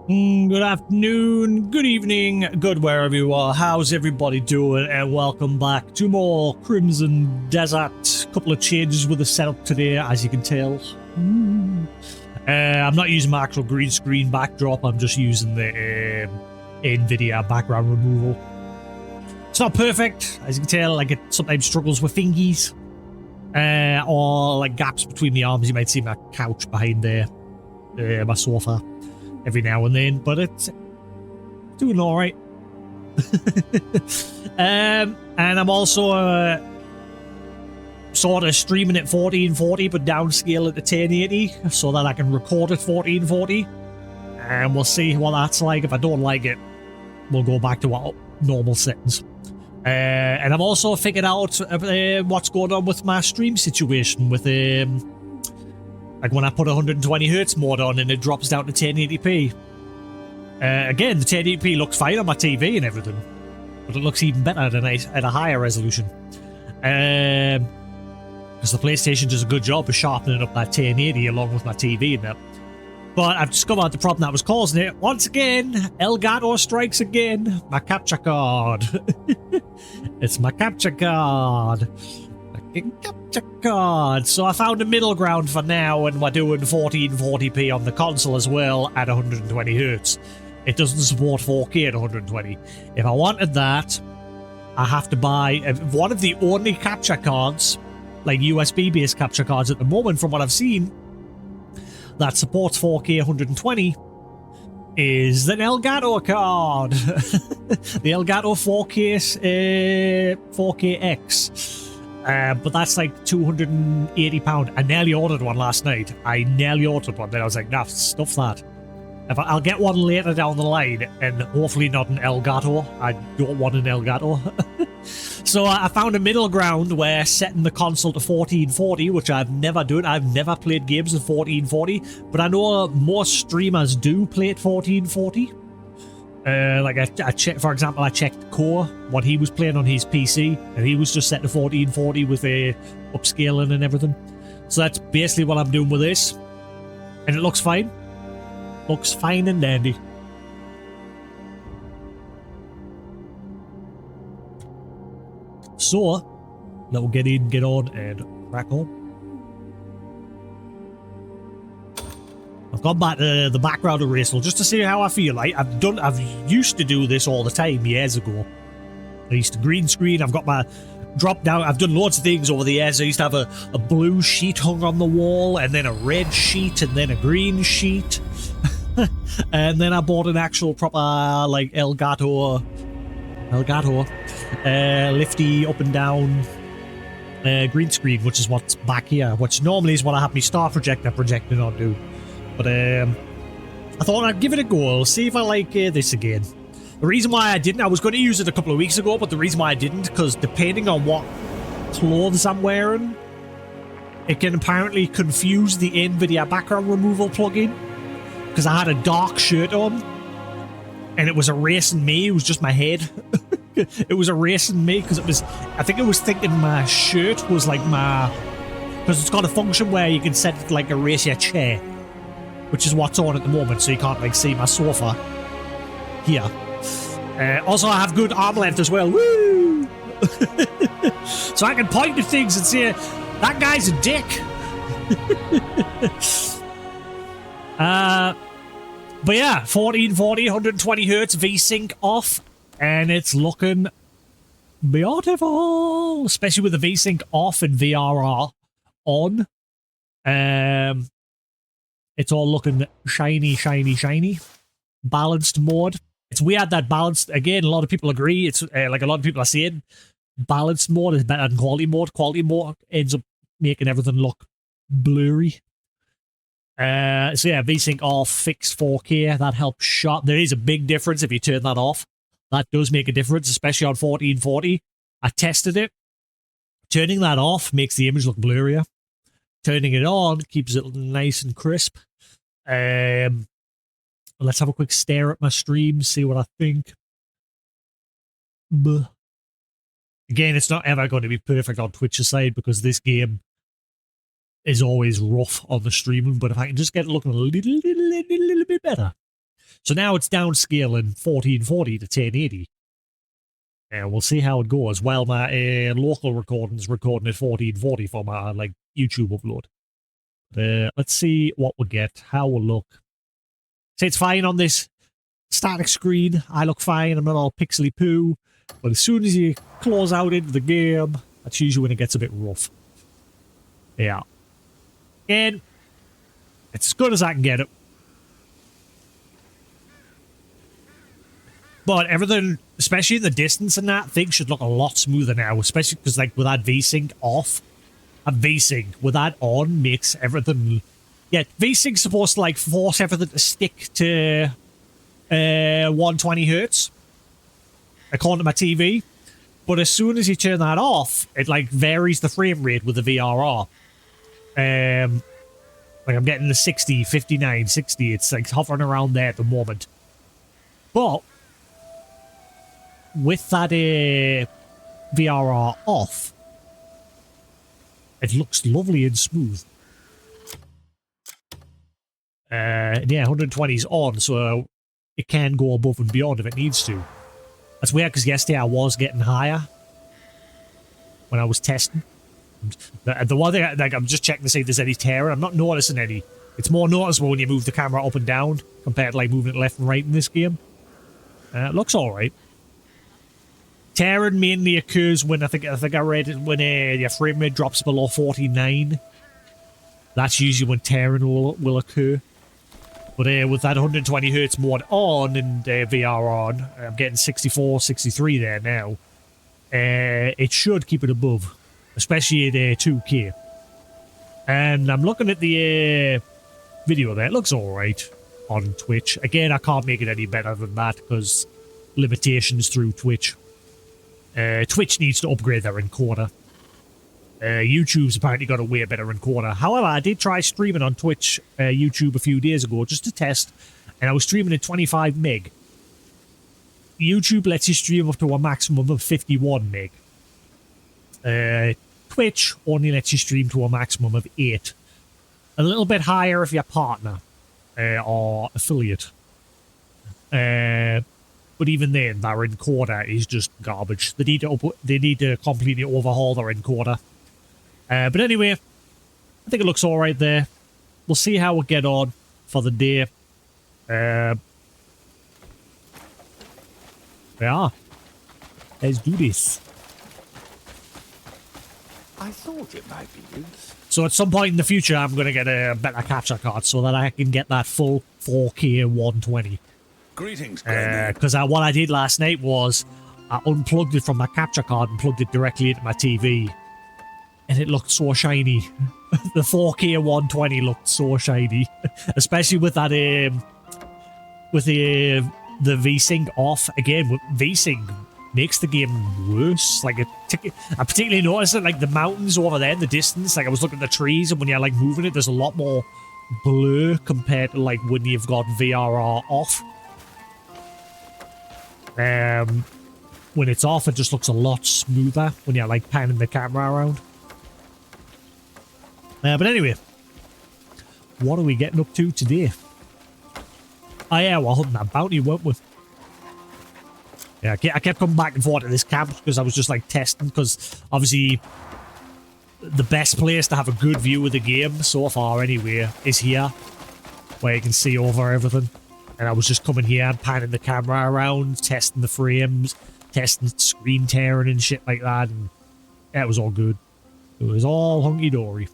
Good afternoon, good evening, good wherever you are. How's everybody doing? And welcome back to more Crimson Desert. Couple of changes with the setup today, as you can tell. I'm not using my actual green screen backdrop. I'm just using the NVIDIA background removal. It's not perfect, as you can tell. Like, it sometimes struggles with fingies or like gaps between the arms. You might see my couch behind there, my sofa, every now and then, but it's doing all right. And I'm also sort of streaming at 1440 but downscale it to 1080 so that I can record at 1440, and we'll see what that's like. If I don't like it, we'll go back to our normal settings. And I've also figured out what's going on with my stream situation with like when I put 120Hz mode on and it drops down to 1080p. Again, the 1080p looks fine on my TV and everything, but it looks even better at a higher resolution. Because the PlayStation does a good job of sharpening up that 1080 along with my TV and that. But I've discovered the problem that was causing it. Once again, Elgato strikes again. My capture card. It's my capture card. Capture card. So I found a middle ground for now, and we're doing 1440p on the console as well at 120Hz. It doesn't support 4K at 120. If I wanted that, I have to buy one of the only capture cards, like USB-based capture cards at the moment, from what I've seen, that supports 4K 120 is an Elgato card. The Elgato 4KX. But that's like £280. I nearly ordered one last night. Then I was like, nah, stuff that. I'll get one later down the line, and hopefully not an Elgato. I don't want an Elgato. So I found a middle ground where setting the console to 1440, which I've never done. I've never played games in 1440, but I know most streamers do play at 1440. Like I checked, for example, I checked Core, what he was playing on his PC, and he was just set to 1440 with a upscaling and everything. So that's basically what I'm doing with this, and it looks fine. Looks fine and dandy. So, now we'll get on, and crack on. I've gone back to the background erasal just to see how I feel. I've used to do this all the time years ago. I used to green screen. I've got my drop down. I've done loads of things over the years. I used to have a blue sheet hung on the wall, and then a red sheet, and then a green sheet. And then I bought an actual proper like Elgato lifty up and down green screen, which is what's back here, which normally is what I have my star projector projecting onto. But I thought I'd give it a go. I'll see if I like this again. The reason why I didn't, I was going to use it a couple of weeks ago, but the reason why I didn't, because depending on what clothes I'm wearing, it can apparently confuse the NVIDIA background removal plugin. Because I had a dark shirt on, and it was erasing me. It was just my head. It was erasing me because it was, I think it was thinking my shirt was like because it's got a function where you can set it to like erase your chair, which is what's on at the moment, so you can't like see my sofa here. Also, I have good arm length as well. Woo! So I can point to things and say, that guy's a dick. But yeah, 1440, 120Hz VSync off, and it's looking beautiful, especially with the VSync off and VRR on. It's all looking shiny, shiny, shiny. Balanced mode. It's weird that balanced, again, a lot of people agree. It's like a lot of people are saying balanced mode is better than quality mode. Quality mode ends up making everything look blurry. So yeah, VSync off, fixed 4K, that helps sharp. There is a big difference if you turn that off. That does make a difference, especially on 1440. I tested it. Turning that off makes the image look blurrier. Turning it on keeps it nice and crisp. Let's have a quick stare at my stream, see what I think. Again, it's not ever going to be perfect on Twitch's side because this game is always rough on the streaming, but if I can just get it looking a little bit better, So now it's downscaling 1440 to 1080. And we'll see how it goes. While my local recording is recording at 1440 for my like YouTube upload. Let's see what we get, how we'll look. So it's fine on this static screen. I look fine. I'm not all pixely poo. But as soon as you close out into the game, that's usually when it gets a bit rough. Yeah. And it's as good as I can get it. But everything, especially in the distance and that, things should look a lot smoother now. Especially because, like, with that VSync off, and VSync with that on makes everything... Yeah, VSync's supposed to, like, force everything to stick to 120 hertz, according to my TV. But as soon as you turn that off, it, like, varies the frame rate with the VRR. Like, I'm getting the 60, 59, 60. It's, like, hovering around there at the moment. But with that VRR off, it looks lovely and smooth. Yeah, 120's on, so it can go above and beyond if it needs to. That's weird, because yesterday I was getting higher when I was testing. The one thing, like, I'm just checking to see if there's any tearing. I'm not noticing any. It's more noticeable when you move the camera up and down compared to, like, moving it left and right in this game. It looks alright. Tearing mainly occurs when I think I read it when your frame rate drops below 49. That's usually when tearing will occur. But with that 120 hertz mod on and VR on, I'm getting 64, 63 there now. It should keep it above, especially at 2K. And I'm looking at the video there. It looks alright on Twitch. Again, I can't make it any better than that because limitations through Twitch. Twitch needs to upgrade their encoder. YouTube's apparently got a way better encoder. However, I did try streaming on Twitch, YouTube a few days ago just to test, and I was streaming at 25 meg. YouTube lets you stream up to a maximum of 51 meg. Twitch only lets you stream to a maximum of 8. A little bit higher if you're a partner or affiliate. But even then, their encoder is just garbage. They need to completely overhaul their encoder. But anyway, I think it looks alright there. We'll see how we get on for the day. Yeah. Let's do this. I thought it might be used. So at some point in the future, I'm going to get a better capture card so that I can get that full 4K 120. Greetings, Granny. Because what I did last night was I unplugged it from my capture card and plugged it directly into my TV. And it looked so shiny. The 4K 120 looked so shiny. Especially with that, with the VSync off. Again, with VSync makes the game worse. Like, I particularly noticed that, like, the mountains over there in the distance, like, I was looking at the trees, and when you're, like, moving it, there's a lot more blur compared to, like, when you've got VRR off. When it's off, it just looks a lot smoother when you're, like, panning the camera around. But anyway, what are we getting up to today? Oh yeah, we're hunting that bounty, weren't we? Yeah, I kept coming back and forth to this camp because I was just, like, testing, because obviously the best place to have a good view of the game so far anyway is here, where you can see over everything. And I was just coming here and panning the camera around, testing the frames, testing screen tearing and shit like that, and yeah, it was all good. It was all hunky-dory.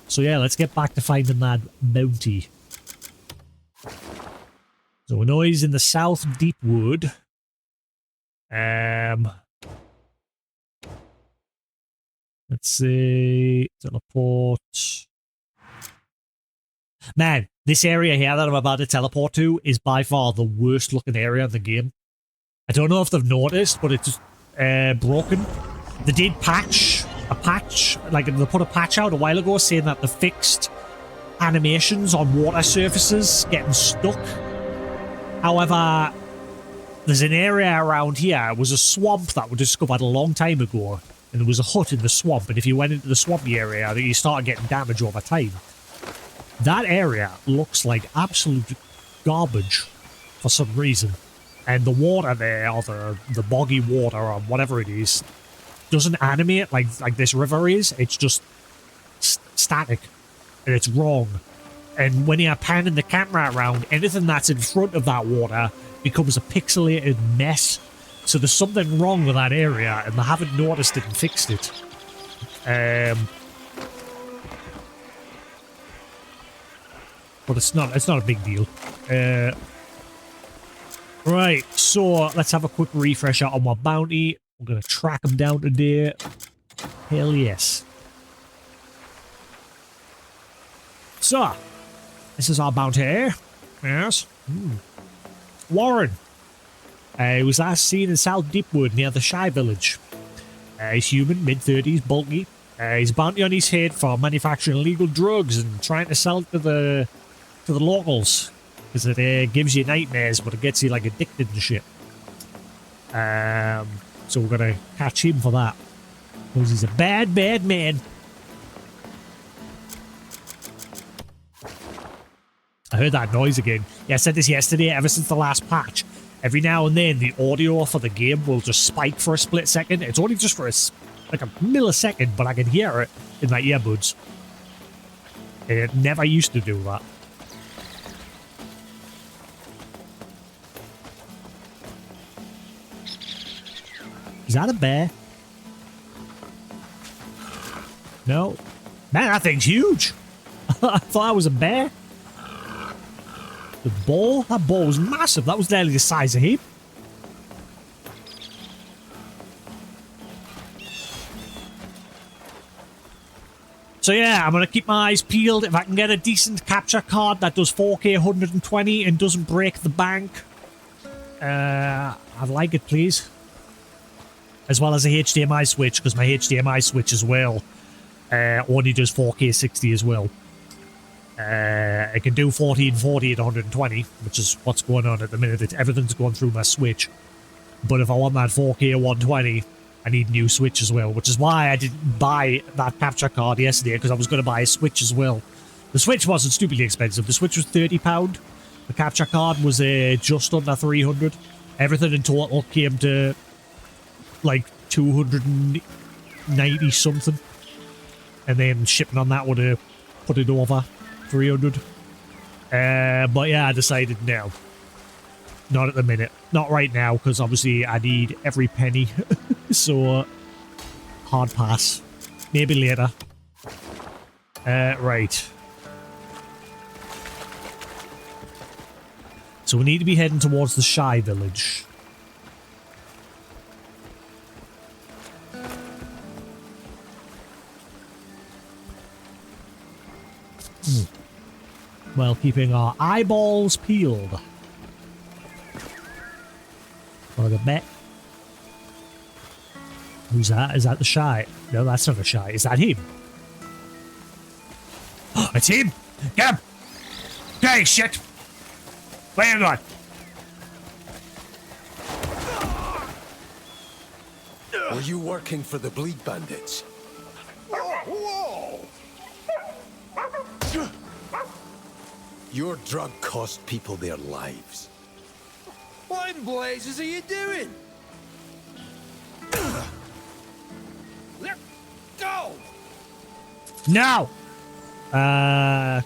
So yeah, let's get back to finding that bounty. So we know he's in the South Deep Wood. Let's see. Teleport. Man, this area here that I'm about to teleport to is by far the worst looking area in the game. I don't know if they've noticed, but it's broken. They did patch a patch, like they put a patch out a while ago saying that they fixed animations on water surfaces getting stuck. However, there's an area around here. It was a swamp that was discovered a long time ago, and there was a hut in the swamp, and if you went into the swampy area, you started getting damage over time. That area looks like absolute garbage for some reason. And the water there, or the boggy water, or whatever it is, doesn't animate like this river is. It's just static. And it's wrong. And when you're panning the camera around, anything that's in front of that water becomes a pixelated mess. So there's something wrong with that area, and they haven't noticed it and fixed it. But it's not a big deal. Right, so let's have a quick refresher on my bounty. I'm gonna track him down today. Hell yes. So, this is our bounty. Yes. Warren. He was last seen in South Deepwood near the Shy Village. He's human, mid-30s, bulky. He's bounty on his head for manufacturing illegal drugs and trying to sell it to the locals. Because it gives you nightmares, but it gets you like addicted and shit. So we're gonna catch him for that. Because he's a bad, bad man. I heard that noise again. Yeah, I said this yesterday, ever since the last patch. Every now and then, the audio for the game will just spike for a split second. It's only just for like a millisecond, but I can hear it in my earbuds. It never used to do that. Is that a bear? No. Man, that thing's huge. I thought that was a bear. The ball? That ball was massive. That was nearly the size of him. So yeah, I'm going to keep my eyes peeled. If I can get a decent capture card that does 4K 120 and doesn't break the bank, I'd like it, please. As well as a HDMI switch, because my HDMI switch as well only does 4K 60 as well. It can do 1440 at 120, which is what's going on at the minute. Everything's going through my switch. But if I want that 4K 120, I need a new switch as well, which is why I didn't buy that capture card yesterday, because I was going to buy a switch as well. The switch wasn't stupidly expensive. The switch was £30. The capture card was just under 300. Everything in total came to like 290 something. And then shipping on that would have put it over 300. But yeah, I decided no. Not at the minute. Not right now, because obviously I need every penny. So, hard pass. Maybe later. Right. So we need to be heading towards the Shy Village. Well, keeping our eyeballs peeled. Wanna go back? Who's that? Is that the Shy? No, that's not the Shy. Is that him? Oh, it's him! Get him! Okay, shit! Where you going? Were you working for the Bleed Bandits? Whoa! Your drug cost people their lives. What in blazes are you doing? Let go! No!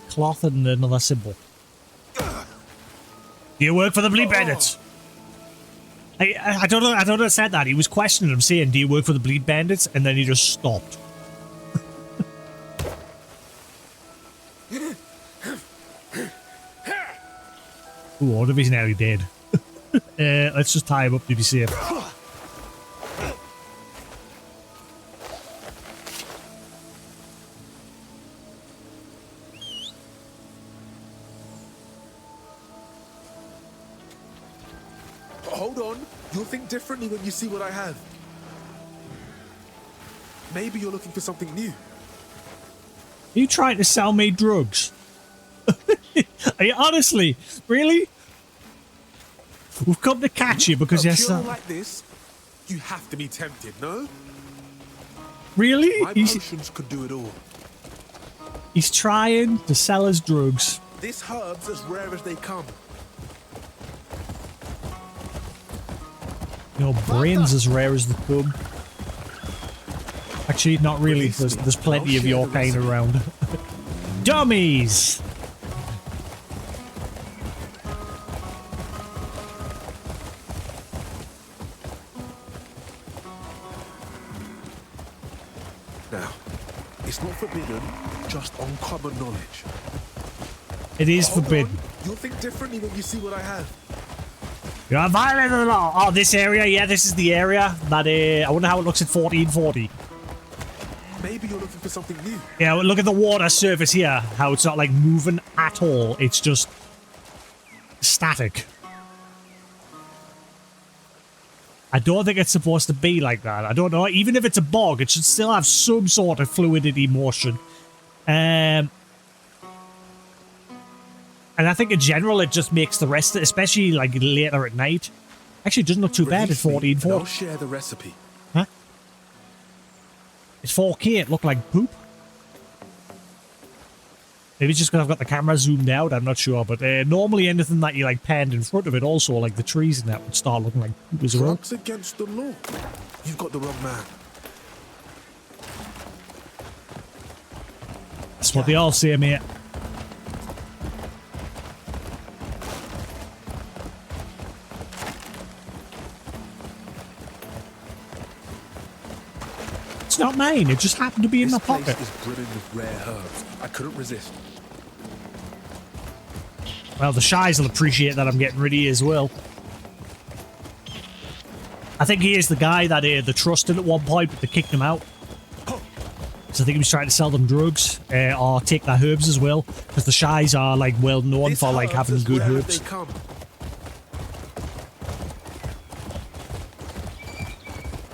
Cloth and another symbol. Do you work for the Bleed Bandits? I don't know. I don't understand that. He was questioning him, saying, "Do you work for the Bleed Bandits?" And then he just stopped. Ooh, what if he's nearly dead? Let's just tie him up to be safe. Hold on. You'll think differently when you see what I have. Maybe you're looking for something new. Are you trying to sell me drugs? Are you honestly? Really? We've come to catch you because you're so... like this, you have to be tempted, no? Really? My potions could do it all. He's trying to sell us drugs. This herb's as rare as they come. Your brain's as rare as the cub. Actually, not really. There's plenty of your kind around. Dummies! Now, it's not forbidden, just uncommon knowledge. It is Hold forbidden. on. You'll think differently when you see what I have. You're violating the law. Oh, this area? Yeah, this is the area. That, I wonder how it looks at 1440. Maybe you're looking for something new. Yeah, well, look at the water surface here. How it's not, like, moving at all. It's just static. I don't think it's supposed to be like that. I don't know. Even if it's a bog, it should still have some sort of fluidity motion. And I think in general it just makes the rest, especially like later at night. Actually, it doesn't look too bad at 1440. I'll share the recipe. Huh? It's 4K. It looked like poop. Maybe it's just because I've got the camera zoomed out. I'm not sure. But normally anything that you like panned in front of it, also like the trees and that, would start looking like poop as well. Drugs against the law. You've got the wrong man. That's what they all say, mate. It's not mine. It just happened to be in my pocket. This place is brimming with rare herbs. I couldn't resist. Well, the Shies will appreciate that I'm getting rid of you as well. I think he is the guy that they trusted at one point, but they kicked him out. So I think he was trying to sell them drugs, or take their herbs as well, because the Shies are like well known for like having good herbs.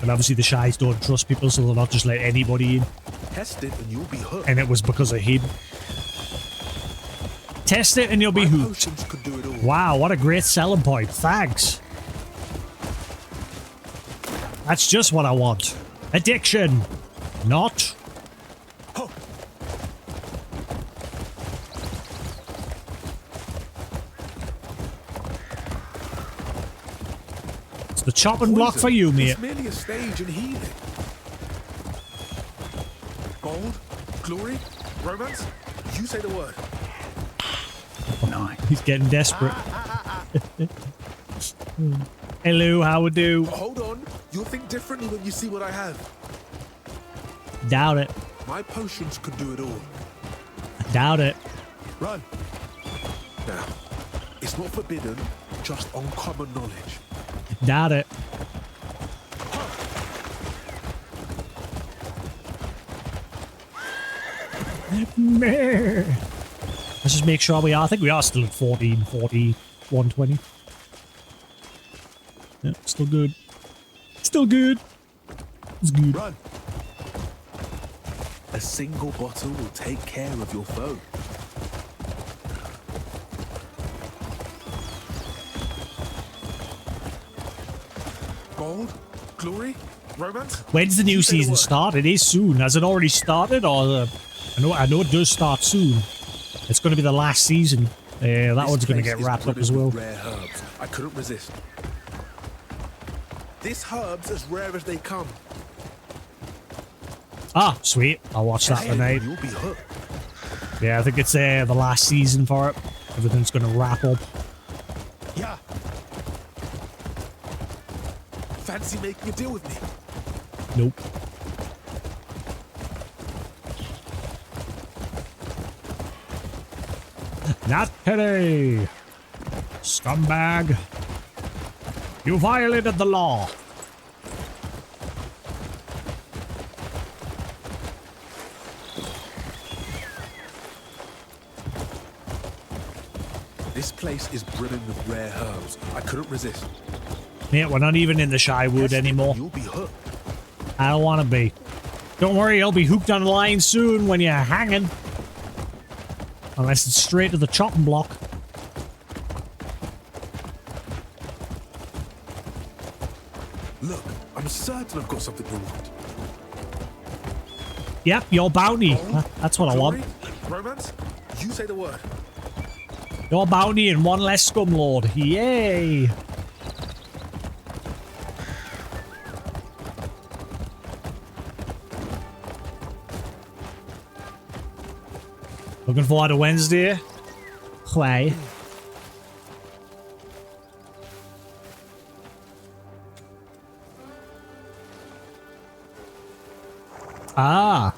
And obviously the Shies don't trust people, so they'll not just let anybody in. Test it and you'll be hooked. And it was because of him. Test it and you'll be hooked. Wow, what a great selling point. Thanks. That's just what I want. Addiction. Not. It's the chopping block for you, mate. It's merely a stage in healing. Gold, glory, romance. You say the word. No, he's getting desperate. Hello, how we do? Hold on. You'll think differently when you see what I have. Doubt it. My potions could do it all. Doubt it. Run. Now, it's not forbidden, just uncommon knowledge. Doubt it. Let's just make sure we are. I think we are still at 14, 40, 120. Yeah, still good. Still good. It's good. Run. A single bottle will take care of your foe. Gold, glory, romance. When's the new season start? It is soon. Has it already started, or I know it does start soon. It's going to be the last season. That one's going to get wrapped up as well. Rare herbs. I couldn't resist. This herb's as rare as they come. Ah, sweet. I'll watch that tonight. You'll be hooked. Yeah, I think it's the last season for it. Everything's going to wrap up. Yeah. Fancy making a deal with me? Nope. Not today, scumbag. You violated the law. This place is brimming with rare herbs. I couldn't resist. Mate, we're not even in the Shywood anymore. You'll be hooked. I don't want to be. Don't worry, you'll be hooked on the line soon when you're hanging. Unless it's straight to the chopping block. Look, I'm certain I've got something you want. Yep, your bounty. That's what I want. Romance? You say the word. Your bounty and one less scumlord. Yay! Looking forward to Wednesday. Why? Ah.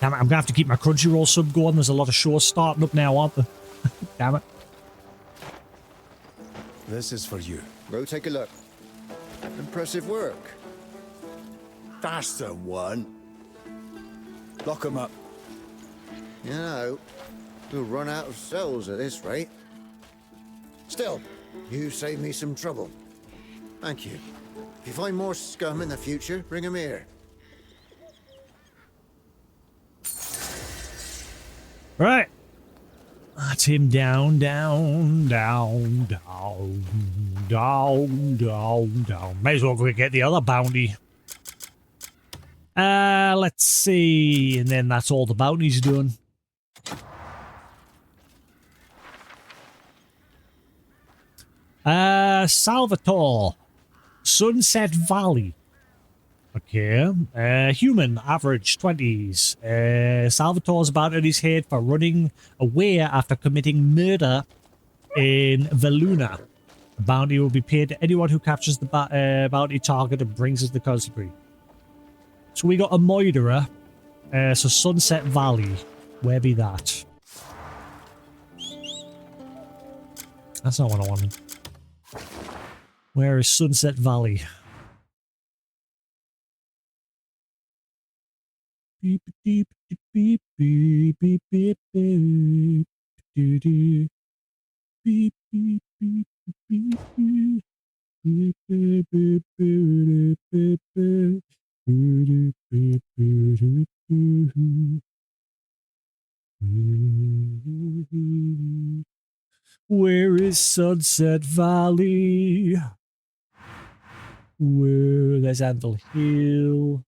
Damn it, I'm gonna have to keep my Crunchyroll sub going. There's a lot of shows starting up now, aren't there? Damn it. This is for you. Go take a look. Impressive work. That's the one. Lock him up. You know, we'll run out of cells at this rate. Still, you saved me some trouble. Thank you. If you find more scum in the future, bring 'em here. Right. That's him down, down, down, down, down, down, down. May as well go get the other bounty. Let's see. And then that's all the bounties done. Salvatore. Sunset Valley. Okay. Human, average 20s. Salvatore's about on his head for running away after committing murder in Veluna. A bounty will be paid to anyone who captures the bounty target and brings us the consecrate. So we got a murderer. So Sunset Valley. Where be that? That's not what I wanted. Where is Sunset Valley? Beep beep beep beep beep beep beep doo doo beep beep beep beep beep beep beep beep beep beep beep beep beep beep beep. Where is Sunset Valley? Where there's Anvil Hill.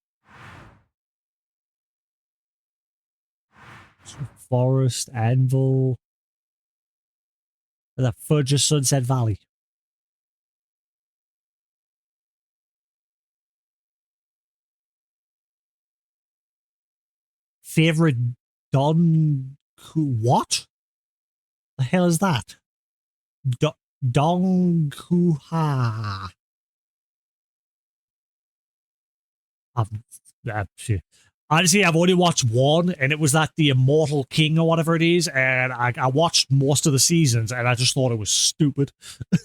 Forest, Anvil. The fudge of Sunset Valley. Favorite Don... What? The hell is that? Dong Kuha. Honestly, I've only watched one, and it was that The Immortal King or whatever it is, and I watched most of the seasons, and I just thought it was stupid.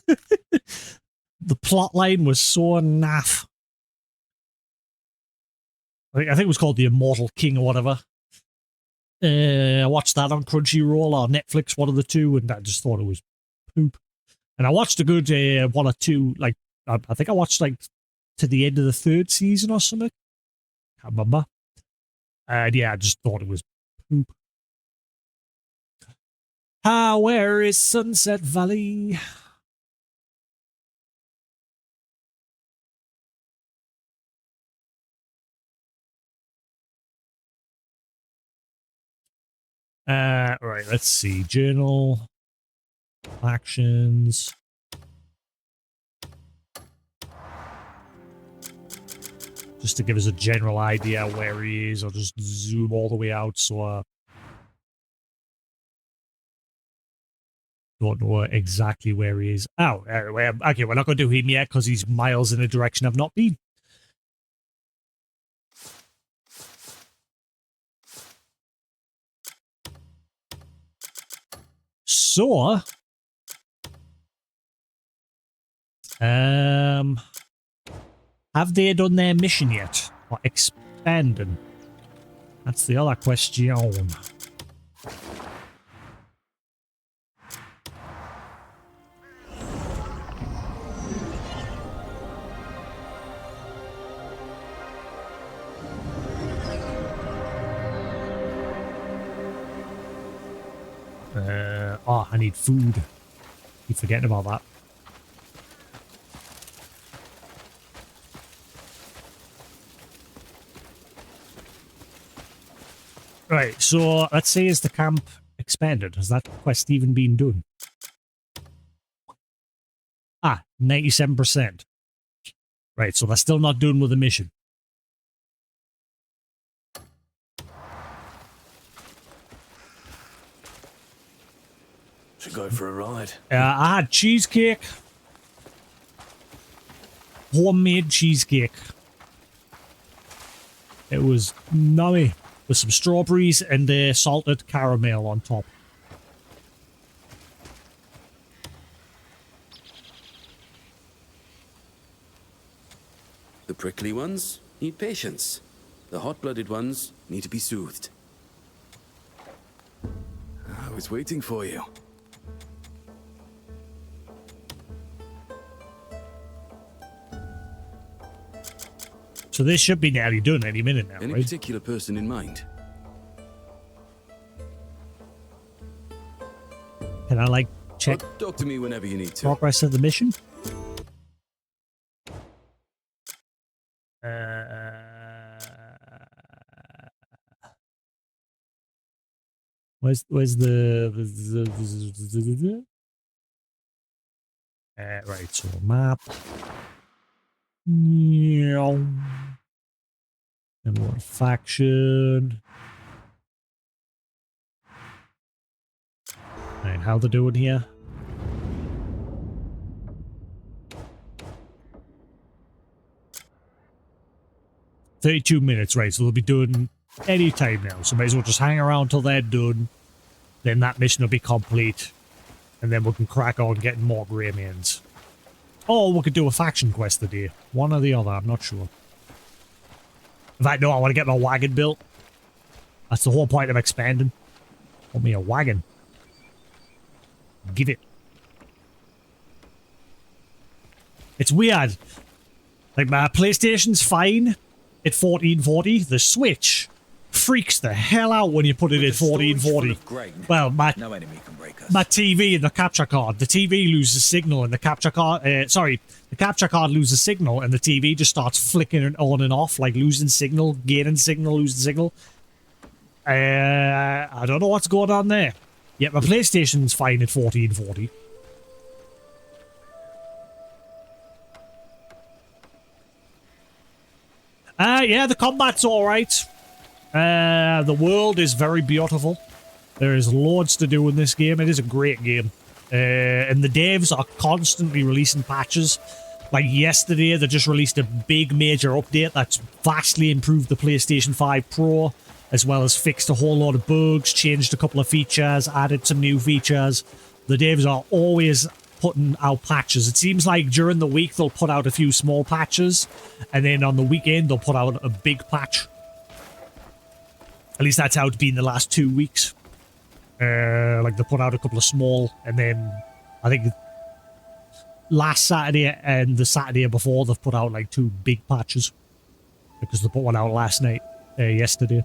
The plot line was so naff. I think it was called The Immortal King or whatever. I watched that on Crunchyroll or Netflix, one of the two, and I just thought it was poop. And I watched a good one or two, like, I think I watched, like, to the end of the third season or something. Can't remember. And yeah, I just thought it was poop. Where is Sunset Valley? Right, let's see. Journal. Actions. Just to give us a general idea where he is, I'll just zoom all the way out so don't know exactly where he is. Oh, okay, we're not going to do him yet because he's miles in a direction I've not been. So, have they done their mission yet? Or expanding? That's the other question. Oh, I need food. Keep forgetting about that. Right, so let's say is the camp expanded? Has that quest even been done? Ah, 97%. Right, so they're still not done with the mission. Should go for a ride. I had cheesecake. Homemade cheesecake. It was nummy with some strawberries and salted caramel on top. The prickly ones need patience. The hot-blooded ones need to be soothed. I was waiting for you. So this should be nearly done any minute now, Any right? particular person in mind? Can I, like, check Talk to me whenever you need to. progress of the mission? Where's the right, so map. Yeah. And more faction. Right, how they doing here? $32 right, so they'll be done any time now. So may as well just hang around till they're done. Then that mission will be complete. And then we can crack on getting more grey mains. Or we could do a faction quest today. One or the other, I'm not sure. In fact, no, I want to get my wagon built. That's the whole point of expanding. Want me a wagon. Give it. It's weird. Like, my PlayStation's fine at 1440. The Switch freaks the hell out when you put it at 1440. Well, my TV and the capture card. The TV loses signal and the capture card... the capture card loses signal and the TV just starts flickering on and off, like losing signal, gaining signal, losing signal. I don't know what's going on there. Yeah, my PlayStation's fine at 1440. Yeah, the combat's alright. The world is very beautiful. There is loads to do in this game. It is a great game. And the devs are constantly releasing patches. Like yesterday, they just released a big major update that's vastly improved the PlayStation 5 Pro, as well as fixed a whole lot of bugs, changed a couple of features, added some new features. The devs are always putting out patches. It seems like during the week they'll put out a few small patches, and then on the weekend they'll put out a big patch. At least that's how it's been the last 2 weeks. Like they put out a couple of small, and then I think last Saturday and the Saturday before they've put out like 2 big patches, because they put one out last night, yesterday.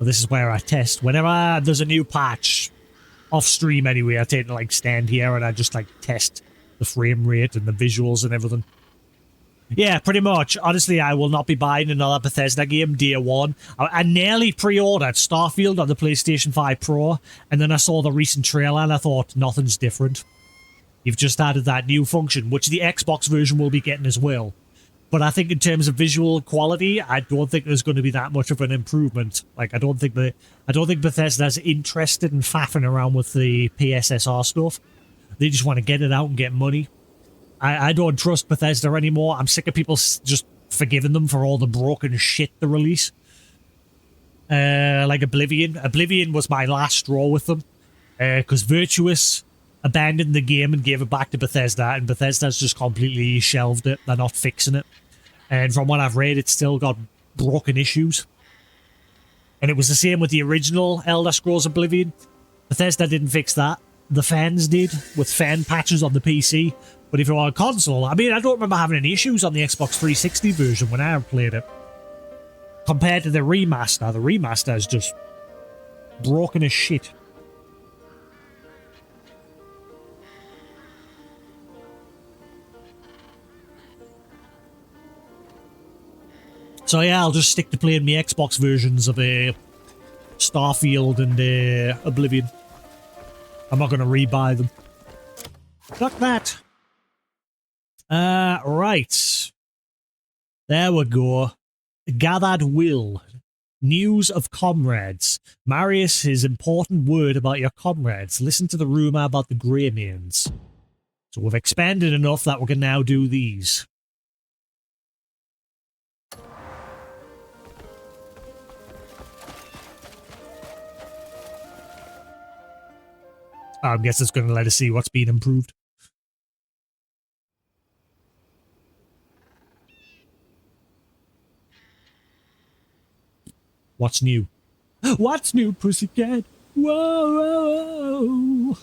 Well, this is where I test. Whenever there's a new patch, off stream anyway, I tend to like stand here and I just like test the frame rate and the visuals and everything. Yeah, pretty much. Honestly, I will not be buying another Bethesda game day one. I nearly pre-ordered Starfield on the PlayStation 5 Pro, and then I saw the recent trailer and I thought, nothing's different. You've just added that new function, which the Xbox version will be getting as well. But I think in terms of visual quality, I don't think there's going to be that much of an improvement. Like, I don't think Bethesda's interested in faffing around with the PSSR stuff. They just want to get it out and get money. I don't trust Bethesda anymore. I'm sick of people just forgiving them for all the broken shit they release. Like Oblivion. Oblivion was my last straw with them. Because Virtuous abandoned the game and gave it back to Bethesda, and Bethesda's just completely shelved it. They're not fixing it. And from what I've read, it's still got broken issues. And it was the same with the original Elder Scrolls Oblivion. Bethesda didn't fix that. The fans did, with fan patches on the PC. But if you're on a console, I mean, I don't remember having any issues on the Xbox 360 version when I played it. Compared to the remaster is just broken as shit. So yeah, I'll just stick to playing my Xbox versions of Starfield and Oblivion. I'm not going to rebuy them. Fuck that. Right. There we go. Gathered will. News of comrades. Marius, his important word about your comrades. Listen to the rumour about the Greymanes. So we've expanded enough that we can now do these. I guess it's going to let us see what's been improved. What's new? What's new, pussycat? Whoa, whoa, whoa.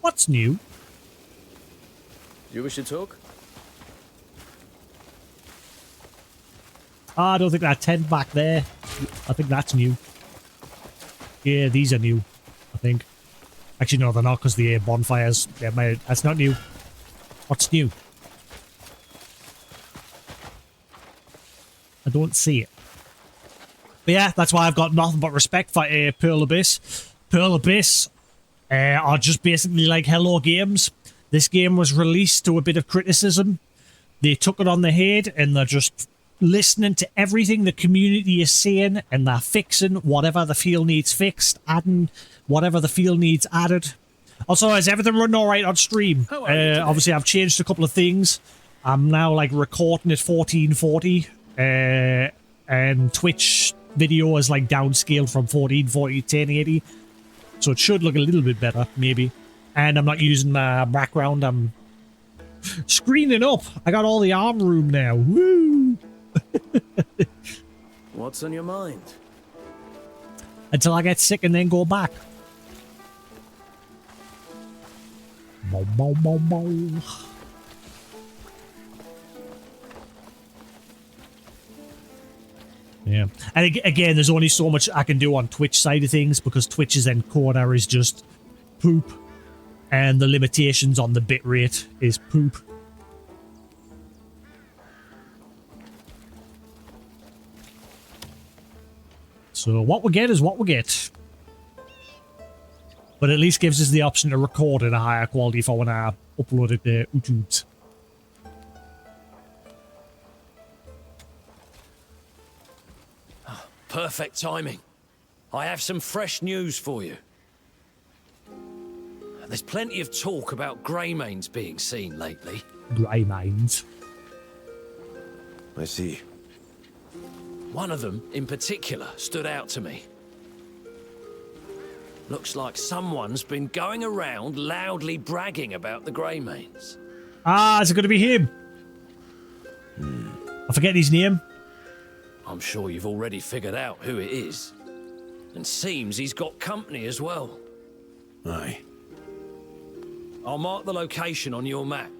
What's new? Do you wish to talk? I don't think that tent back there. I think that's new. Yeah, these are new, I think. Actually, no, they're not, because the bonfires. Yeah, that's not new. What's new? I don't see it. But yeah, that's why I've got nothing but respect for Pearl Abyss. Pearl Abyss are just basically like Hello Games. This game was released to a bit of criticism. They took it on the head, and they're just listening to everything the community is saying, and they're fixing whatever the field needs fixed, adding whatever the field needs added. Also, is everything running all right on stream? Obviously, I've changed a couple of things. I'm now like recording at 1440, and Twitch video is like downscaled from 1440 to 1080, so it should look a little bit better, maybe. And I'm not using my background. I'm screening up. I got all the arm room now. Woo! What's on your mind? Until I get sick and then go back. Bow, bow, bow, bow. Yeah. And again, there's only so much I can do on Twitch side of things, because Twitch's encoder is just poop. And the limitations on the bitrate is poop. So what we get is what we get. But at least gives us the option to record at a higher quality for when I upload it to YouTube. Perfect timing. I have some fresh news for you. There's plenty of talk about Greymanes being seen lately. Greymanes. I see. One of them, in particular, stood out to me. Looks like someone's been going around loudly bragging about the Greymanes. Ah, is it going to be him? I forget his name. I'm sure you've already figured out who it is. And seems he's got company as well. Aye. I'll mark the location on your map.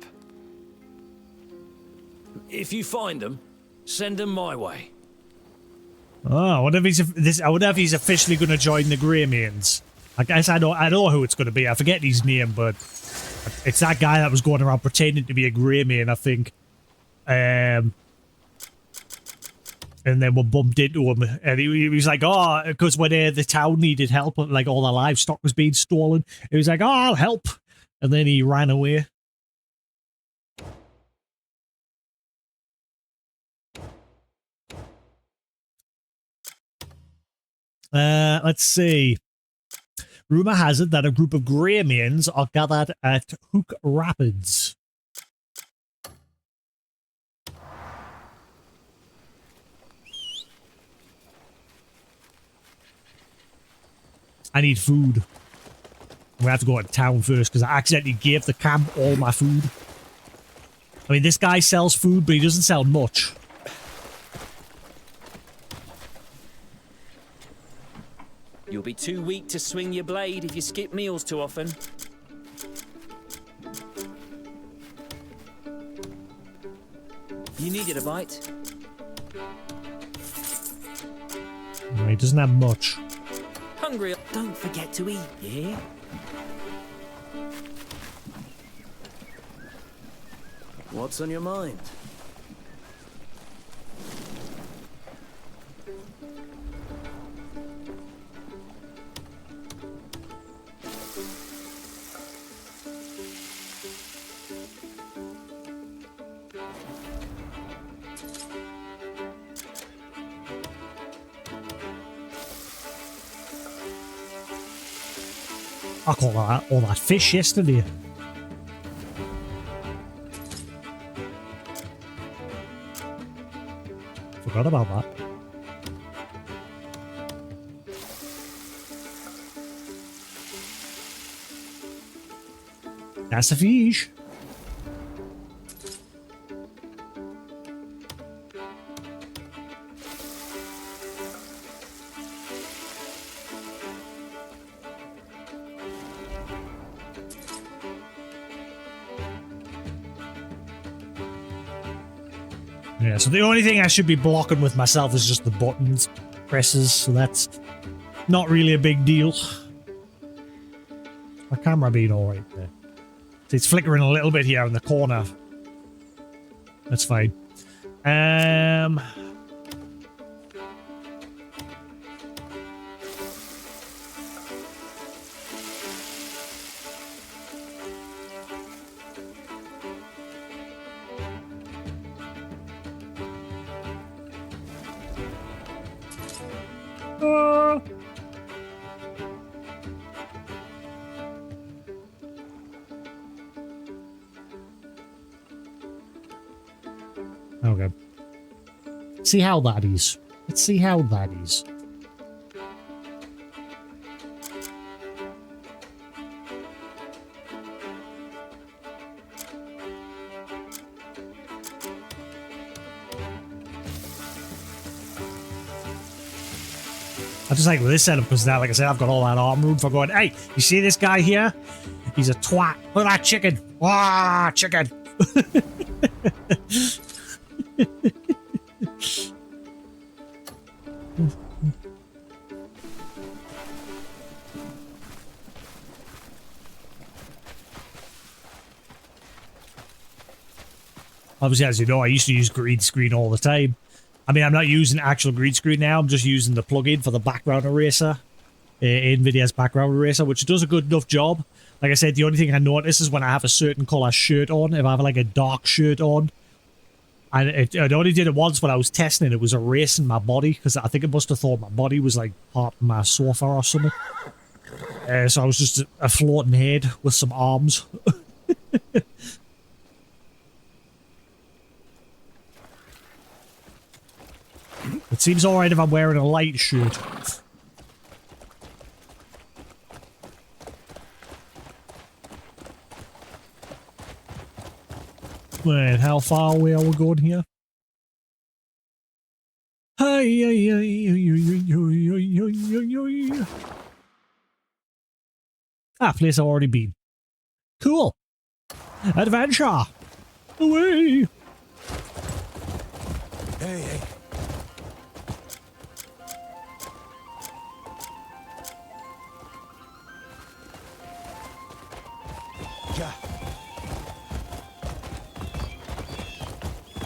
If you find them, send them my way. Oh, I wonder if he's officially going to join the Greymanes. I guess I know who it's going to be. I forget his name, but it's that guy that was going around pretending to be a Greymane, I think. And then we bumped into him, and he was like, "Oh," because when the town needed help, like all the livestock was being stolen, he was like, "Oh, I'll help," and then he ran away. Let's see. Rumor has it that a group of Greymanes are gathered at Hook Rapids. I need food. We have to go to town first because I accidentally gave the camp all my food. I mean, this guy sells food, but he doesn't sell much. You'll be too weak to swing your blade if you skip meals too often. You needed a bite? No, he doesn't have much. Hungry? Don't forget to eat, yeah? What's on your mind? I caught all that fish yesterday. Forgot about that. That's a fish. Yeah, so the only thing I should be blocking with myself is just the buttons presses, so that's not really a big deal. My camera being alright there. See, it's flickering a little bit here in the corner. That's fine. Okay. See how that is. Let's see how that is. I just like with this setup because now, like I said, I've got all that arm room for going, hey, you see this guy here? He's a twat. Look at that chicken. Wah, chicken. Obviously, as you know, I used to use green screen all the time. I mean, I'm not using actual green screen now. I'm just using the plugin for the background eraser. NVIDIA's background eraser, which does a good enough job. Like I said, the only thing I notice is when I have a certain colour shirt on, if I have like a dark shirt on, and it only did it once when I was testing it was erasing my body, because I think it must have thought my body was like part of my sofa or something. So I was just a floating head with some arms. It seems alright if I'm wearing a light shirt. Wait, how far away are we going here? Ah, place I've already been. Cool. Adventure. Away. Hey.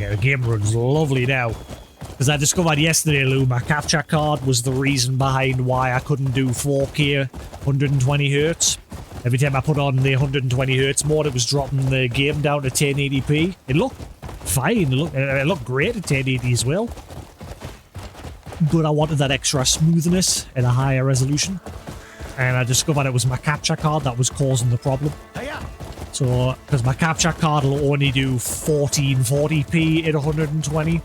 Yeah, the game runs lovely now. Because I discovered yesterday, Lou, my capture card was the reason behind why I couldn't do 4K 120Hz. Every time I put on the 120Hz mode, it was dropping the game down to 1080p. It looked fine. It looked great at 1080 as well. But I wanted that extra smoothness and a higher resolution. And I discovered it was my capture card that was causing the problem. So, because my capture card will only do 1440p at 120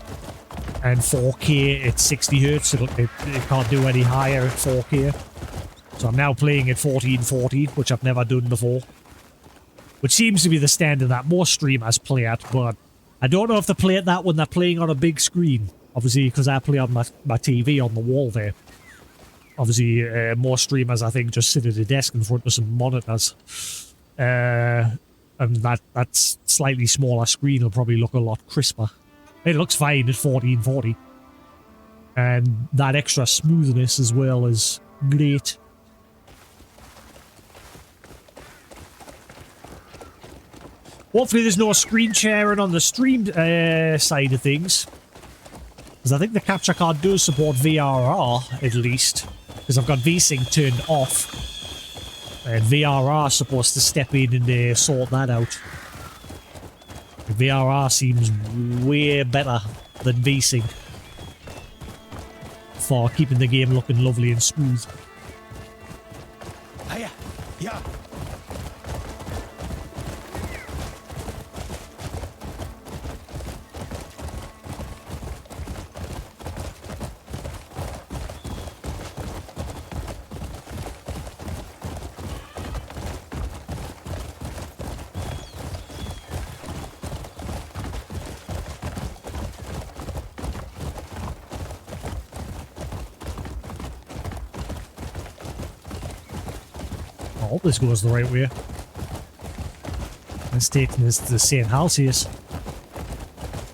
and 4K at 60Hz. It can't do any higher at 4K. So I'm now playing at 1440, which I've never done before. Which seems to be the standard that most streamers play at, but I don't know if they play at that when they're playing on a big screen. Obviously, because I play on my TV on the wall there. Obviously, more streamers, I think, just sit at a desk in front of some monitors. And that slightly smaller screen will probably look a lot crisper. It looks fine at 1440. And that extra smoothness as well is great. Hopefully there's no screen sharing on the stream side of things. Because I think the capture card does support VRR, at least. Because I've got VSync turned off. And VRR is supposed to step in and sort that out. VRR seems way better than VSync. For keeping the game looking lovely and smooth. Hiya. Yeah. hope this goes the right way. It's taking us to St. Halsius.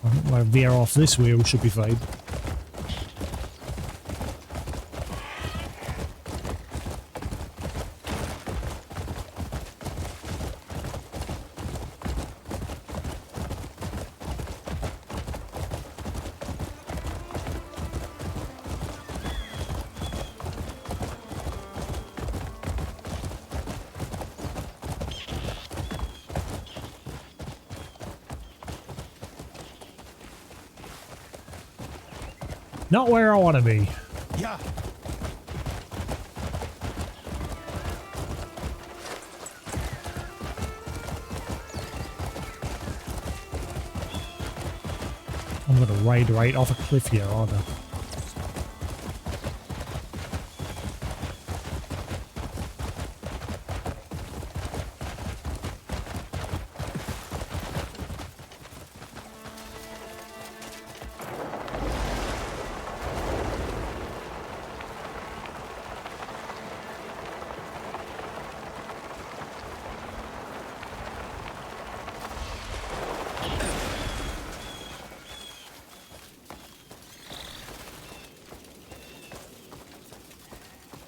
I'm gonna veer off this way, we should be fine. Not where I want to be. Yeah. I'm gonna ride right off a cliff here, aren't I?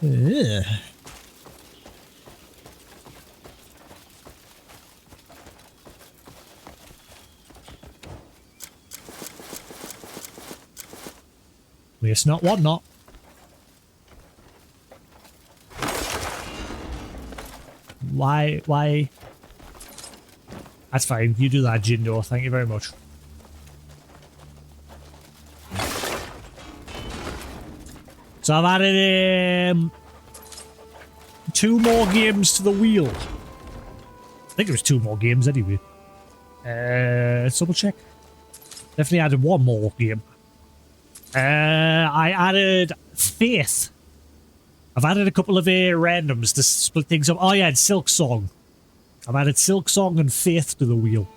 Ugh. Waste not, want not. Why? That's fine. You do that, Jindo. Thank you very much. So I've added 2 more games to the wheel. I think it was 2 more games anyway. Let's double check. Definitely added 1 more game. I added Faith. I've added a couple of randoms to split things up. Oh yeah, and Silk Song. I've added Silk Song and Faith to the wheel.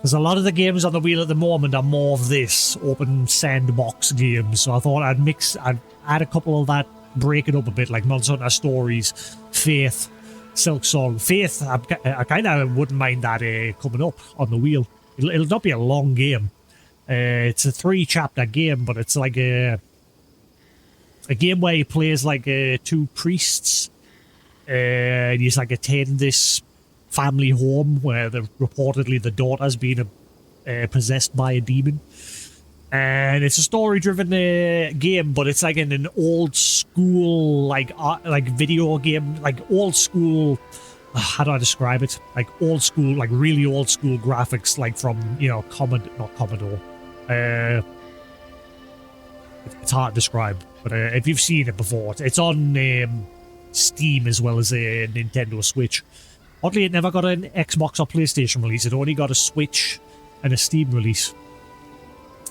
There's a lot of the games on the wheel at the moment are more of this open sandbox games, so I thought I'd add a couple of that, break it up a bit, like Monster Hunter Stories, Faith, Silk Song. Faith, I kind of wouldn't mind that coming up on the wheel. It'll not be a long game. It's a 3-chapter game, but it's like a game where he plays like 2 priests, and he's like attend this family home where reportedly the daughter's been possessed by a demon. And it's a story-driven game, but it's like in an old school, like video game, like old school. How do I describe it? Like old school, like really old school graphics, like from not Commodore. It's hard to describe, but if you've seen it before, it's on Steam as well as a Nintendo Switch. Oddly, it never got an Xbox or PlayStation release. It only got a Switch and a Steam release.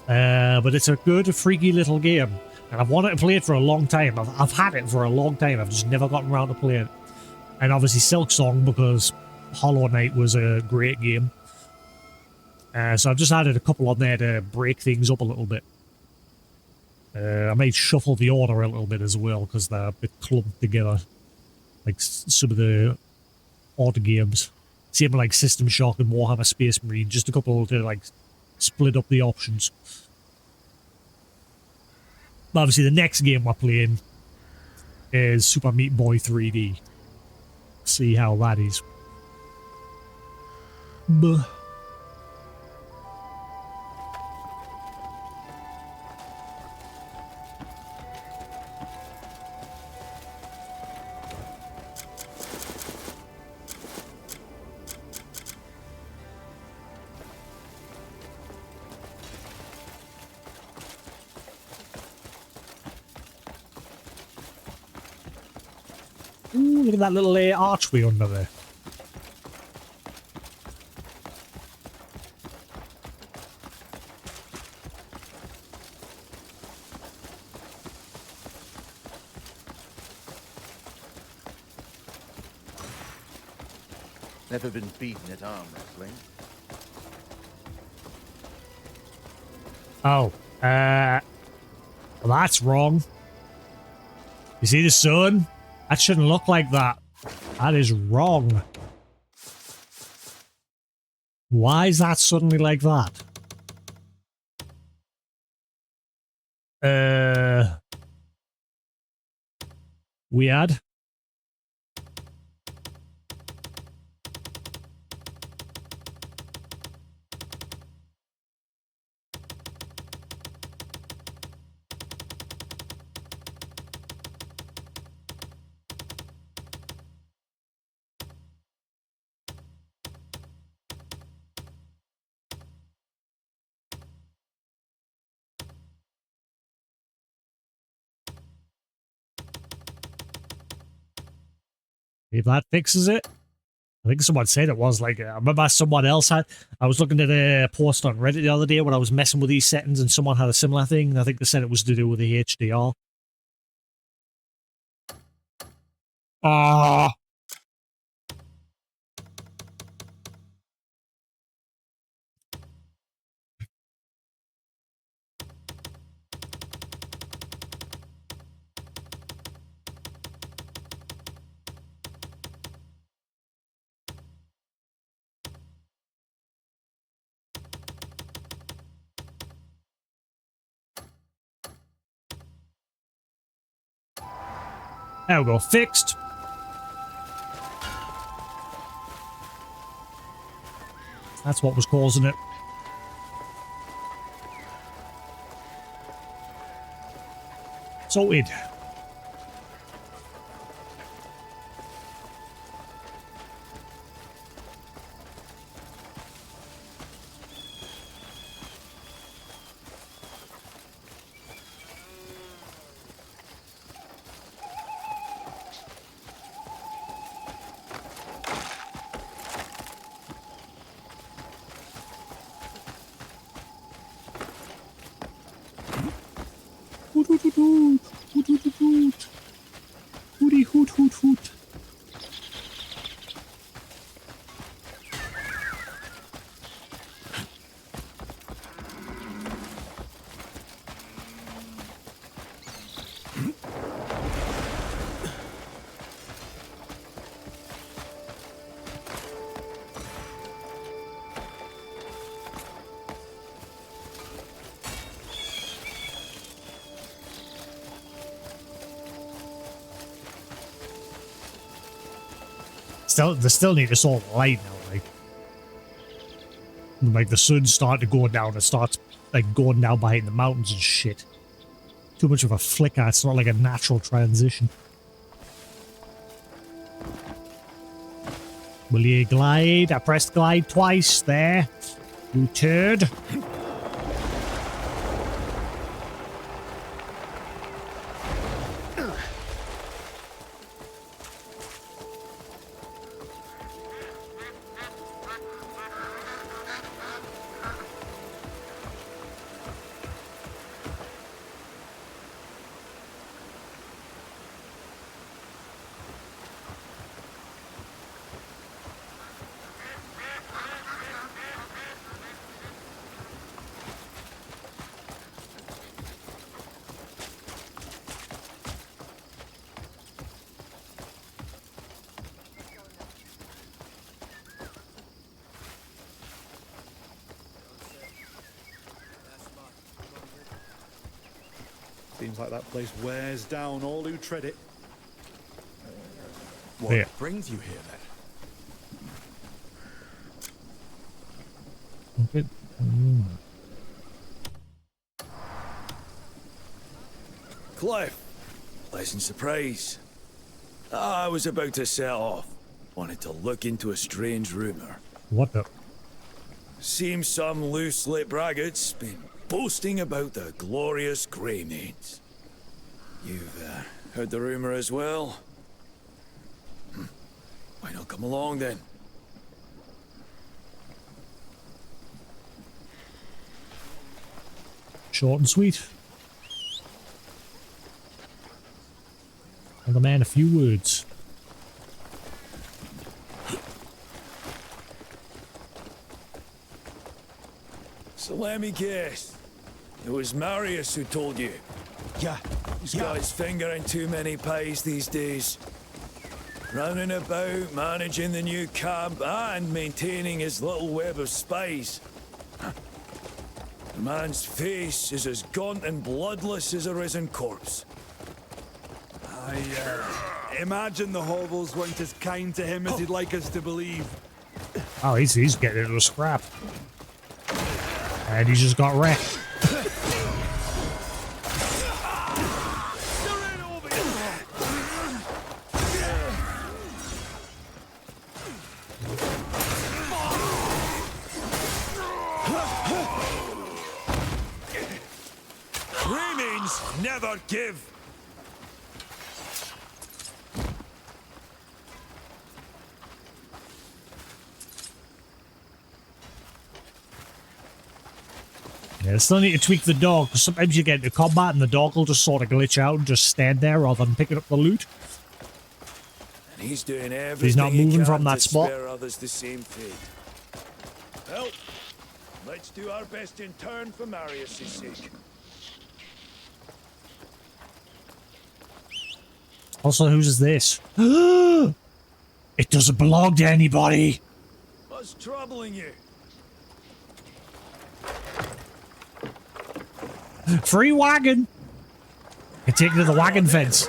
But it's a good, freaky little game. And I've wanted to play it for a long time. I've had it for a long time. I've just never gotten around to play it. And obviously Silk Song, because Hollow Knight was a great game. So I've just added a couple on there to break things up a little bit. I might shuffle the order a little bit as well, because they're a bit clumped together. Like some of the odd games. Same like System Shock and Warhammer Space Marine. Just a couple to like split up the options. But obviously the next game we're playing is Super Meat Boy 3D. See how that is. Buh. Ooh, look at that little archway under there. Never been beaten at arm wrestling. Oh, well, that's wrong. You see the sun? That shouldn't look like that. That is wrong. Why is that suddenly like that? Weird. If that fixes it. I think someone said it was like, I remember someone else had, I was looking at a post on Reddit the other day when I was messing with these settings and someone had a similar thing. And I think they said it was to do with the HDR. Ah. There we go, fixed. That's what was causing it. Sorted. Hooty hoot hoot hoot. They still need to sort of light now, like the sun's starting to go down. It starts like going down behind the mountains and shit. Too much of a flicker. It's not like a natural transition. Will you glide? I pressed glide twice there. You turd. Seems like that place wears down all who tread it. What brings you here, then? Cliff, pleasant surprise. I was about to set off. Wanted to look into a strange rumor. What the? Seems some loose-lit braggart's been boasting about the glorious Greymaids. You've heard the rumor as well? Why not come along then? Short and sweet. And the man, a few words. So let me guess. It was Marius who told you. Yeah. He's got his finger in too many pies these days. running about, managing the new camp, and maintaining his little web of spies. The man's face is as gaunt and bloodless as a risen corpse. I imagine the hovels weren't as kind to him as he'd like us to believe. Oh, he's getting into a scrap. And he just got wrecked. Remains never give. Yeah, still need to tweak the dog, because sometimes you get into combat and the dog will just sort of glitch out and just stand there rather than picking up the loot. And he's doing everything He's not moving he can from that to spot. spare others the same fate. Well, let's do our best in turn for Marius' sake. Also, whose is this? It doesn't belong to anybody. What's troubling you? Free wagon. I take it to the wagon fence.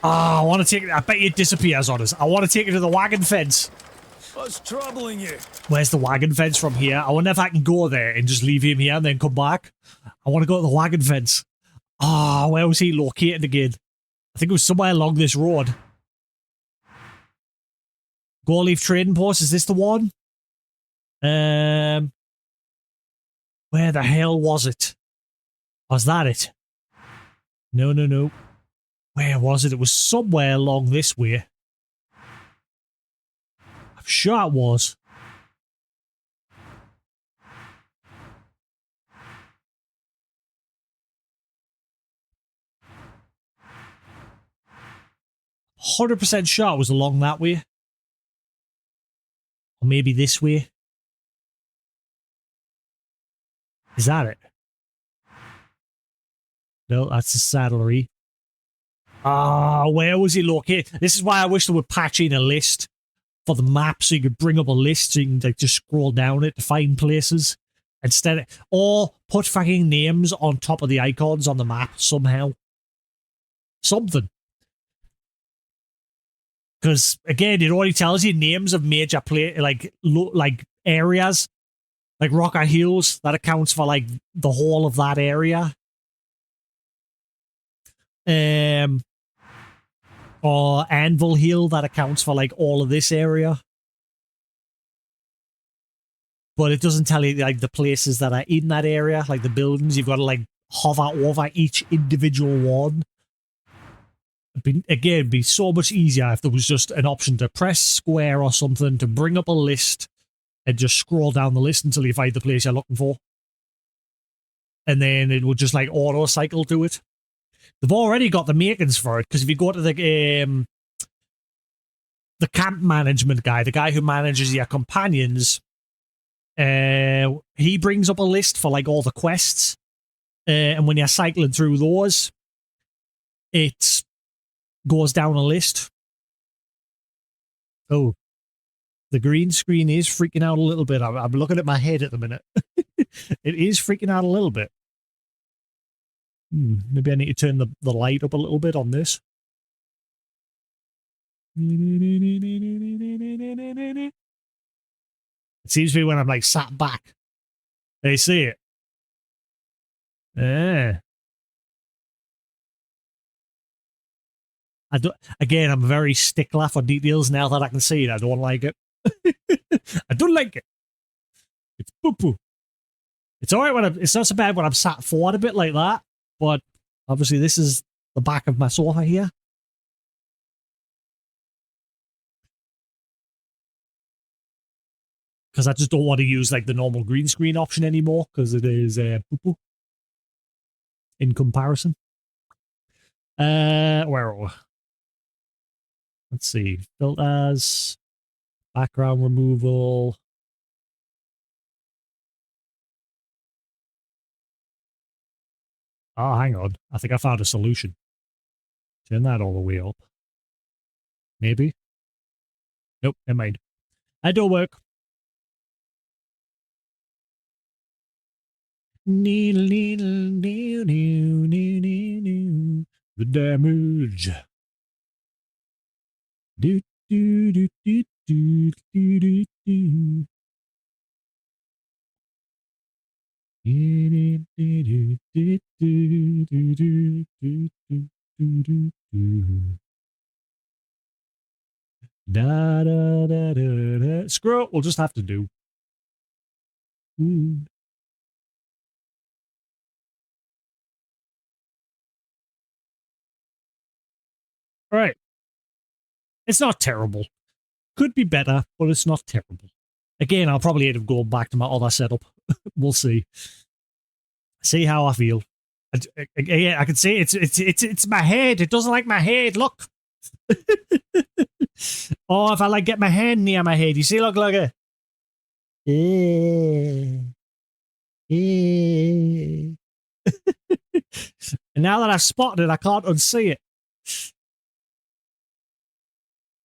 Ah, I want to take it. I bet it disappears on us. I want to take it to the wagon fence. What's troubling you? Where's the wagon fence from here? I wonder if I can go there and just leave him here and then come back. I want to go to the wagon fence. Ah, where was he located again? I think it was somewhere along this road. Goreleaf Trading Post, is this the one? Where the hell was it? Was that it? No, no, no. Where was it? It was somewhere along this way. I'm sure it was. %100% sure it was along that way. Or maybe this way. Is that it? No, that's the saddlery. Ah, where was he located? This is why I wish they would patch in a list for the map so you could bring up a list so you can like just scroll down it to find places instead of, or put fucking names on top of the icons on the map somehow. Something. Because again, it already tells you names of major like areas. Like Rocker Hills, that accounts for like the whole of that area. Or Anvil Hill, that accounts for like all of this area. But it doesn't tell you like the places that are in that area, like the buildings. You've got to like hover over each individual one. It'd be so much easier if there was just an option to press square or something to bring up a list and just scroll down the list until you find the place you're looking for. And then it would just like auto cycle to it. They've already got the makings for it, because if you go to the camp management guy, the guy who manages your companions, he brings up a list for like all the quests. And when you're cycling through those, it goes down a list. Oh. The green screen is freaking out a little bit. I'm looking at my head at the minute. It is freaking out a little bit. Maybe I need to turn the light up a little bit on this. It seems to be when I'm like sat back. They see it. Yeah. Again, I'm a very stickler for details now that I can see it. I don't like it. I don't like it. It's poo-poo. It's alright when it's not so bad when I'm sat forward a bit like that, but obviously this is the back of my sofa here. Because I just don't want to use like the normal green screen option anymore, because it is poo-poo in comparison. Where are we? Let's see. Filters, background removal. Oh, hang on. I think I found a solution. Turn that all the way up. Maybe. Nope, never mind. That don't work. Needle, needle, needle, needle, needle, needle. The damage. Do, do, do, do, do, do, do, do. Do, do, do, do, do, do, do, do, do, do, do. Da, da, da, da, da. Screw it, we'll just have to do. Ooh. All right. It's not terrible. Could be better, but it's not terrible. Again, I'll probably end up going back to my other setup. We'll see. See how I feel. I can see it's my head. It doesn't like my head. Look. Oh, if I like get my hand near my head, you see, look like a. And now that I've spotted it, I can't unsee it.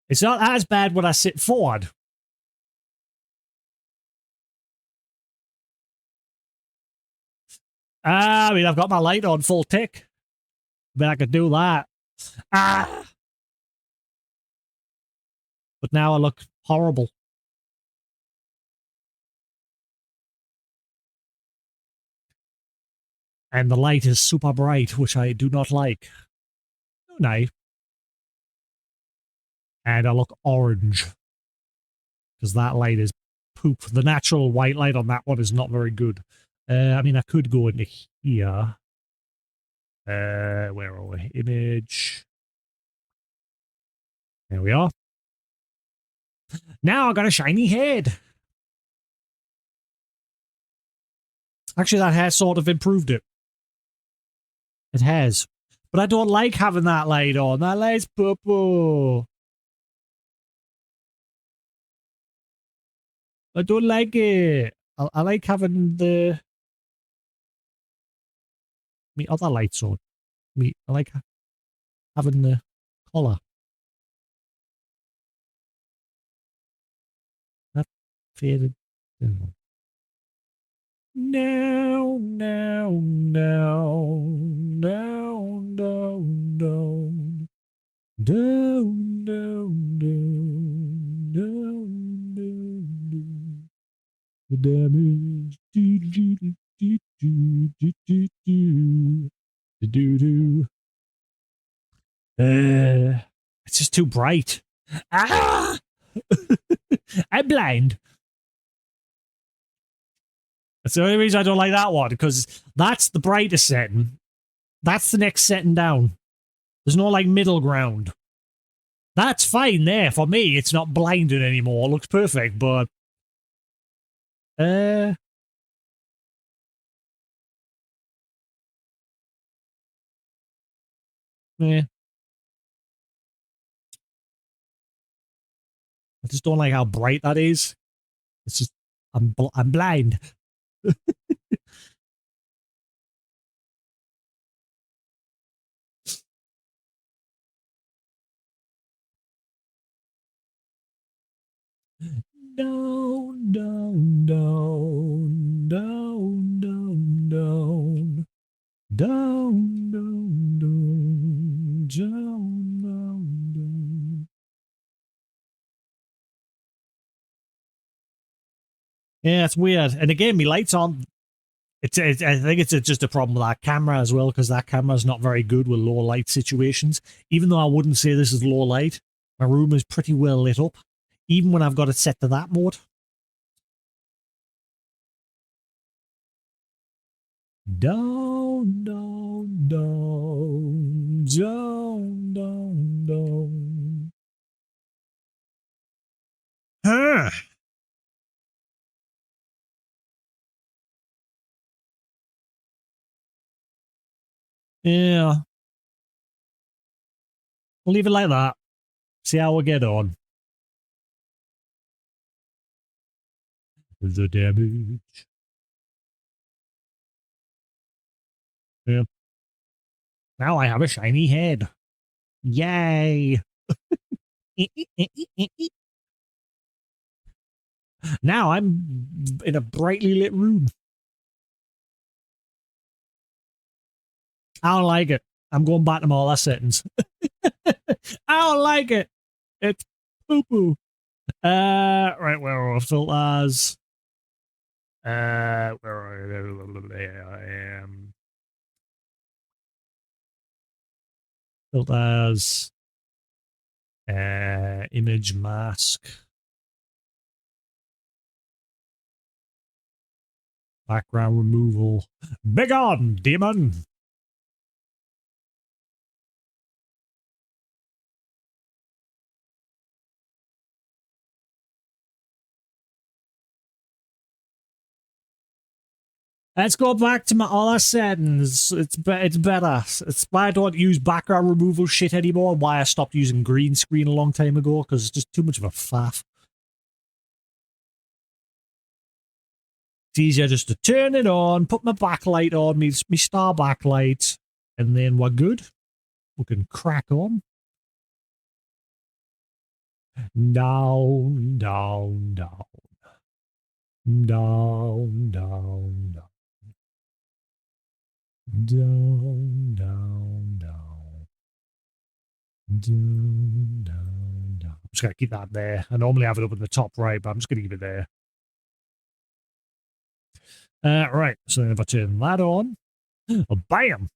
It's not as bad when I sit forward. I mean, I've got my light on full tick. But I could do that. But now I look horrible. And the light is super bright, which I do not like. No. And I look orange. Because that light is poop. The natural white light on that one is not very good. I mean, I could go into here. Where are we? Image. There we are. Now I got a shiny head. Actually, that has sort of improved it. It has. But I don't like having that light on. That light's purple. I don't like it. I like having the other lights on. I like having the collar. That faded. No, no, no, no, no, no, no, no, no, no, no. The damage. Do, do, do, do, do, do, do, do. Do, do. It's just too bright. Ah! I'm blind. That's the only reason I don't like that one, because that's the brightest setting. That's the next setting down. There's no, like, middle ground. That's fine there. For me, it's not blinding anymore. It looks perfect, but... Yeah. I just don't like how bright that is. It's just... I'm blind. No, no, no, no, no, no. Down, down, down, down, down, down. Yeah, it's weird. And again, my lights on. I think it's just a problem with that camera as well, because that camera is not very good with low light situations. Even though I wouldn't say this is low light, my room is pretty well lit up, even when I've got it set to that mode. Down, down, down, down, down, down. Huh. Yeah. We'll leave it like that. See how we get on. The damage. Yeah. Now I have a shiny head. Yay! Now I'm in a brightly lit room. I don't like it. I'm going back to my last settings. I don't like it. It's poo-poo. Right, where are our filters? Where are I am. Filters. Image mask. Background removal. Begone, demon! Let's go back to my other settings. It's better. It's why I don't use background removal shit anymore. Why I stopped using green screen a long time ago, because it's just too much of a faff. It's easier just to turn it on, put my backlight on, me star backlight, and then we're good. We can crack on. Down, down, down. Down, down, down. Down, down, down. Down, down, down. I'm just going to keep that there. I normally have it up in the top right, but I'm just going to keep it there. Right, so if I turn that on, bam!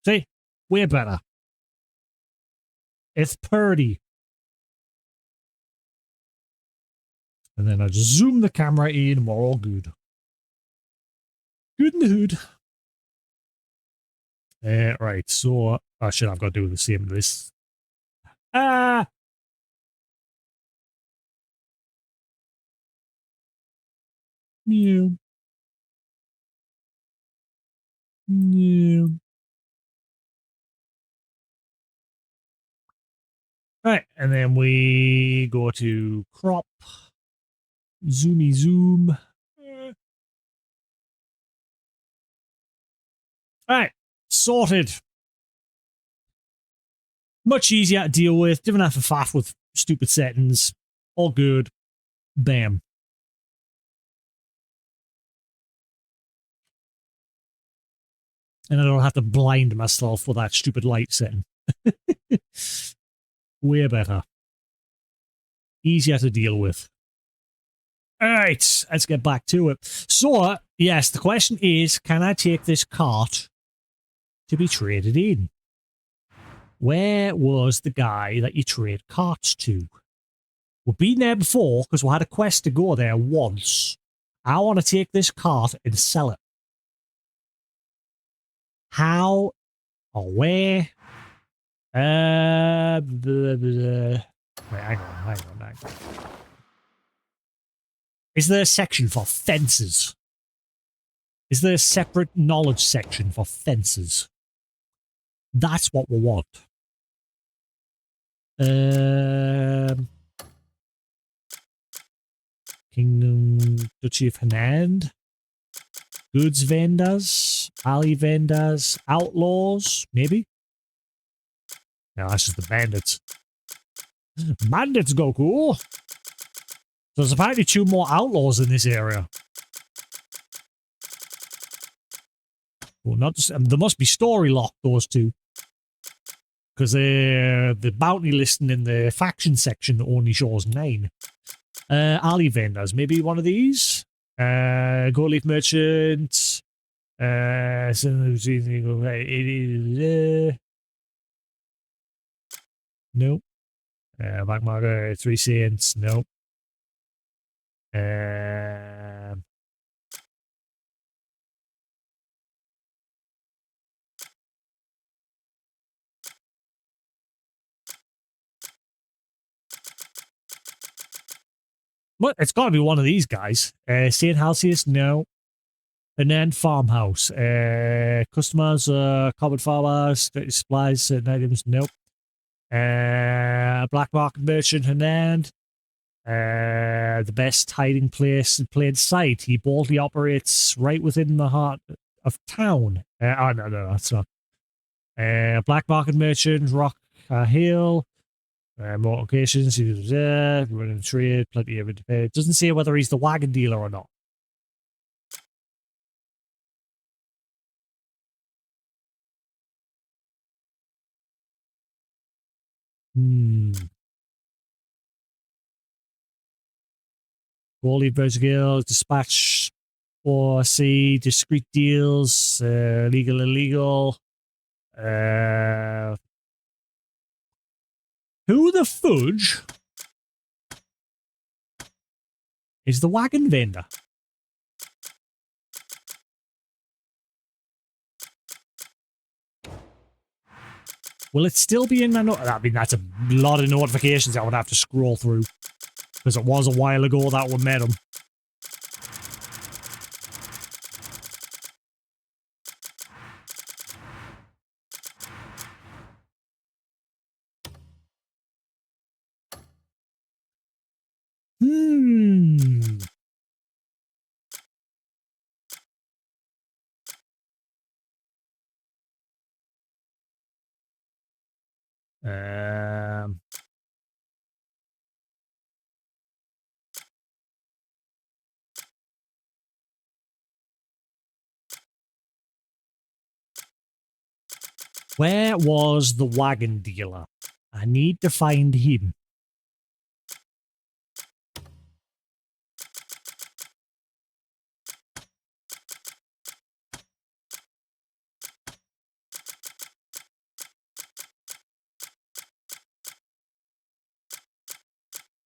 See? Way better. It's pretty. And then I just zoom the camera in and we're all good. Good in the hood. Right, so shit, I've got to do the same to this. Ah! Mew. Mew. Right, and then we go to crop. Zoomy zoom. Alright, sorted. Much easier to deal with. Didn't have to faff with stupid settings. All good. Bam. And I don't have to blind myself with that stupid light setting. Way better. Easier to deal with. Alright, let's get back to it. So, yes, the question is, can I take this cart to be traded in? Where was the guy that you trade carts to? We've been there before because we had a quest to go there once. I want to take this cart and sell it. How or where? Wait, hang on. Is there a section for fences? Is there a separate knowledge section for fences? That's what we want. Kingdom, Duchy of Hanand. Goods vendors, alley vendors, outlaws, maybe? No, that's just the bandits. Bandits go cool. So there's apparently 2 more outlaws in this area. Well, not just, there must be story locked, those 2. Because the bounty listing in the faction section only shows 9. Alley vendors, maybe one of these? Gold leaf merchant. Nope. Black market, 3 cents. Nope. Well, it's got to be one of these guys. St. Halcyus, no. And then farmhouse. Customers, carbon farmers, supplies, certain items, nope. Black market merchant, Hernand. The best hiding place in plain sight. He boldly operates right within the heart of town. No, that's not. Black market merchant, rock hill. More locations, running trade, plenty of it. It doesn't say whether he's the wagon dealer or not. Wally Vertical, dispatch or see discreet deals, legal, illegal. Who the fudge is the wagon vendor? Will it still be in my I mean, that's a lot of notifications I would have to scroll through. Because it was a while ago that we met him. Where was the wagon dealer? I need to find him.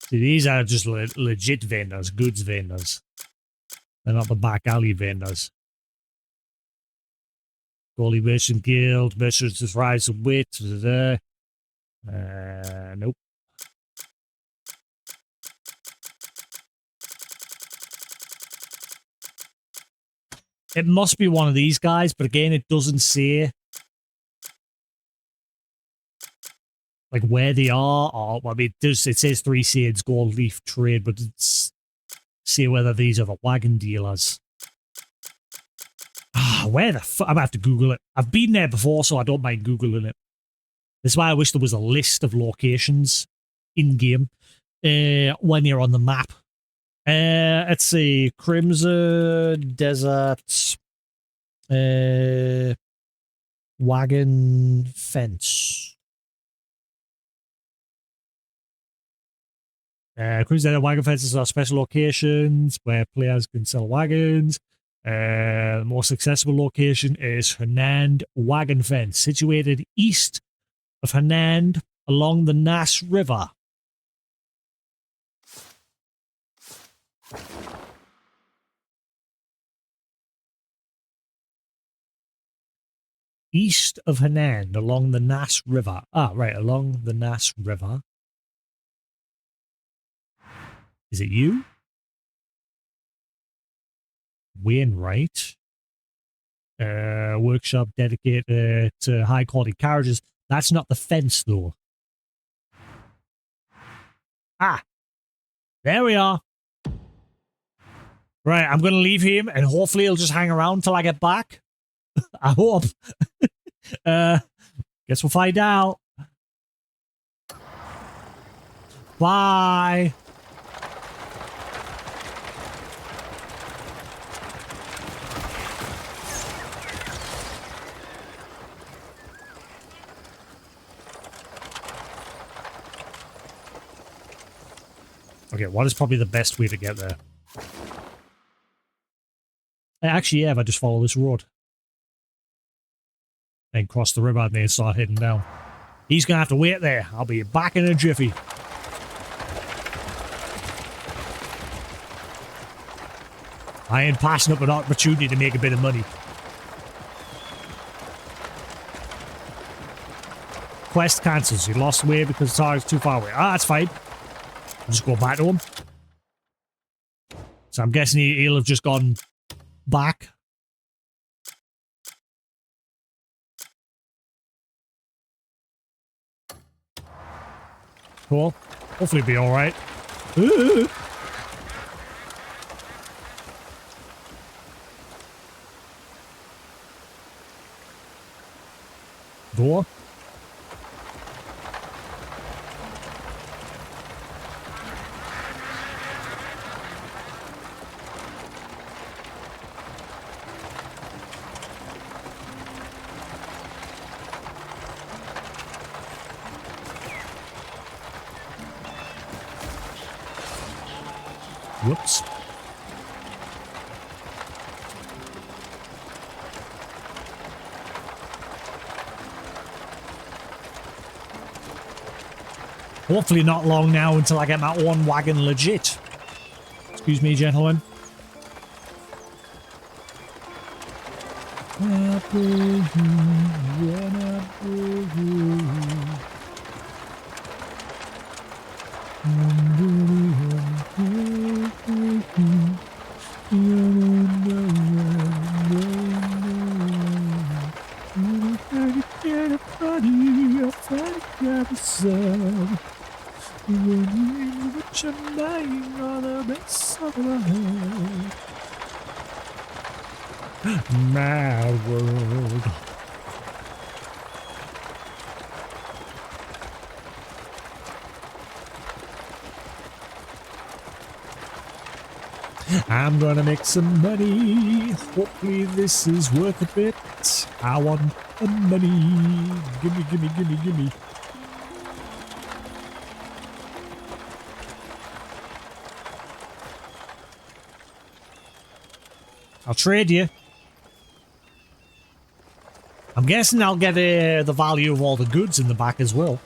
See, these are just legit vendors, goods vendors. They're not the back alley vendors. Goalie Merchant Guild, Merchants Rise of Wit. Nope. It must be one of these guys, but again, it doesn't say like where they are. Or I mean, it says 3 Shades Gold Leaf Trade, but it's see whether these are the wagon dealers. Where the fuck? I'm gonna have to Google it. I've been there before, so I don't mind Googling it. That's why I wish there was a list of locations in game when you're on the map. Let's see. Crimson Desert wagon fence. Crimson Desert wagon fences are special locations where players can sell wagons. The most accessible location is Hernand Wagon Fence, situated east of Hernand along the Nass River. East of Hernand along the Nass River. Ah, right, along the Nass River. Is it you? Wainwright. Workshop dedicated to high quality carriages. That's not the fence though. Ah, there we are. Right, I'm going to leave him and hopefully he'll just hang around till I get back. I hope. Guess we'll find out. Bye. Okay, what is probably the best way to get there? Actually, yeah, if I just follow this road. And cross the river and then start heading down. He's going to have to wait there. I'll be back in a jiffy. I ain't passing up an opportunity to make a bit of money. Quest cancels. You lost the way because the target's too far away. Ah, that's fine. I'll just go back to him. So I'm guessing he'll have just gone back. Cool. Hopefully it'll be alright. Go on. Whoops. Hopefully not long now until I get my own wagon legit. Excuse me, gentlemen. Mad world. I'm gonna make some money. Hopefully this is worth a bit. I want the money. Gimme, gimme, gimme, gimme. I'll trade you. I'm guessing I'll get the value of all the goods in the back as well.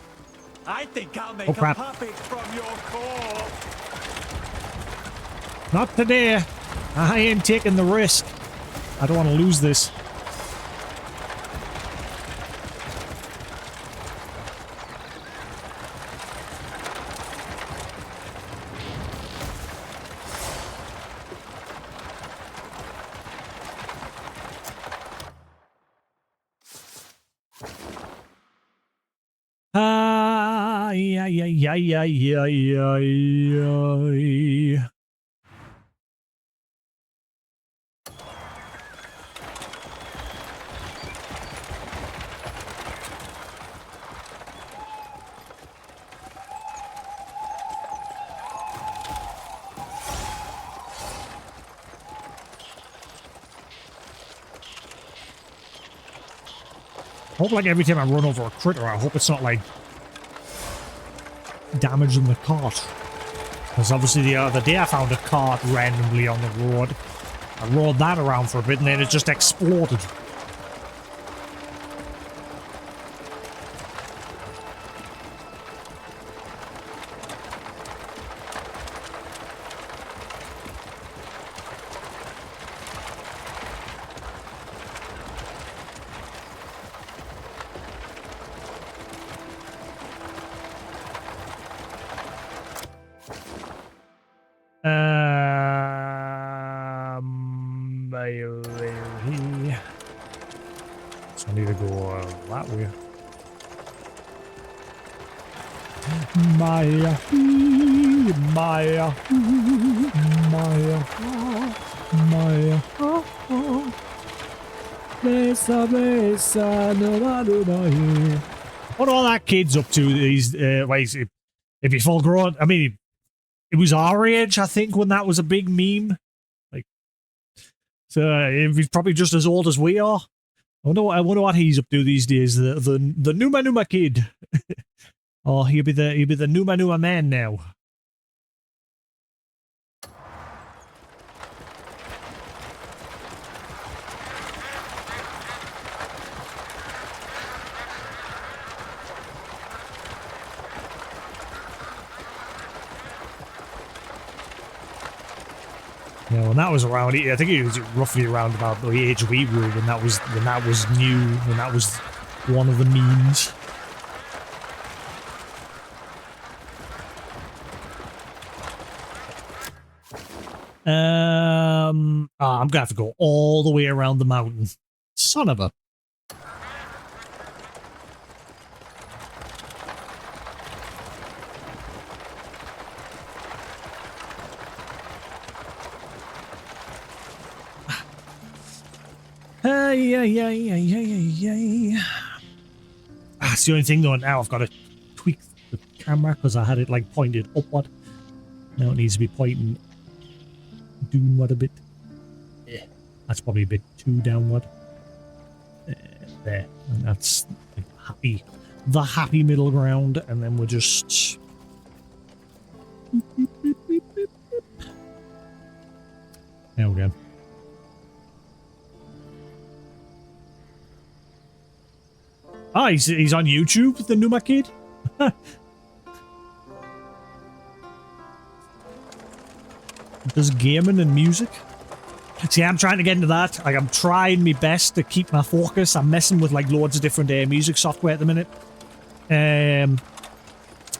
I think I'll make Oh, crap. a puppet from your core. Not today. I ain't taking the risk. I don't want to lose this. Ay. I hope like every time I run over a critter, I hope it's not like damaging the cart. Because obviously the other day I found a cart randomly on the road. I rode that around for a bit and then it just exploded. So I need to go that way. Maya, what are all that kid's up to these ways? If you're full grown, I mean, it was our age, I think, when that was a big meme. Like, so he's probably just as old as we are. I wonder what he's up to these days. The Numa kid. Oh, he'll be the Numa man now. Yeah, when that was around, I think it was roughly around about the age we were when that was new, when that was one of the memes. I'm gonna have to go all the way around the mountain. Son of a. That's the only thing though. Now I've got to tweak the camera because I had it like pointed upward. Now it needs to be pointing downward a bit. Yeah, that's probably a bit too downward. There, and that's the happy middle ground, and then we're just there we go. Ah, he's on YouTube, the Numa kid. Does gaming and music. See, I'm trying to get into that. Like, I'm trying my best to keep my focus. I'm messing with like loads of different music software at the minute. And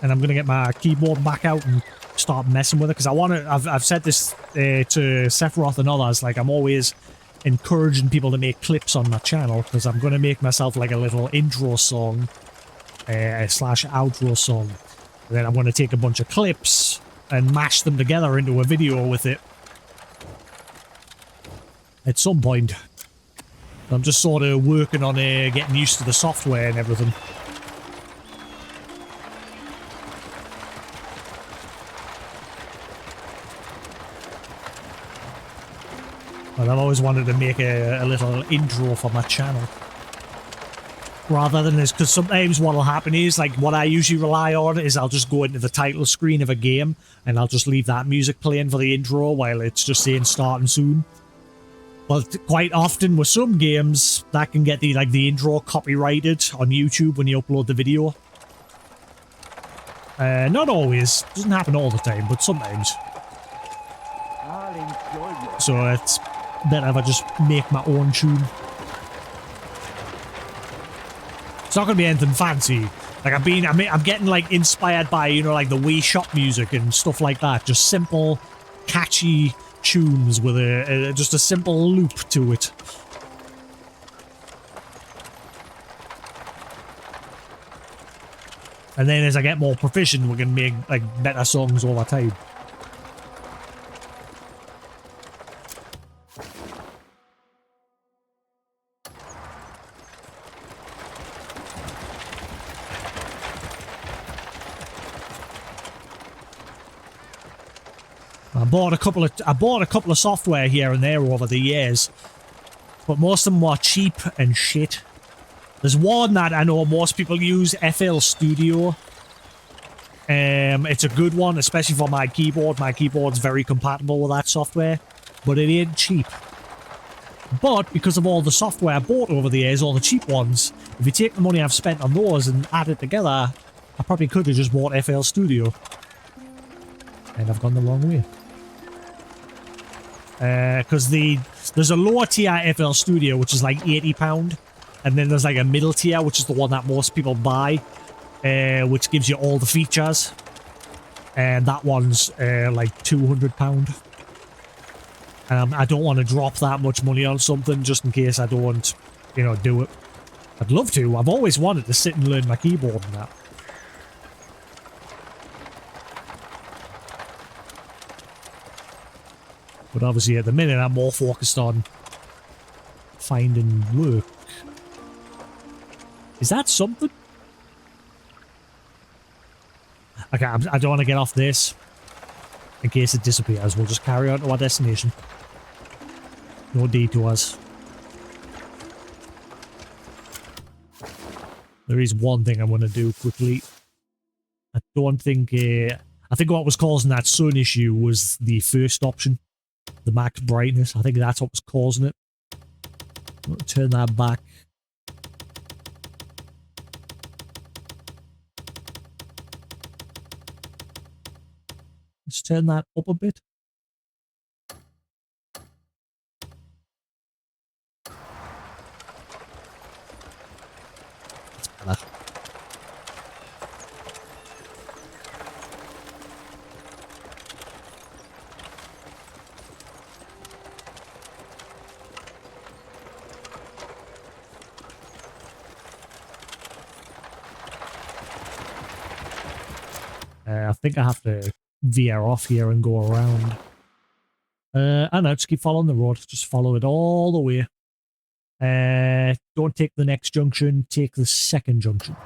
I'm gonna get my keyboard back out and start messing with it because I want to. I've said this to Sephiroth and others. Like, I'm always encouraging people to make clips on my channel because I'm gonna make myself like a little intro song slash outro song. And then I'm gonna take a bunch of clips and mash them together into a video with it at some point. I'm just sort of working on getting used to the software and everything. But I've always wanted to make a little intro for my channel. Rather than this, because sometimes what will happen is, like, what I usually rely on is I'll just go into the title screen of a game and I'll just leave that music playing for the intro while it's just saying starting soon. But quite often with some games, that can get the intro copyrighted on YouTube when you upload the video. Not always. Doesn't happen all the time, but sometimes. So it's better if I just make my own tune. It's not gonna be anything fancy. Like I'm getting like inspired by, you know, like the Wii Shop music and stuff like that. Just simple, catchy tunes with just a simple loop to it. And then as I get more proficient, we can make like better songs over time. I bought a couple of software here and there over the years, but most of them were cheap and shit. There's one that I know most people use, FL Studio. It's a good one, especially for my keyboard. My keyboard's very compatible with that software, but it ain't cheap. But because of all the software I bought over the years, all the cheap ones, if you take the money I've spent on those and add it together, I probably could have just bought FL Studio. And I've gone the wrong way. Because there's a lower tier FL Studio, which is like £80, and then there's like a middle tier, which is the one that most people buy, which gives you all the features, and that one's like £200. I don't want to drop that much money on something just in case I don't, you know, do it. I'd love to. I've always wanted to sit and learn my keyboard and that. But obviously at the minute I'm more focused on finding work. Is that something? Okay, I don't want to get off this in case it disappears. We'll just carry on to our destination. No detours. There is one thing I want to do quickly. I don't think... I think what was causing that sun issue was the first option. The max brightness. I think that's what was causing it. I'm gonna turn that back. Let's turn that up a bit. That's better. I think I have to veer off here and go around. I know, just keep following the road. Just follow it all the way. Don't take the next junction, take the second junction.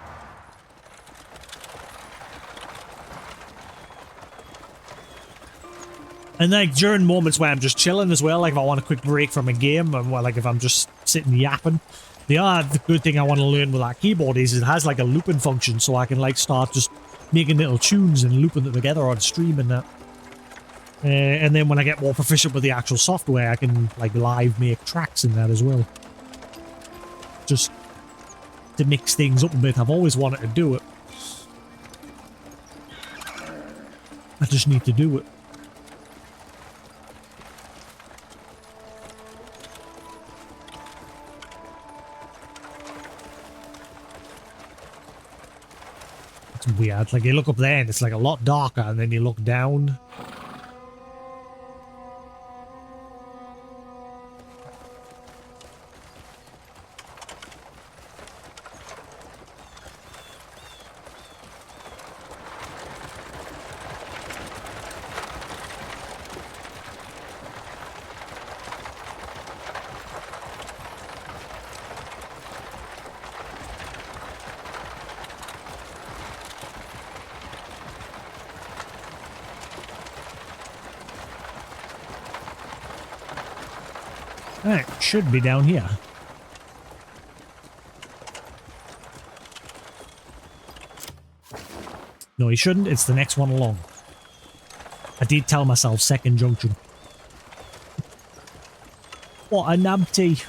And like during moments where I'm just chilling as well, like if I want a quick break from a game, and like if I'm just sitting yapping, the good thing I want to learn with that keyboard is it has like a looping function, so I can like start just making little tunes and looping them together on stream and that. And then when I get more proficient with the actual software, I can like live make tracks in that as well. Just to mix things up a bit. I've always wanted to do it. I just need to do it. It's weird. Like you look up there and it's like a lot darker, and then you look down. Alright, should be down here. No, he shouldn't. It's the next one along. I did tell myself second junction. What a numpty.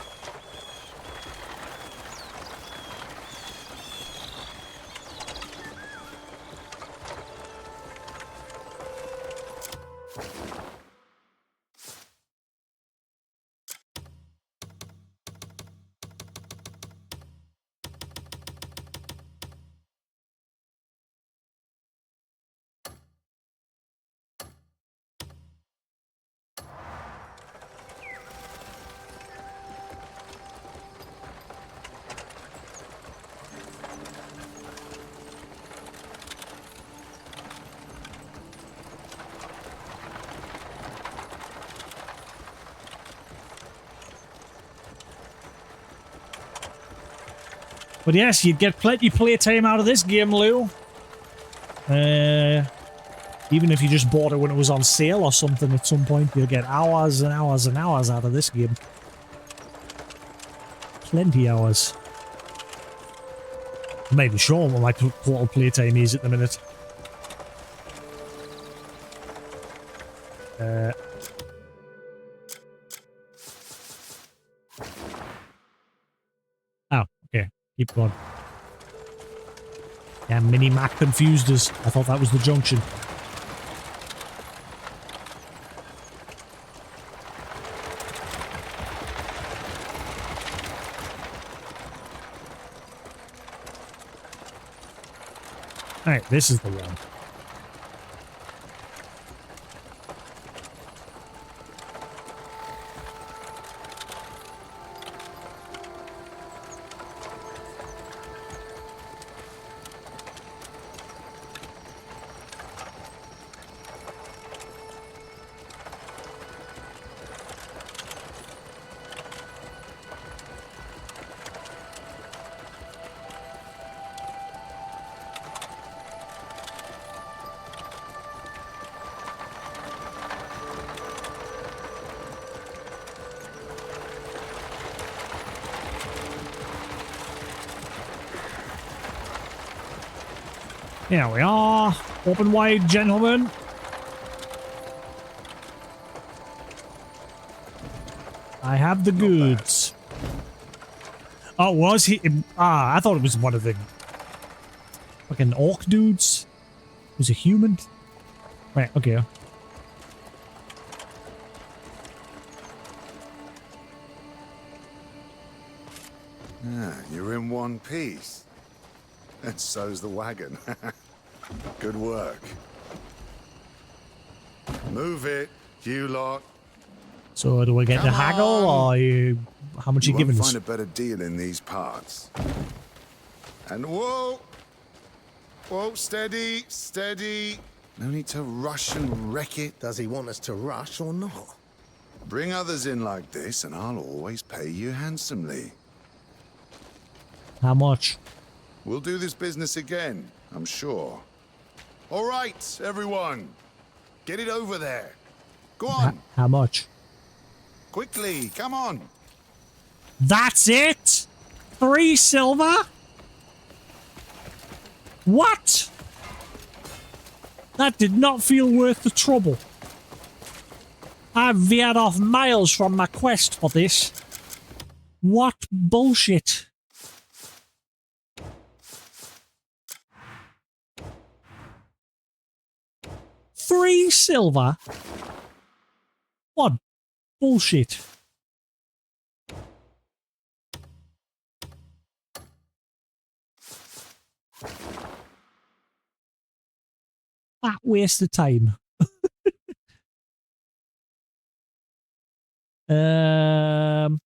But yes, you'd get plenty playtime out of this game, Lou. Even if you just bought it when it was on sale or something at some point, you'll get hours and hours and hours out of this game. Plenty hours. I'm not even sure what my total playtime is at the minute. Oh, okay. Keep going. Yeah, mini-map confused us. I thought that was the junction. Alright, this is the one. Here we are. Open wide, gentlemen. I have the goods. Oh, was he? I thought it was one of the fucking orc dudes. It was a human. Right, okay. You're in one piece. And so's the wagon. Good work. Move it, you lot. So do I get the haggle, or how much you giving us? Find a better deal in these parts. And whoa! Whoa, steady, steady. No need to rush and wreck it. Does he want us to rush or not? Bring others in like this, and I'll always pay you handsomely. How much? We'll do this business again, I'm sure. All right, everyone. Get it over there. Go on. How much? Quickly, come on. That's it? 3 silver? What? That did not feel worth the trouble. I veered off miles from my quest for this. What bullshit. $3 silver? What bullshit. That waste of time. um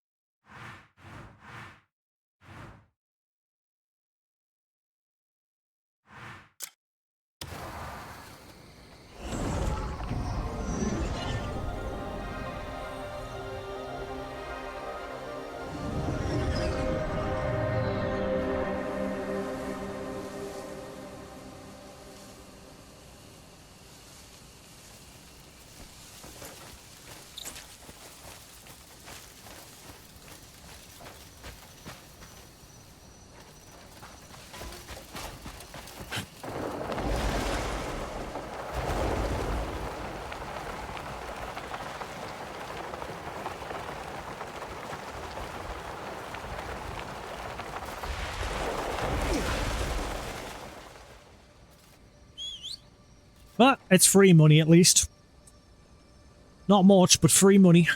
But it's free money at least. Not much, but free money.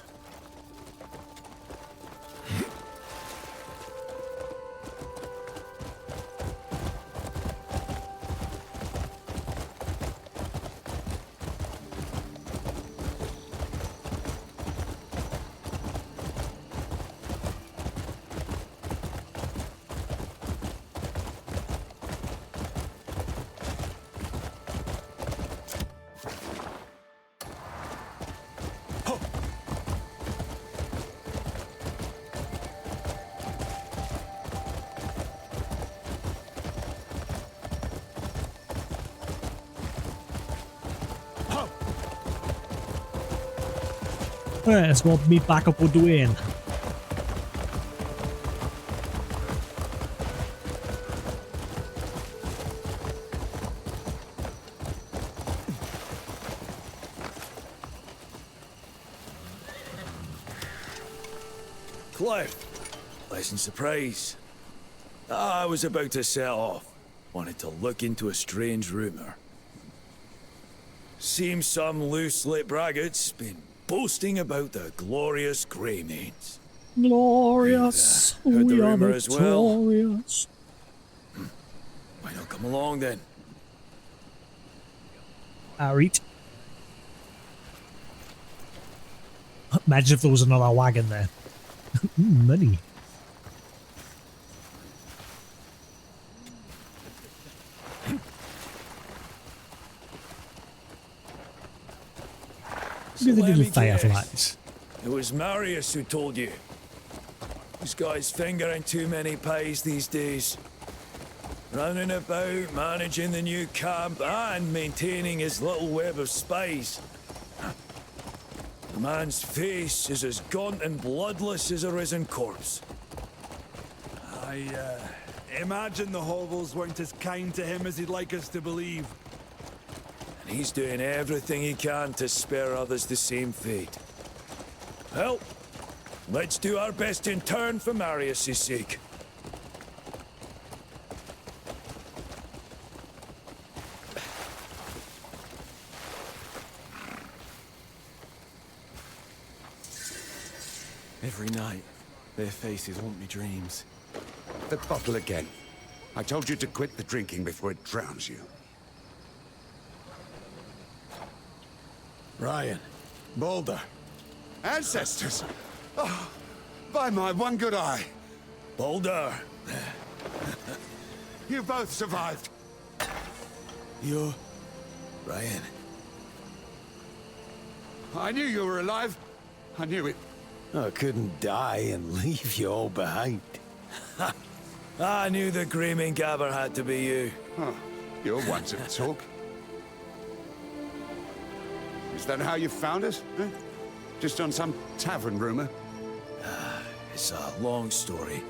Right, let's go meet back up with Dwayne. Cliff, pleasant surprise. I was about to set off. Wanted to look into a strange rumour. Seems some loose-lip braggart's been boasting about the glorious Greymanes. Glorious, heard the we are rumour as well? victorious. Why not come along then? Alright. Imagine if there was another wagon there. Money. So Look at the let little me guess. fireflies. It was Marius who told you. This guy's fingering too many pies these days. Running about, managing the new camp, and maintaining his little web of spies. The man's face is as gaunt and bloodless as a risen corpse. I imagine the hovels weren't as kind to him as he'd like us to believe. And he's doing everything he can to spare others the same fate. Well, let's do our best in turn for Marius' sake. Every night, their faces haunt me dreams. The bottle again. I told you to quit the drinking before it drowns you. Ryan. Boulder. Ancestors! Oh, by my one good eye. Boulder! You both survived. You're... Ryan. I knew you were alive. I knew it. I couldn't die and leave you all behind. I knew the Greymane Gabber had to be you. Oh, you're one to talk. Is that how you found us? Huh? Just on some tavern rumor? It's a long story.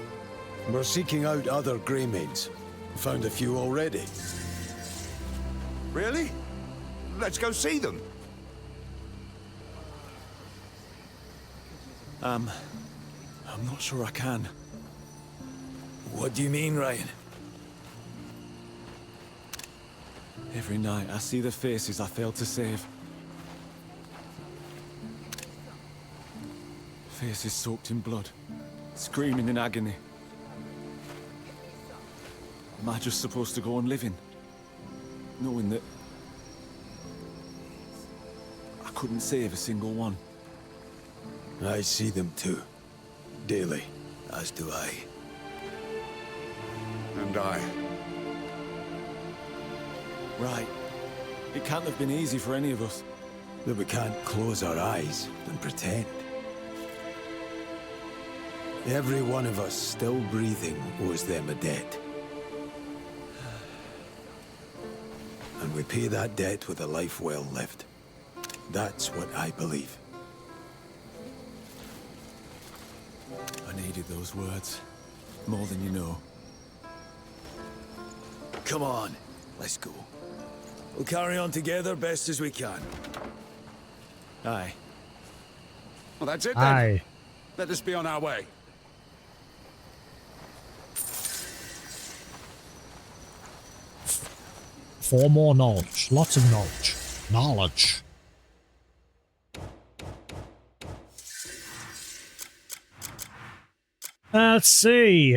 We're seeking out other Greymaids. Found a few already. Really? Let's go see them. I'm not sure I can. What do you mean, Ryan? Every night I see the faces I failed to save. Faces soaked in blood, screaming in agony. Am I just supposed to go on living, knowing that I couldn't save a single one? I see them too. Daily, as do I. And I. Right. It can't have been easy for any of us. But we can't close our eyes and pretend. Every one of us still breathing owes them a debt. And we pay that debt with a life well lived. That's what I believe. I needed those words. More than you know. Come on, let's go. We'll carry on together best as we can. Aye. Well, that's it then. Aye. Let us be on our way. For more knowledge. Lots of knowledge. Knowledge. Let's see.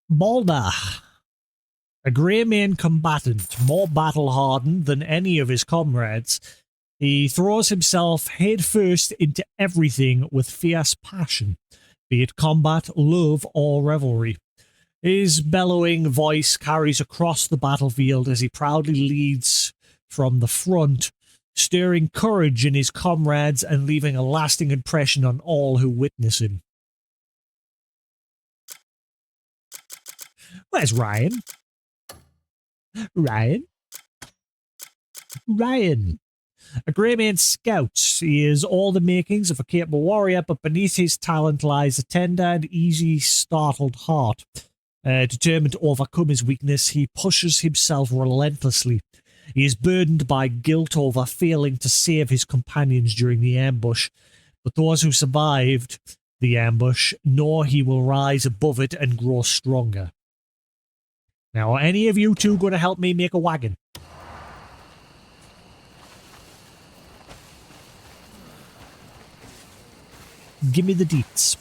Balder. A Greymane combatant, more battle-hardened than any of his comrades. He throws himself headfirst into everything with fierce passion, be it combat, love, or revelry. His bellowing voice carries across the battlefield as he proudly leads from the front, stirring courage in his comrades and leaving a lasting impression on all who witness him. Where's Ryan? Ryan? Ryan. A Greymane scout, he is all the makings of a capable warrior, but beneath his talent lies a tender and easy startled heart. Determined to overcome his weakness, he pushes himself relentlessly. He is burdened by guilt over failing to save his companions during the ambush, but those who survived the ambush know he will rise above it and grow stronger. Now, are any of you two going to help me make a wagon? Give me the deets.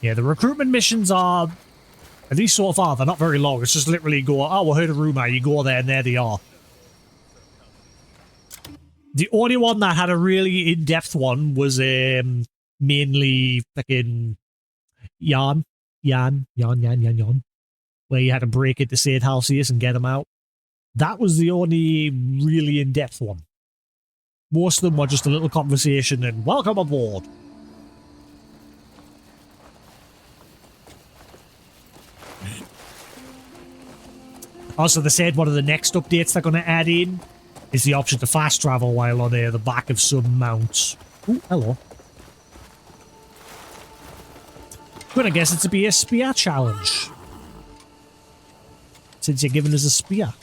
Yeah, the recruitment missions are, at least so far, they're not very long. It's just literally go, oh, we heard a rumor, you go there and there they are. The only one that had a really in-depth one was mainly fucking Jan, where you had to break into St. Halsius and get him out. That was the only really in-depth one. Most of them were just a little conversation and welcome aboard. Also, they said one of the next updates they're going to add in is the option to fast travel while on the back of some mounts. Ooh, hello. I'm going to guess it's to be a spear challenge. Since you're giving us a spear.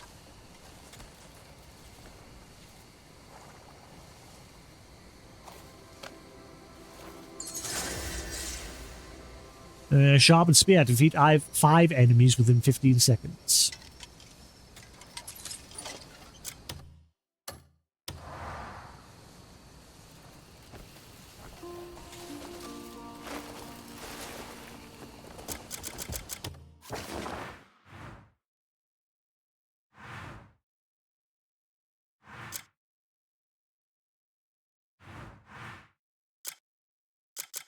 Sharpened spear. Defeat 5 enemies within 15 seconds.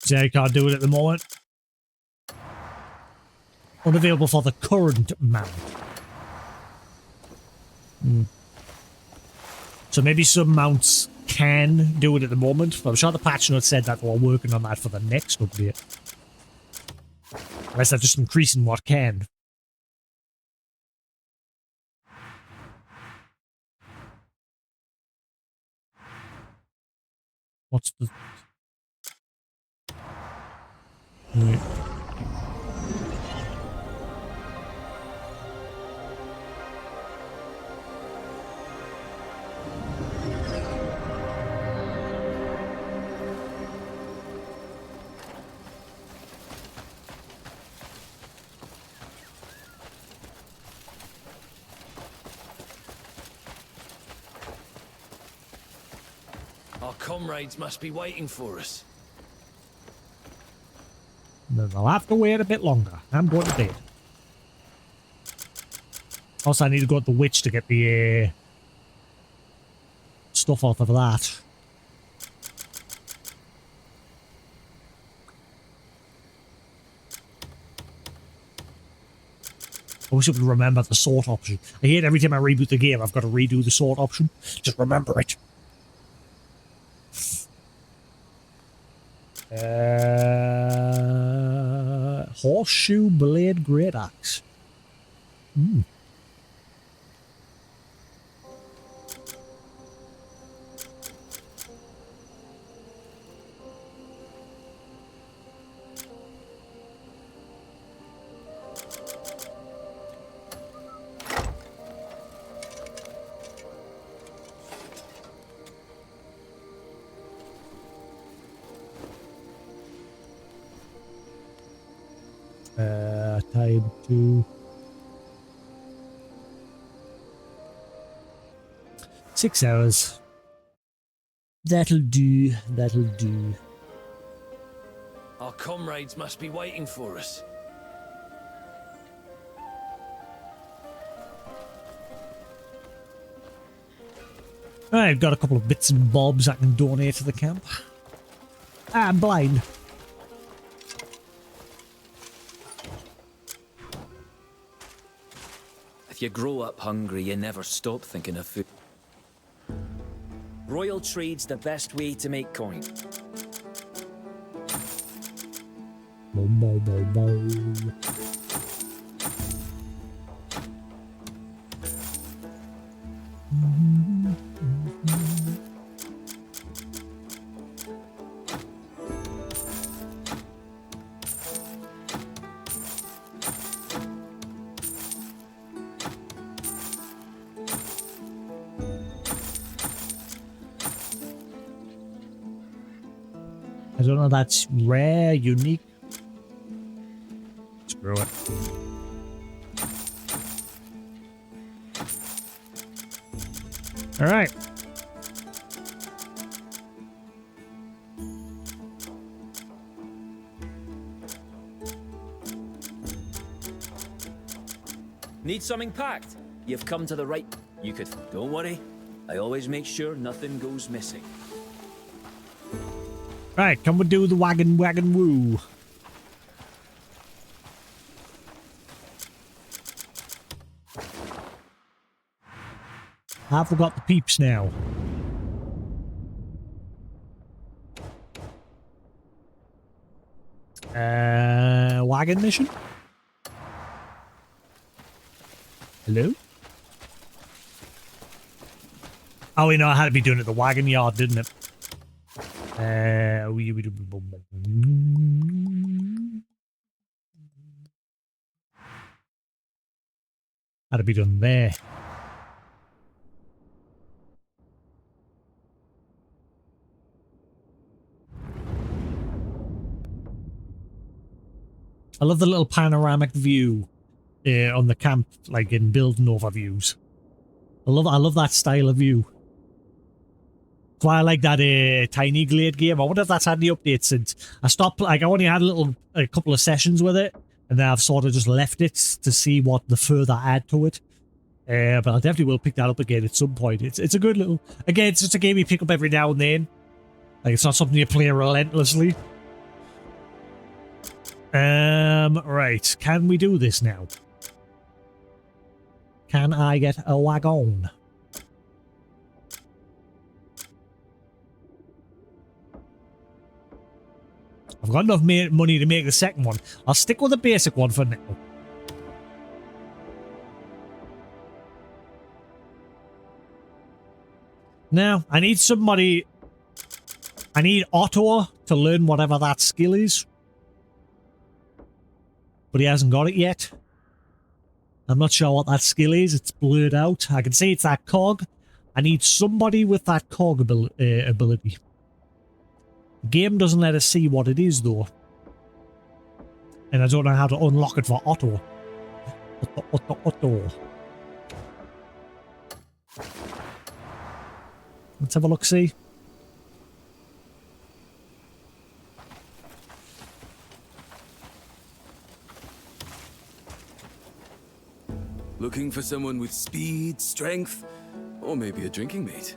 So I can't do it at the moment. Unavailable for the current mount. So maybe some mounts can do it at the moment, but I'm sure the patch notes said that we're working on that for the next update. Unless they're just increasing what can. What's the... Right. Our comrades must be waiting for us. Then I'll have to wait a bit longer. I'm going to bed. Also, I need to go to the witch to get the stuff off of that. I wish I could remember the sort option. I hate every time I reboot the game, I've got to redo the sort option. Just remember it. Horseshoe blade great axe. Hmm. Time to 6 hours. That'll do. That'll do. Our comrades must be waiting for us. I've got a couple of bits and bobs I can donate to the camp. I'm blind. If you grow up hungry, you never stop thinking of food. Royal trade's the best way to make coin. I don't know, that's rare, unique. Screw it. Alright. Need something packed? You've come to the right... You could... Don't worry. I always make sure nothing goes missing. Right, come and do the wagon woo. I forgot the peeps now. Wagon mission? Hello? Oh, we know I had to be doing it at the wagon yard, didn't it? Had to be done there. I love the little panoramic view on the camp, like in building overviews. I love that style of view. That's why I like that Tiny Glade game. I wonder if that's had any updates since I stopped. Like I only had a couple of sessions with it, and then I've sort of just left it to see what the further add to it. But I definitely will pick that up again at some point. It's a good little. Again, it's just a game you pick up every now and then. Like it's not something you play relentlessly. Right. Can we do this now? Can I get a wagon? I've got enough money to make the second one. I'll stick with the basic one for now. Now, I need somebody... I need Otto to learn whatever that skill is. But he hasn't got it yet. I'm not sure what that skill is. It's blurred out. I can see it's that cog. I need somebody with that cog ability. The game doesn't let us see what it is, though. And I don't know how to unlock it for Otto. Otto. Let's have a look-see. Looking for someone with speed, strength, or maybe a drinking mate.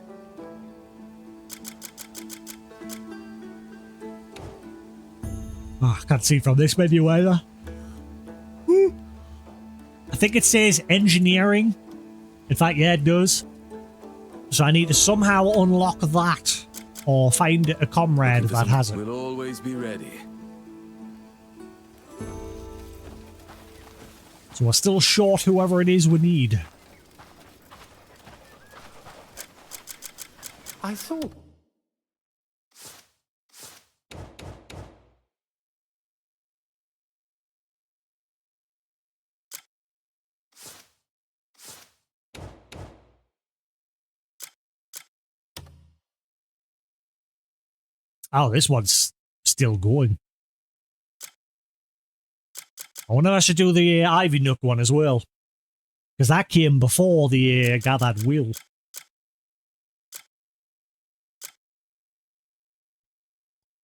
Oh, I can't see from this menu either. I think it says engineering. In fact, yeah, it does. So I need to somehow unlock that or find a comrade that has it. We'll always be ready. So we're still short whoever it is we need. I thought... Oh, this one's still going. I wonder if I should do the Ivy Nook one as well. Because that came before the Gathered Wheel.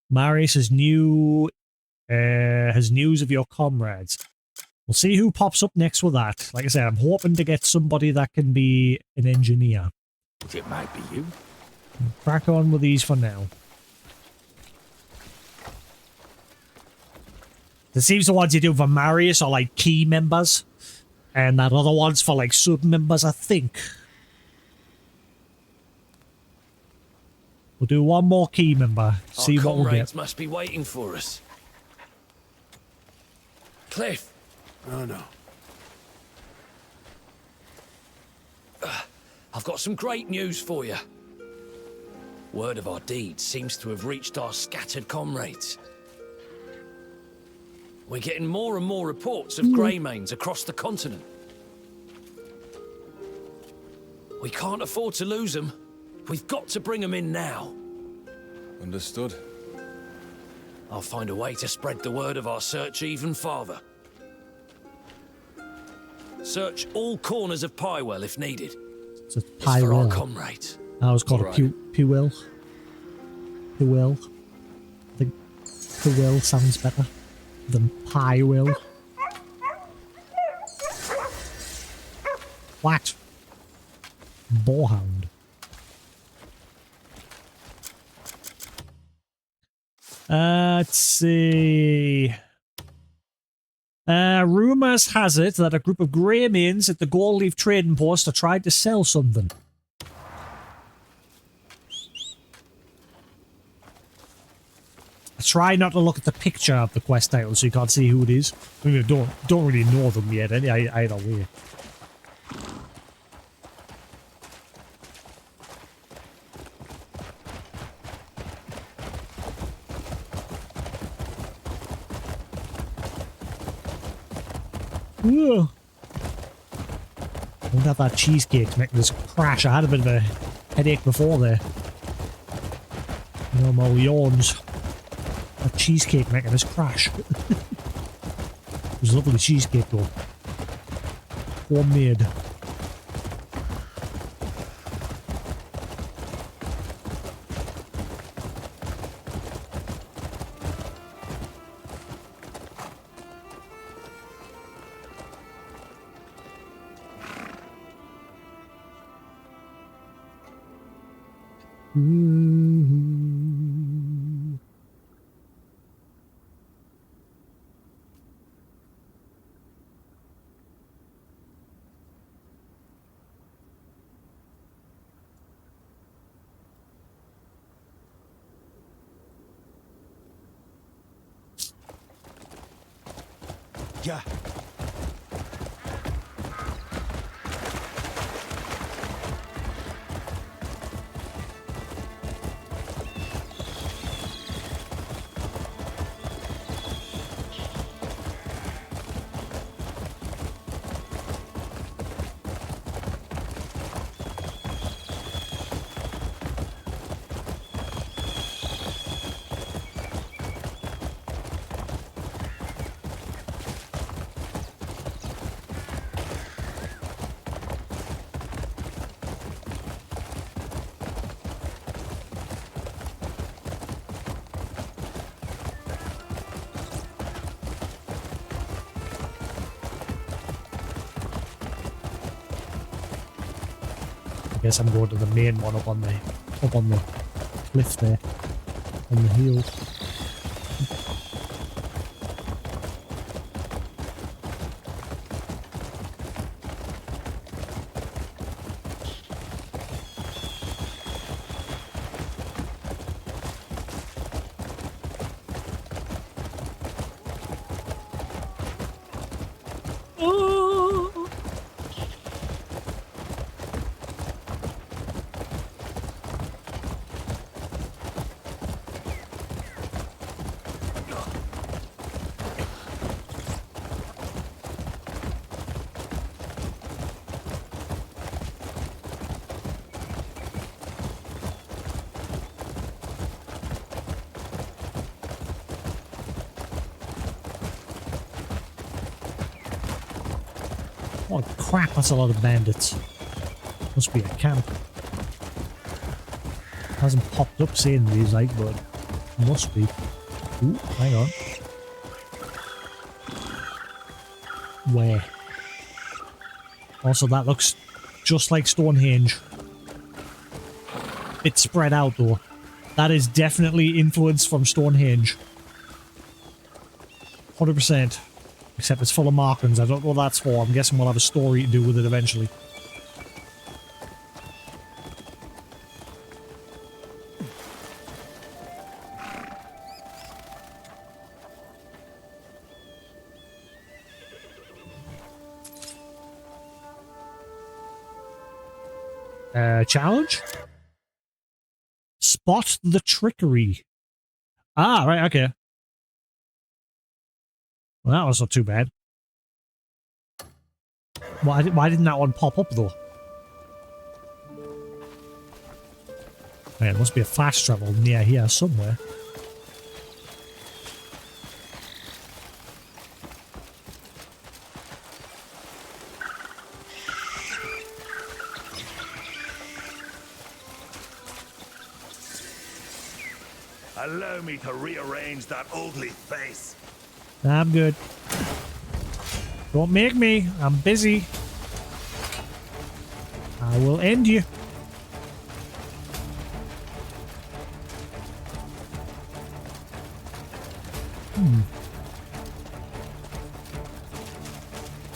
Marius has news of your comrades. We'll see who pops up next with that. Like I said, I'm hoping to get somebody that can be an engineer. It might be you. Crack on with these for now. It seems the ones you do for Marius are like key members. And that other one's for like sub-members, I think. We'll do one more key member. See what we'll get. Comrades must be waiting for us. Cliff. Oh no. I've got some great news for you. Word of our deeds seems to have reached our scattered comrades. We're getting more and more reports of Greymanes across the continent. We can't afford to lose them. We've got to bring them in now. Understood. I'll find a way to spread the word of our search even farther. Search all corners of Pywell if needed. It's a It's for our Pywell. comrades. I was called All a Pywell. Pywell. I think Pywell sounds better than Pywell. What? Boarhound. Let's see. Rumours has it that a group of Greymanes at the Gold Leaf trading post are trying to sell something. I try not to look at the picture of the quest title so you can't see who it is. I mean, I don't really know them yet either way. Ugh. I won't have that cheesecake to make this crash. I had a bit of a headache before there. You know, I'm all yawns. That cheesecake making us crash. It was a lovely cheesecake though. Homemade. Yeah. guess I'm going to the main one up on the cliff there, on the hill. Oh crap, that's a lot of bandits. Must be a camp. Hasn't popped up saying these like, but must be. Ooh, hang on. Where? Also, that looks just like Stonehenge. It's spread out though. That is definitely influenced from Stonehenge. 100%. Except it's full of markings. I don't know what that's for. I'm guessing we'll have a story to do with it eventually. Challenge? Spot the trickery. Ah, right, okay. Well, that was not too bad. Why didn't that one pop up, though? Okay, it must be a fast travel near here somewhere. Allow me to rearrange that ugly face. I'm good. Don't make me. I'm busy. I will end you.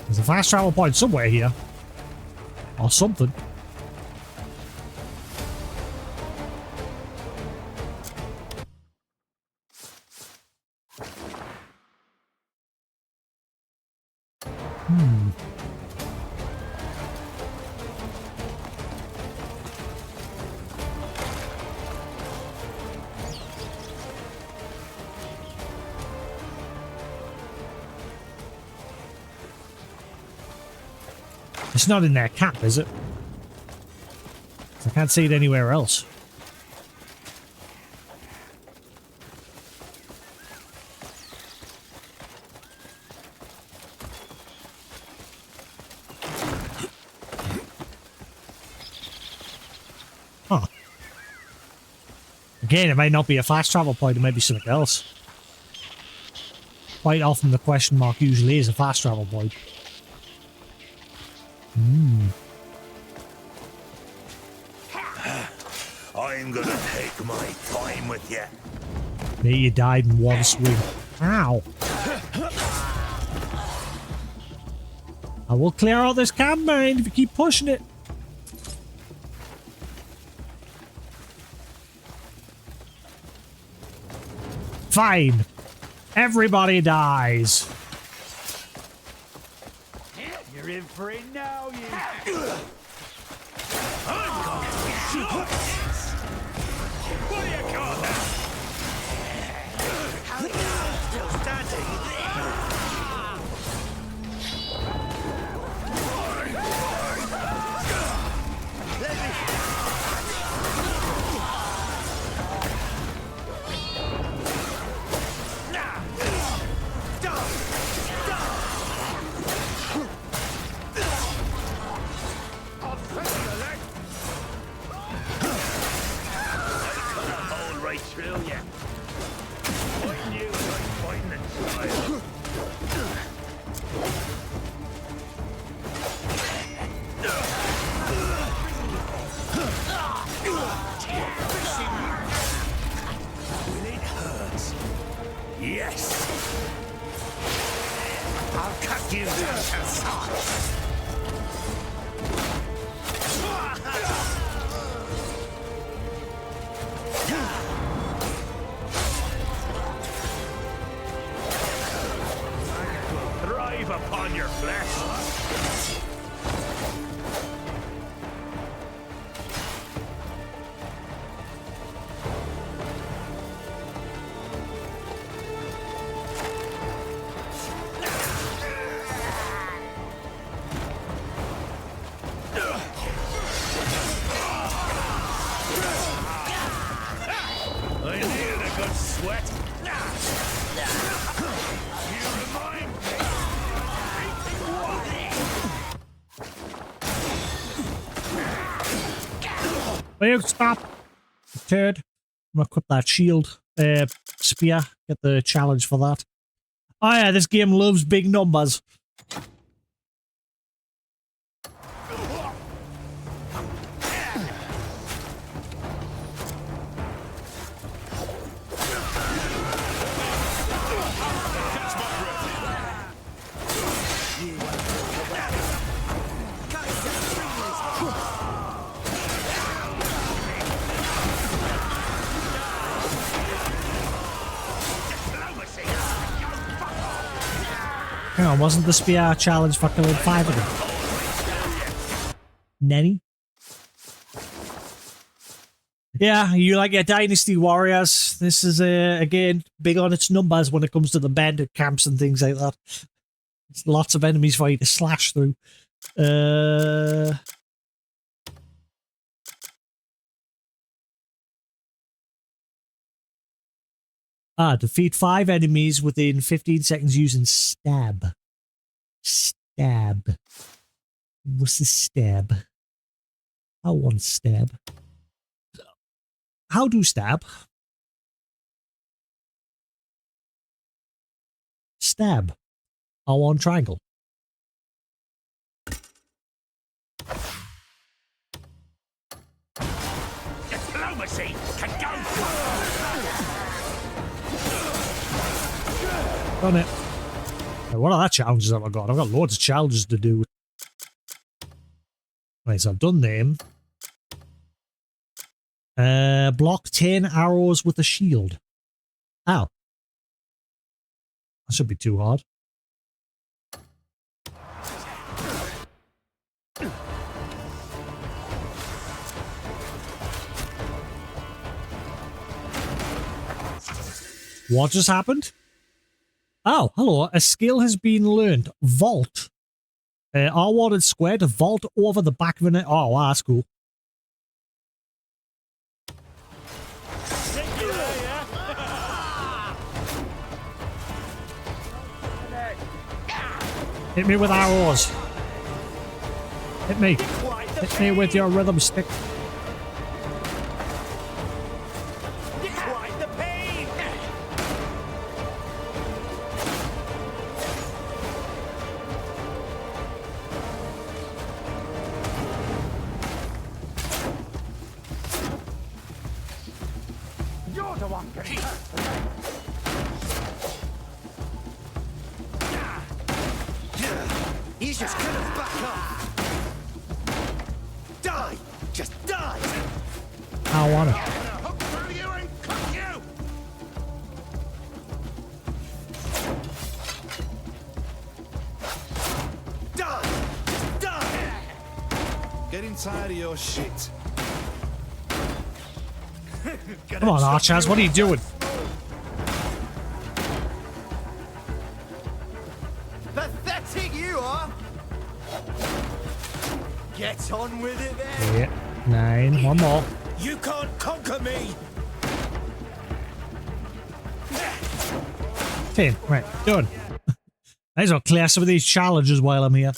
There's a fast travel point somewhere here. Or something. It's not in their cap, is it? I can't see it anywhere else. Huh. Again, it might not be a fast travel point, it might be something else. Quite often the question mark usually is a fast travel point. I'm gonna take my time with you. There you died in one swing. Ow. I will clear out this camp mine if you keep pushing it. Fine. Everybody dies. You're in for it now, you. What do you got now? How are you still standing? Yes! I'll cut you down to size! Thrive upon your flesh! I needed a good sweat. You remind Will you stop, turd? I'm gonna equip that shield, spear. Get the challenge for that. Oh yeah, this game loves big numbers. Hang on, wasn't the spear challenge for killing 5 of them? Nenny? Yeah, you like your Dynasty Warriors. This is, again, big on its numbers when it comes to the bandit camps and things like that. It's lots of enemies for you to slash through. Defeat 5 enemies within 15 seconds using stab. Stab. What's the stab? I want stab. How do stab? Stab. I want triangle. Diplomacy can go. Done it. Now, what other challenges have I got? I've got loads of challenges to do. Right, so I've done them. Block 10 arrows with a shield. Ow. That should be too hard. What just happened? Oh, hello. A skill has been learned. Vault. R1 and square to vault over the back of an... Oh, wow, that's cool. Hit me with arrows. Hit me. Hit me with your rhythm stick. He's just gonna back up. Die! Just die! I want it. Hook through you and cut you! Die! Just die! Getting tired of your shit. Come on, Archers, what are you doing? Pathetic you are! Get on with it then! Yeah, 9, one more. You can't conquer me! 10, right, done. Might as well clear some of these challenges while I'm here.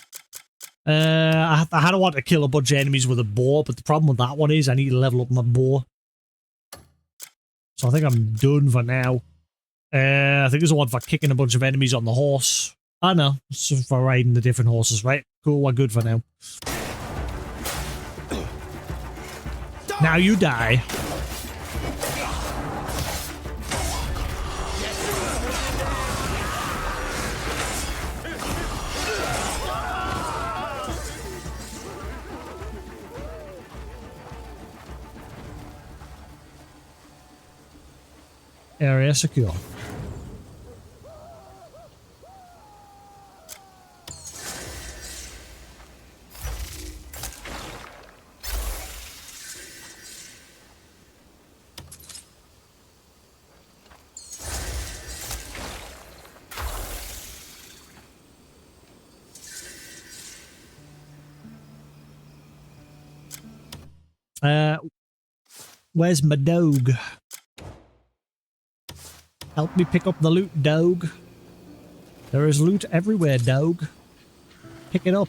I had to want to kill a bunch of enemies with a bow, but the problem with that one is I need to level up my bow. So I think I'm done for now. I think there's one for kicking a bunch of enemies on the horse. I know, it's for riding the different horses, right? Cool, we're good for now. Now you die. Area secure. Where's my dog? Help me pick up the loot, dog. There is loot everywhere, dog. Pick it up.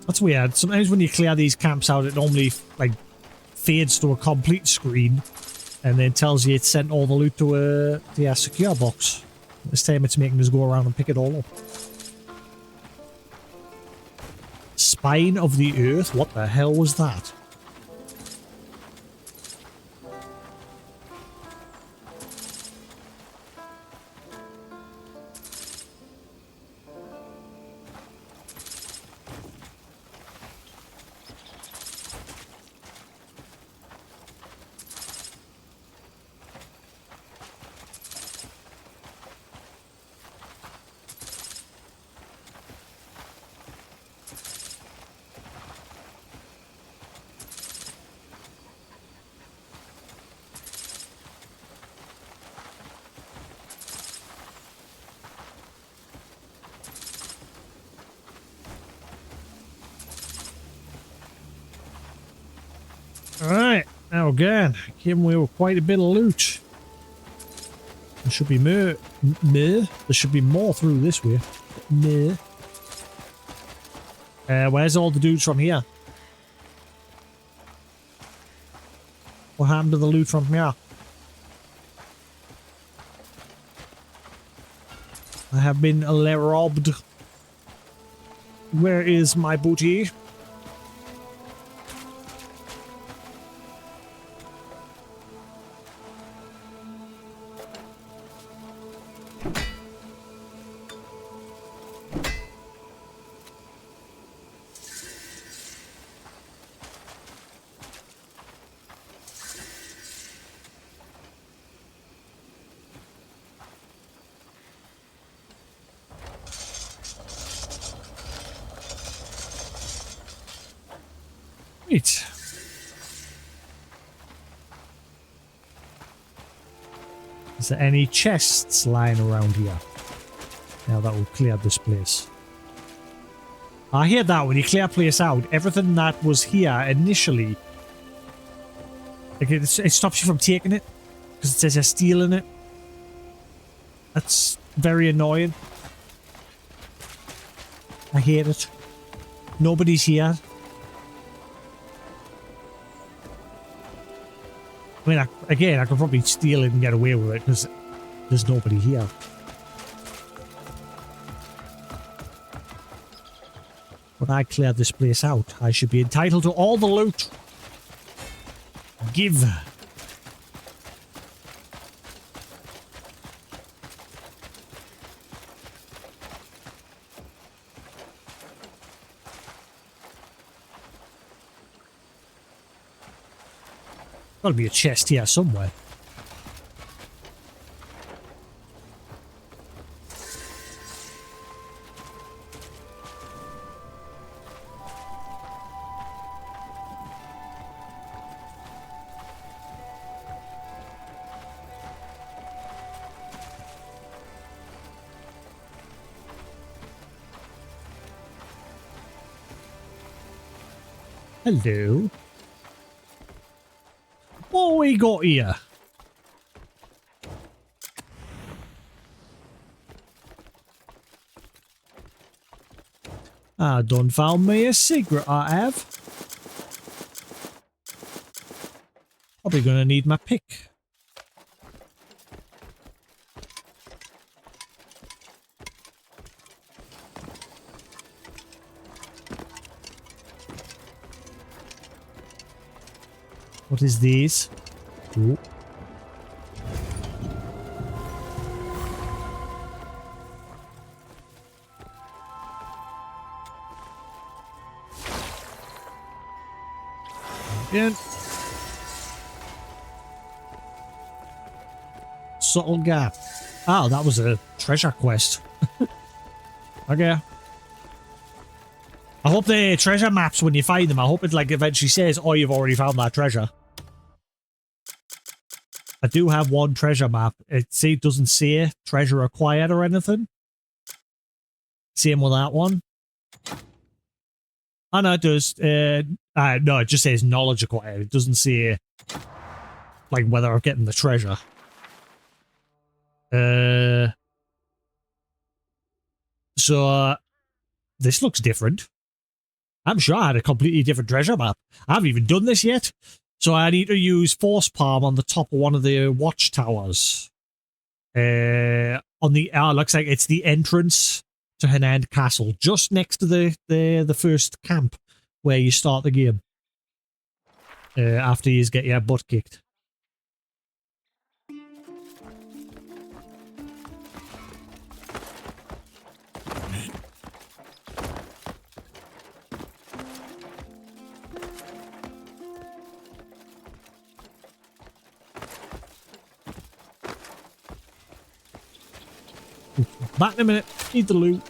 That's weird. Sometimes when you clear these camps out, it normally like fades to a complete screen and then tells you it sent all the loot to the secure box. This time it's making us go around and pick it all up. Spine of the Earth? What the hell was that? Alright, now again, came away with quite a bit of loot. There should be more. There should be more through this way. Where's all the dudes from here? What happened to the loot from here? I have been robbed. Where is my booty? Right. Is there any chests lying around here? Now that will clear this place. I hear that when you clear a place out, everything that was here initially, like it stops you from taking it because it says you're stealing it. That's very annoying. I hate it. Nobody's here. I mean, I could probably steal it and get away with it because there's nobody here. When I clear this place out, I should be entitled to all the loot. Give. Gotta be a chest here somewhere. Hello. What we got here? I done found me a secret, I have. Probably gonna need my pick. What is this? Ooh. In. Subtle gap. Oh, that was a treasure quest. Okay. I hope the treasure maps, when you find them, I hope it like eventually says, oh, you've already found that treasure. I do have one treasure map. It doesn't say treasure acquired or anything. Same with that one. Oh, no, it does. No, it just says knowledge acquired. It doesn't say, like, whether I'm getting the treasure. So, this looks different. I'm sure I had a completely different treasure map. I haven't even done this yet. So I need to use Force Palm on the top of one of the watchtowers. Looks like it's the entrance to Hernand Castle, just next to the first camp where you start the game. After you get your butt kicked. Back in a minute. Need the loot.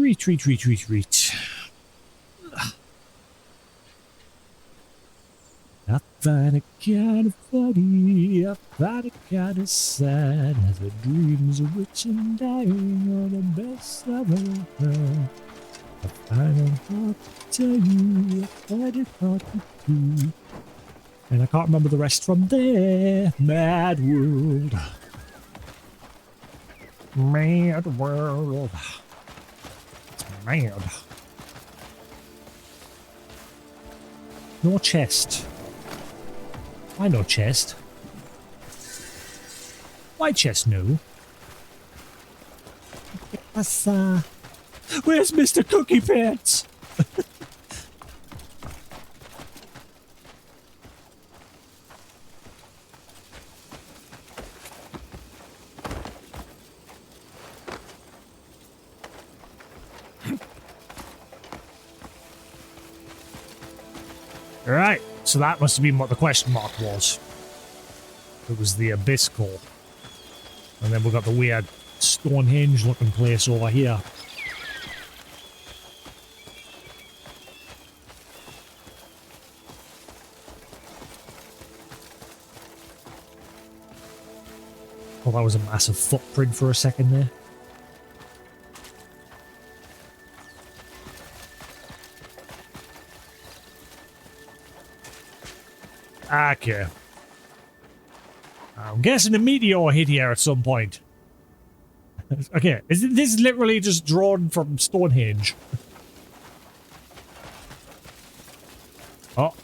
Retreat. I find it kind of funny, I find it kind of sad, as the dreams of rich and dying are the best I've ever had. I find it hard to tell you, I find it hard to do. And I can't remember the rest from there. Mad world. Mad world. Mad. No chest. Why no chest? Why chest no? Where's Mr. Cookie Pants? All right, So that must have been what the question mark was. It was the Abyss Core. And then we've got the weird Stonehenge looking place over here. Oh, that was a massive footprint for a second there. Okay. I'm guessing a meteor hit here at some point. Okay, this is literally just drawn from Stonehenge. Oh.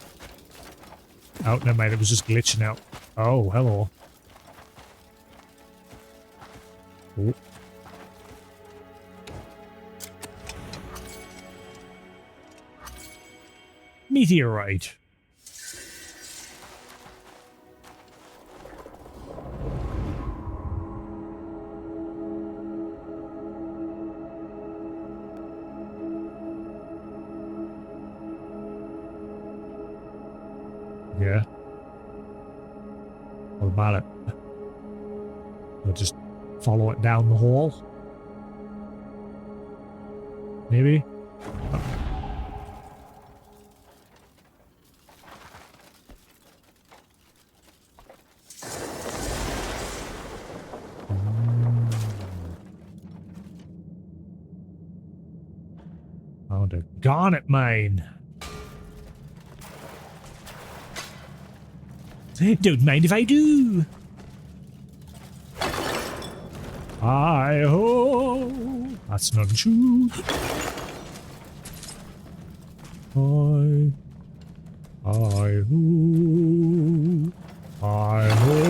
Oh, never mind, it was just glitching out. Oh, hello. Oh. Meteorite. Yeah. What about it? We'll just follow it down the hall. Maybe? Oh, the garnet mine. Don't mind if I do. Hi-ho. That's not true. Hi. Hi-ho. Hi-ho.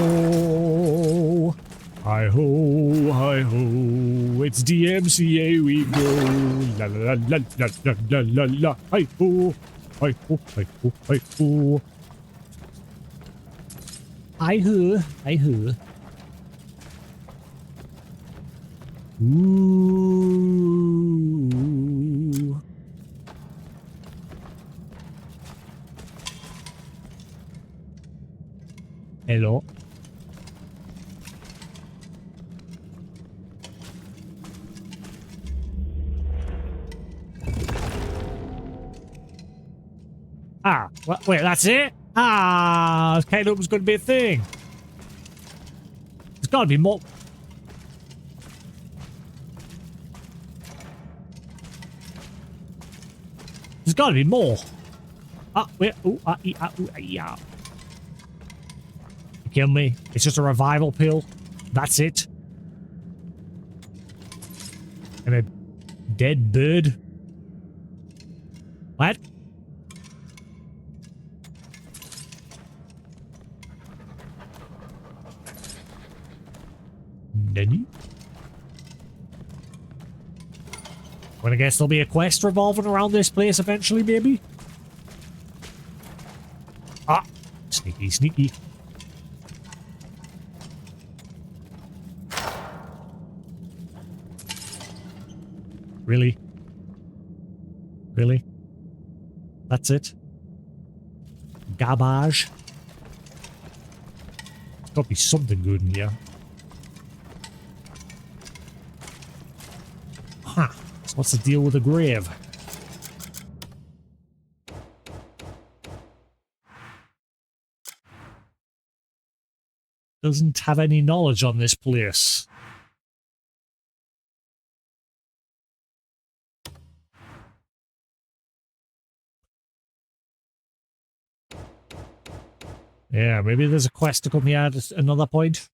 Hi-ho. Hi-ho. It's DMCA we go. La la la la la la la la. Hi-ho. Hi-ho. Hi-ho. Hi-ho. I hear. Ooh. Hello. Ah, wait, that's it? Ah, okay, that was going to be a thing. There's got to be more. There's got to be more. Ah, wait. Ooh, yeah. You kill me. It's just a revival pill. That's it. And a dead bird. What? Nani? Well, I guess there'll be a quest revolving around this place eventually, maybe? Ah! Sneaky, sneaky. Really? Really? That's it? Garbage? There's gotta be something good in here. Huh. So what's the deal with the grave? Doesn't have any knowledge on this place. Yeah, maybe there's a quest to come here at another point.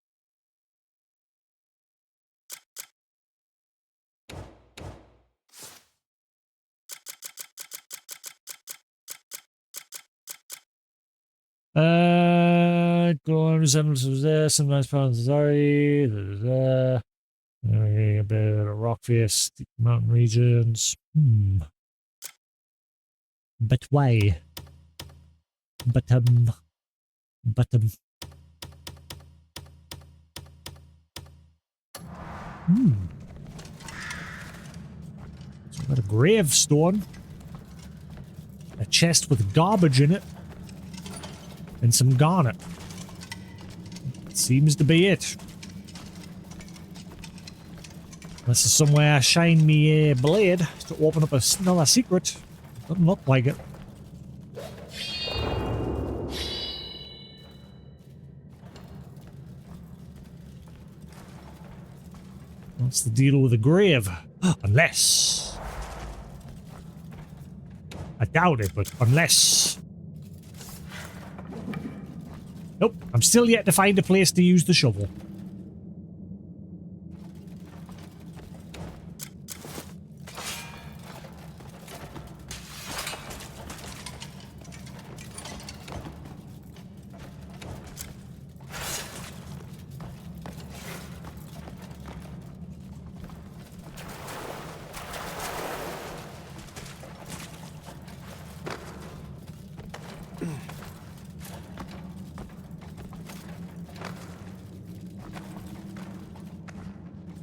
Glowing resemblance was there, sometimes found sorry. A bit of rock face, mountain regions. But why? But So we got a gravestone. A chest with garbage in it. And some garnet. Seems to be it. Unless there's somewhere I shine me blade to open up another secret. Doesn't look like it. What's the deal with the grave? Unless... I doubt it, but unless... Nope, I'm still yet to find a place to use the shovel.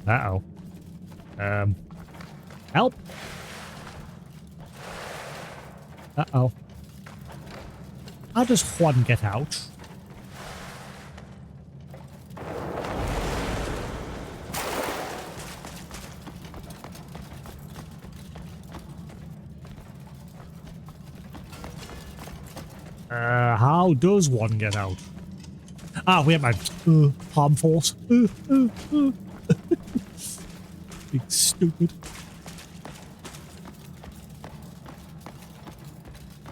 Uh-oh. Help! Uh-oh. How does Juan get out? How does one get out? Ah, wait a minute. Palm force. Big stupid.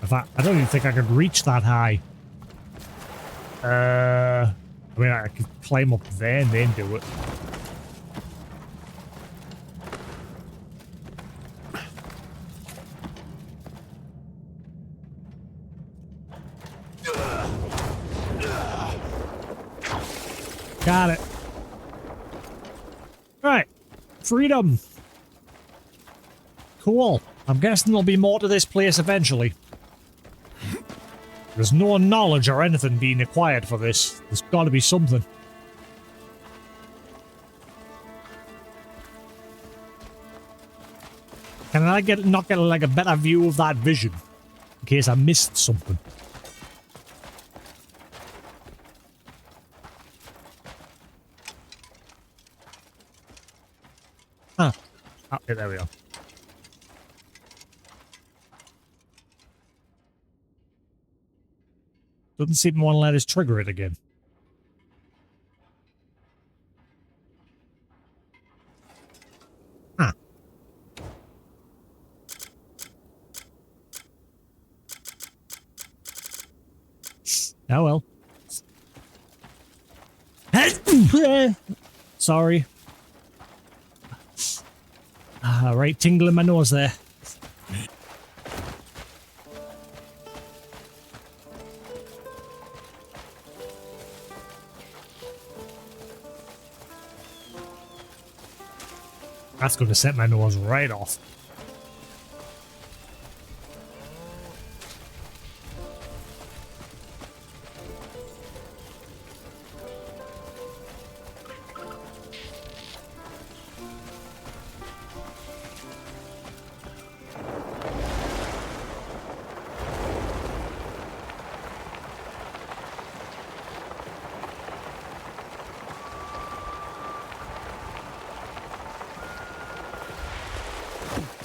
In fact, I don't even think I could reach that high. I mean, I could climb up there and then do it. Got it. Right. Freedom. Cool. I'm guessing there'll be more to this place eventually. There's no knowledge or anything being acquired for this. There's got to be something. Can I not get like a better view of that vision? In case I missed something. Huh. Oh, yeah, there we go. Doesn't seem to want to let us trigger it again. Huh. Oh well. Sorry. Right, tingle in my nose there. That's going to set my nose right off.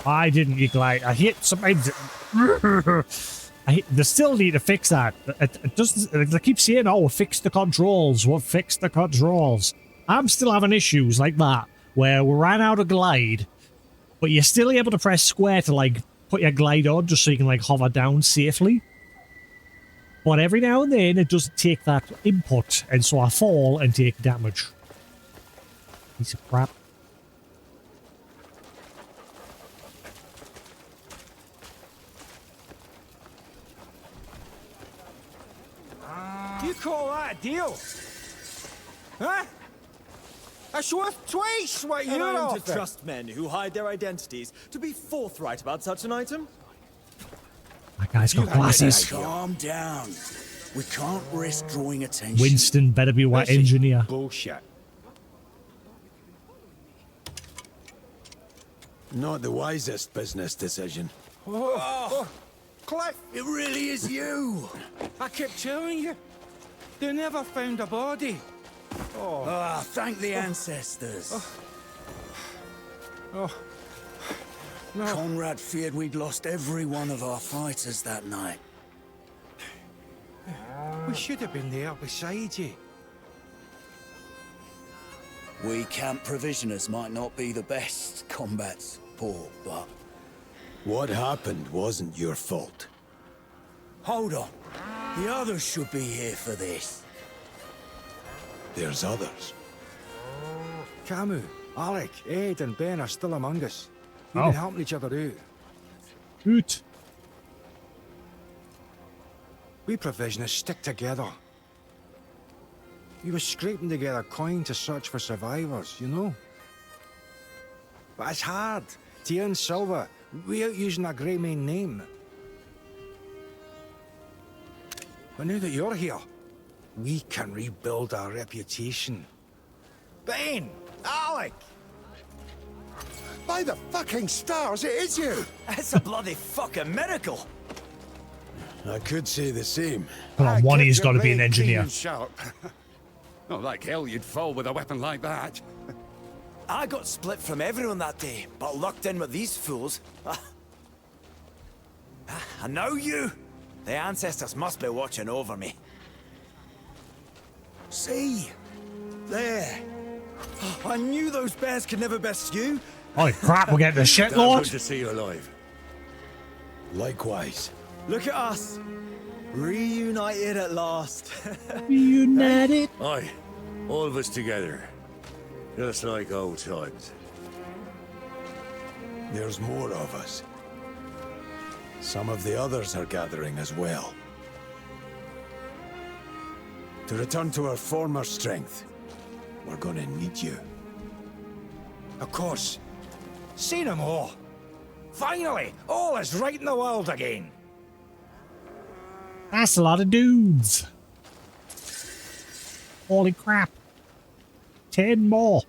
I didn't glide. I hit sometimes. They still need to fix that. It doesn't. They keep saying, "Oh, fix the controls. We'll fix the controls." I'm still having issues like that where we ran out of glide, but you're still able to press square to like put your glide on just so you can like hover down safely. But every now and then it doesn't take that input, and so I fall and take damage. Piece of crap. You call that a deal? Huh? That's worth twice what you're to offering. trust men who hide their identities to be forthright about such an item? That guy's got glasses. Calm down. We can't risk drawing attention. Winston better be our engineer. Bullshit. Not the wisest business decision. Oh, Cliff! It really is you. I kept telling you. They never found a body. Oh. Ah, thank the ancestors. Oh. No. Conrad feared we'd lost every one of our fighters that night. We should have been there beside you. We camp provisioners might not be the best combat support, but... What happened wasn't your fault. Hold on. The others should be here for this. There's others. Camus, Alec, Ed and Ben are still among us. We've Oh. been helping each other out. Good. We provisioners stick together. We were scraping together coin to search for survivors, you know? But it's hard to earn silver without using a grey main name. But now that you're here, we can rebuild our reputation. Ben! Alec! By the fucking stars, it is you! It's a bloody fucking miracle. I could say the same. Come on, one of you's got to be an engineer. Sharp. Not like hell you'd fall with a weapon like that. I got split from everyone that day, but lucked in with these fools. And now you! The ancestors must be watching over me. See? There. I knew those bears could never best you. Holy crap, we're getting the shit, Damn Lord. good to see you alive. Likewise. Look at us. Reunited at last. Reunited. Aye, all of us together. Just like old times. There's more of us. Some of the others are gathering as well. To return to our former strength, we're gonna need you. Of course. Seen them all. Finally, all is right in the world again. That's a lot of dudes. Holy crap. 10 more.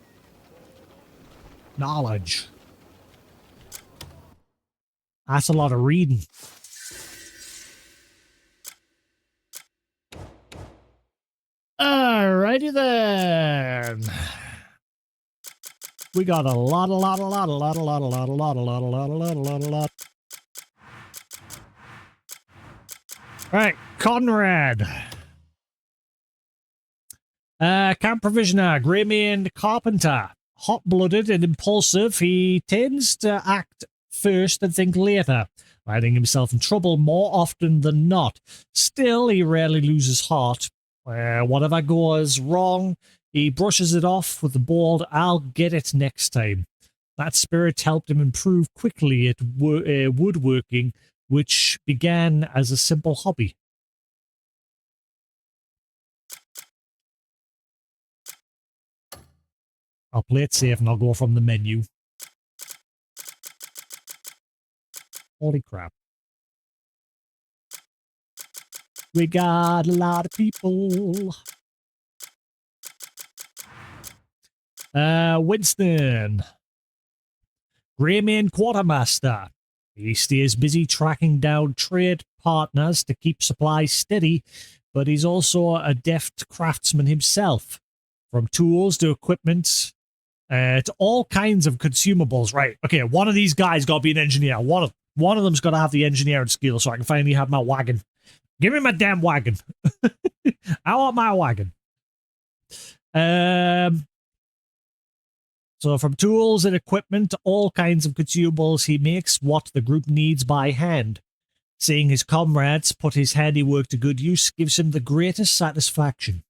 Knowledge. That's a lot of reading. Alrighty then. We got a lot. Right, Conrad. Camp provisioner, Grey-maned carpenter. Hot-blooded and impulsive, he tends to act first and think later, finding himself in trouble more often than not. Still, he rarely loses heart. Whatever goes wrong, he brushes it off with the bold, "I'll get it next time." That spirit helped him improve quickly at woodworking, which began as a simple hobby. I'll play it safe and I'll go from the menu. Holy crap. We got a lot of people. Winston. Greyman Quartermaster. He stays busy tracking down trade partners to keep supplies steady, but he's also a deft craftsman himself. From tools to equipment, to all kinds of consumables. Right, okay, one of these guys got to be an engineer. One of them's got to have the engineering skill so I can finally have my wagon. Give me my damn wagon. I want my wagon. So from tools and equipment to all kinds of consumables, he makes what the group needs by hand. Seeing his comrades put his handiwork to good use gives him the greatest satisfaction.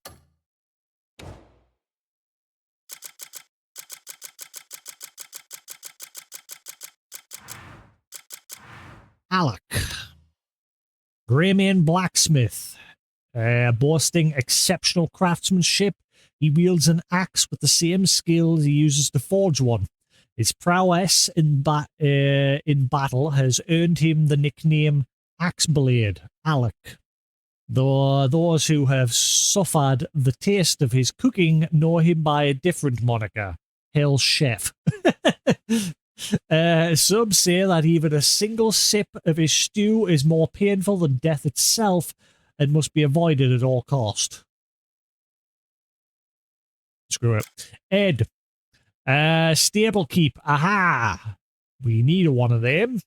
Alec. Greyman Blacksmith. Boasting exceptional craftsmanship, he wields an axe with the same skill he uses to forge one. His prowess in battle has earned him the nickname Axeblade, Alec. Though those who have suffered the taste of his cooking know him by a different moniker, Hell Chef. Some say that even a single sip of his stew is more painful than death itself and must be avoided at all cost. Screw it. Ed. Stable keep. Aha! We need one of them.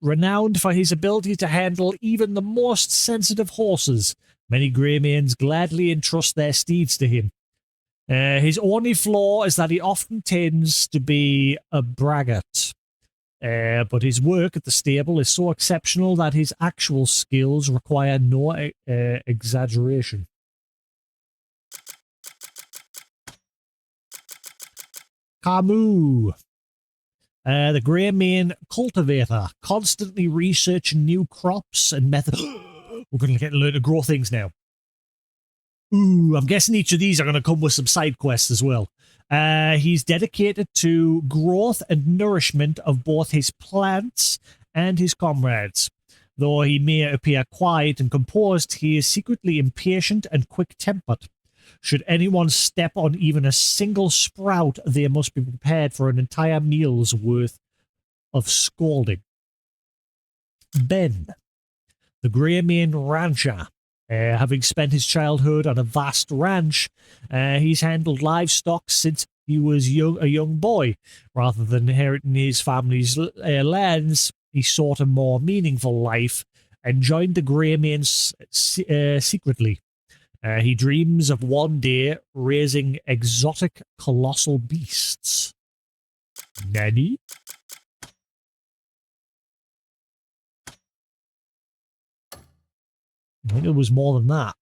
Renowned for his ability to handle even the most sensitive horses, many Greymanes gladly entrust their steeds to him. His only flaw is that he often tends to be a braggart. But his work at the stable is so exceptional that his actual skills require no exaggeration. Camus. The Greymane cultivator, constantly researching new crops and methods. We're going to learn to grow things now. Ooh, I'm guessing each of these are going to come with some side quests as well. He's dedicated to growth and nourishment of both his plants and his comrades. Though he may appear quiet and composed, he is secretly impatient and quick-tempered. Should anyone step on even a single sprout, they must be prepared for an entire meal's worth of scolding. Ben, the Greymane rancher. Having spent his childhood on a vast ranch, he's handled livestock since he was a young boy. Rather than inheriting his family's lands, he sought a more meaningful life and joined the Greymanes secretly. He dreams of one day raising exotic colossal beasts. Nanny? I think it was more than that.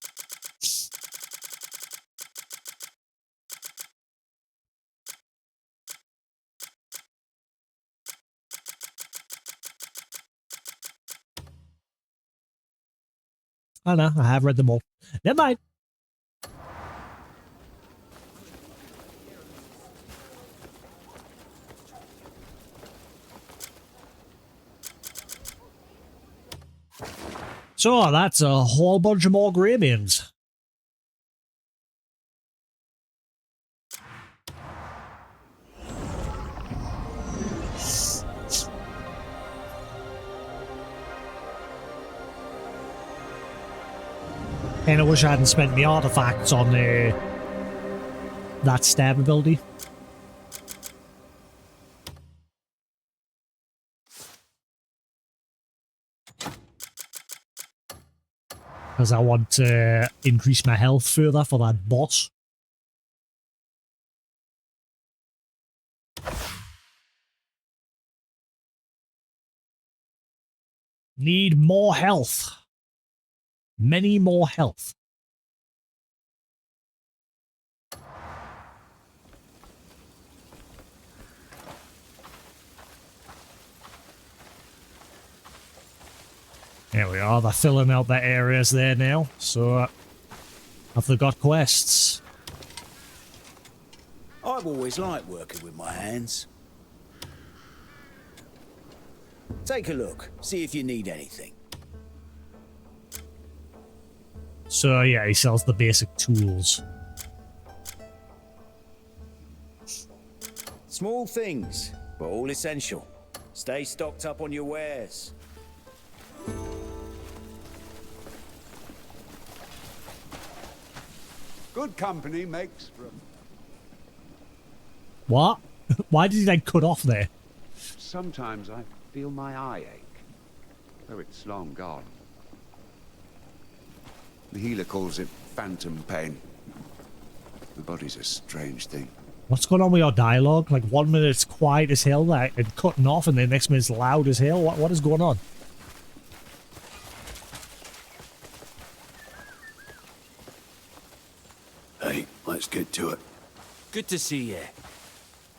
I know, I have read them all. Never mind. So that's a whole bunch of more Greymanes. And I wish I hadn't spent the artifacts on that stab ability. Because I want to increase my health further for that boss. Need more health. Many more health. There we are, they're filling out their areas there now, so have they got quests? I've always liked working with my hands. Take a look, see if you need anything. So yeah, he sells the basic tools. Small things, but all essential. Stay stocked up on your wares. Good company makes for... What? Why did he like cut off there? Sometimes I feel my eye ache, though it's long gone. The healer calls it phantom pain. The body's a strange thing. What's going on with your dialogue? Like 1 minute it's quiet as hell like, and cutting off, and then the next minute it's loud as hell. What is going on? Hey, let's get to it. Good to see you. Hang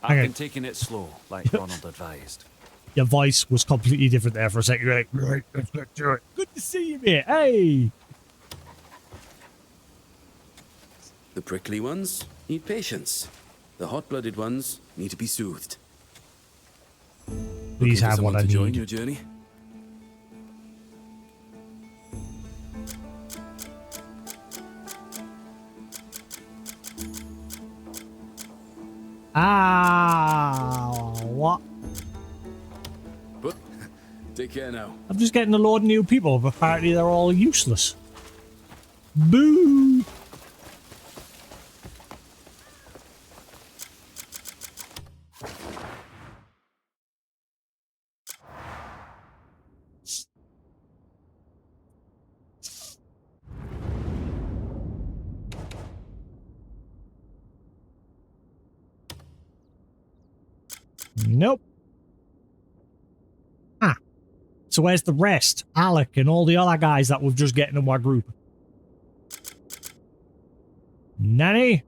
I've on. been taking it slow, like Ronald advised. Your voice was completely different there for a second. You're like, right, let's get to it. Good to see you, mate. Hey! The prickly ones need patience. The hot-blooded ones need to be soothed. Please Looking for have what someone I to join need. your journey? Ah, what? But take care now. I'm just getting a load of new people, but apparently they're all useless. Boo! Nope. Ah. So where's the rest? Alec and all the other guys that we've just getting in our group. Nanny?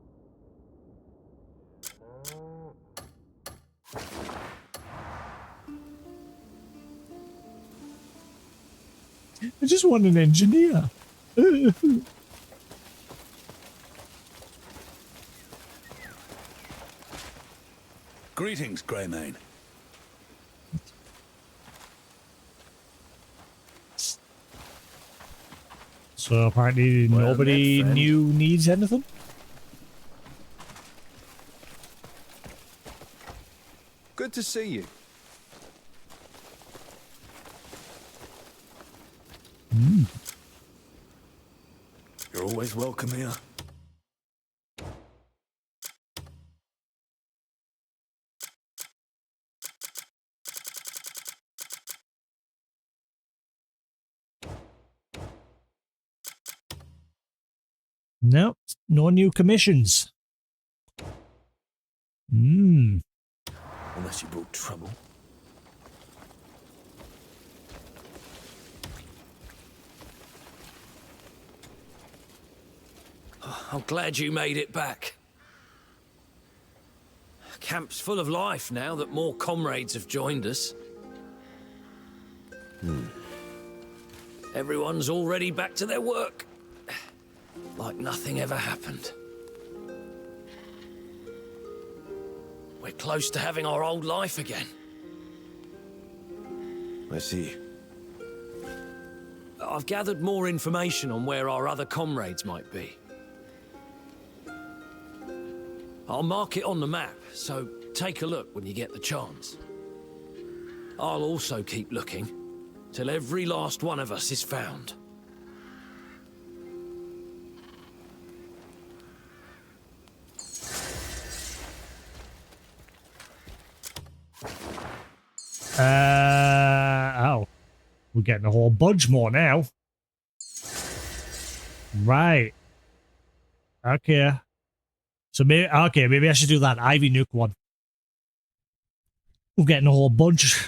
I just want an engineer. Greetings, Greymane. So apparently Well nobody met, friend. new needs anything? Good to see you. You're always welcome here. Nope. No new commissions. Hmm. Unless you brought trouble. I'm glad you made it back. Camp's full of life now that more comrades have joined us. Everyone's already back to their work. Like nothing ever happened. We're close to having our old life again. I see. I've gathered more information on where our other comrades might be. I'll mark it on the map, so take a look when you get the chance. I'll also keep looking, till every last one of us is found. Oh. We're getting a whole bunch more now. Right. Okay. So maybe, okay, maybe I should do that Ivy Nuke one. We're getting a whole bunch.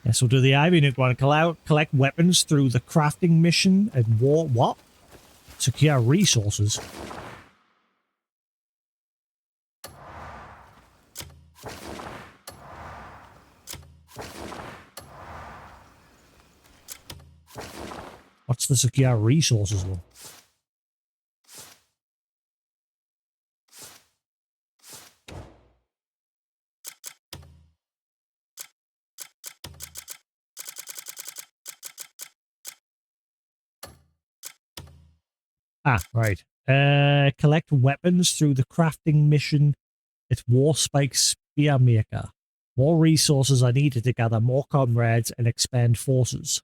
Yes, we'll do the Ivy Nuke one. Collect weapons through the crafting mission and war. What? Secure resources. What's the secure resources one? Ah, right. Collect weapons through the crafting mission at Warspike Spearmaker. More resources are needed to gather more comrades and expand forces.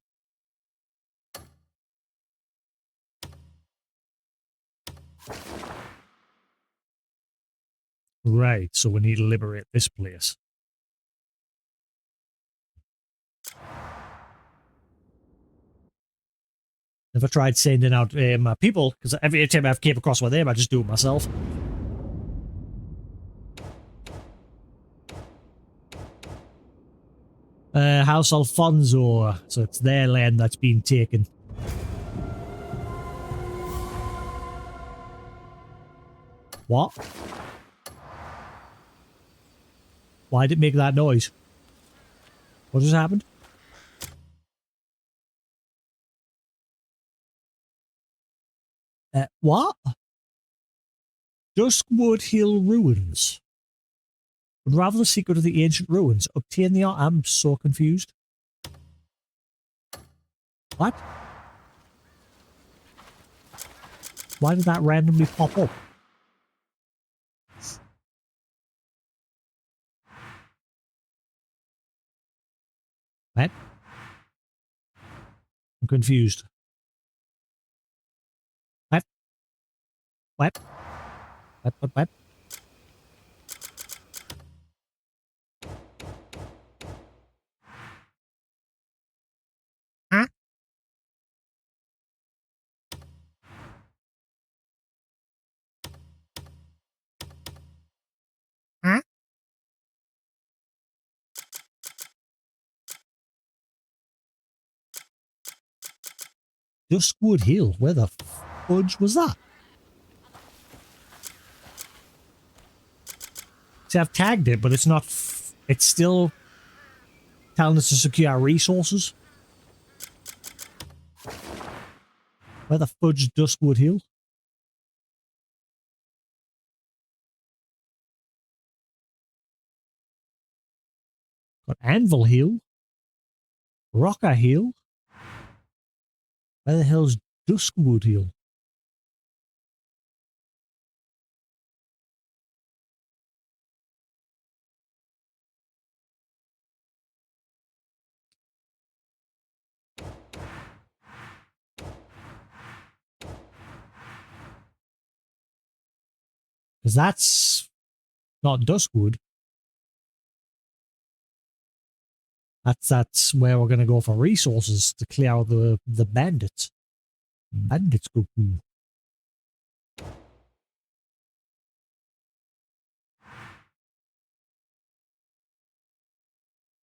Right, so we need to liberate this place. Never tried sending out my people, because every time I've came across with them, I just do it myself. House Alfonso, so it's their land that's been taken. What? Why did it make that noise? What just happened? What? Duskwood Hill Ruins. Unravel the secret of the ancient ruins. Obtain the art. I'm so confused. What? Why did that randomly pop up? What? I'm confused. What? What? What? Huh? Duskwood Hill. Where the fudge was that? See, I've tagged it, but it's not... It's still telling us to secure our resources. Where the fudge Duskwood Hill? Got Anvil Hill. Rocker Hill. Where the hell's Duskwood Hill? Because that's not Duskwood. That's where we're going to go for resources to clear out the bandits. Bandits go cool.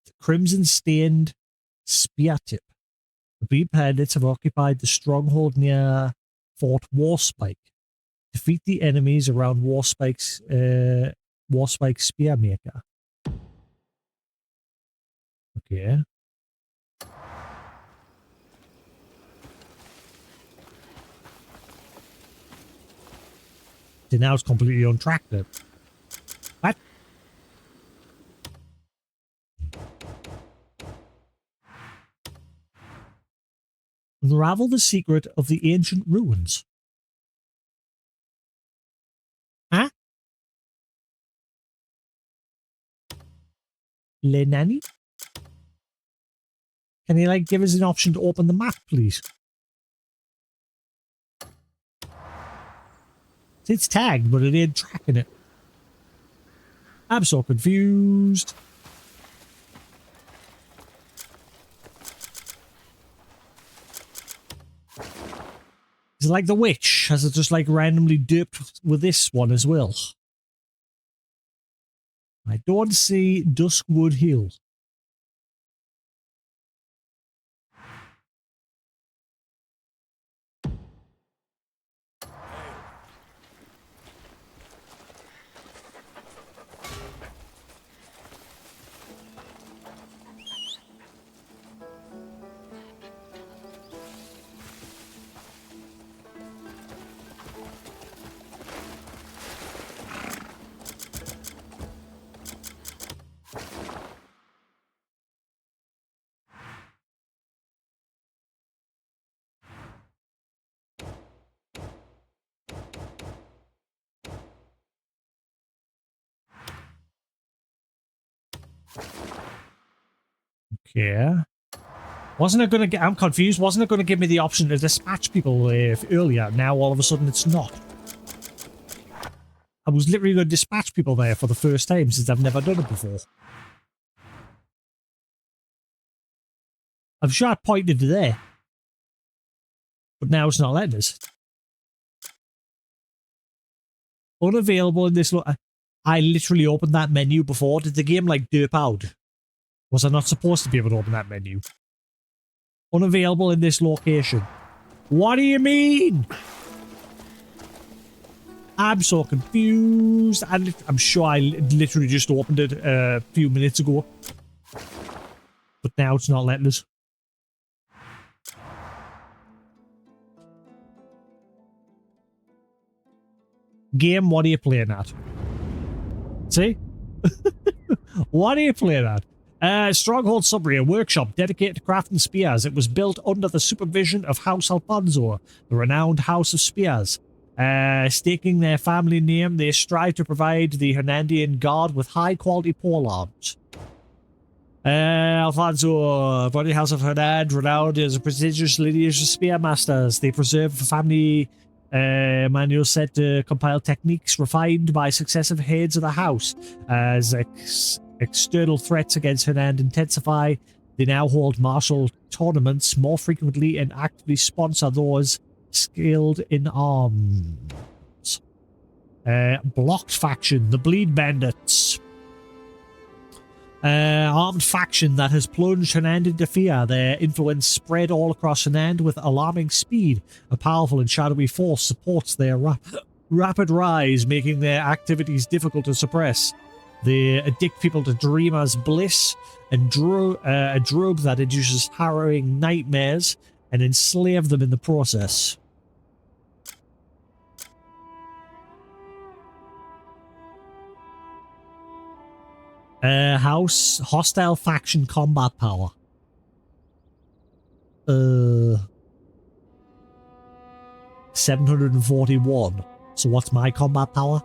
The Crimson Stained Spear Tip. The Bee bandits have occupied the stronghold near Fort Warspike. Defeat the enemies around Warspike's Spearmaker. Okay. So now it's completely on track then. What? Unravel the secret of the ancient ruins. Huh? Le nanny? Can you, like, give us an option to open the map, please? It's tagged, but it ain't tracking it. I'm so confused. Is it like the witch? Has it just, like, randomly dipped with this one as well? I don't see Duskwood Hill. Okay. Wasn't it going to get... I'm confused. Wasn't it going to give me the option to dispatch people earlier? Now all of a sudden it's not. I was literally going to dispatch people there for the first time since I've never done it before. I'm sure I pointed to there. But now it's not letting us. Unavailable in this... I literally opened that menu before. Did the game, like, derp out? Was I not supposed to be able to open that menu? Unavailable in this location. What do you mean? I'm so confused. I'm sure I literally just opened it a few minutes ago. But now it's not letting us. Game, what are you playing at? See? What are you playing at? Stronghold Subray, a workshop dedicated to crafting spears. It was built under the supervision of House Alfonso, the renowned House of Spears. Staking their family name, they strive to provide the Hernandian Guard with high-quality polearms. Alfonso, body House of Hernand, renowned as a prestigious lineage of spearmasters. They preserve family manuals set to compile techniques refined by successive heads of the house. As external threats against Hernand intensify, they now hold martial tournaments more frequently and actively sponsor those skilled in arms. Blocked faction, the Bleed Bandits. Armed faction that has plunged Hanand into fear. Their influence spread all across Hanand with alarming speed. A powerful and shadowy force supports their rapid rise, making their activities difficult to suppress. They addict people to dreamers' bliss, and a drug that induces harrowing nightmares and enslave them in the process. House hostile faction combat power. 741. So what's my combat power?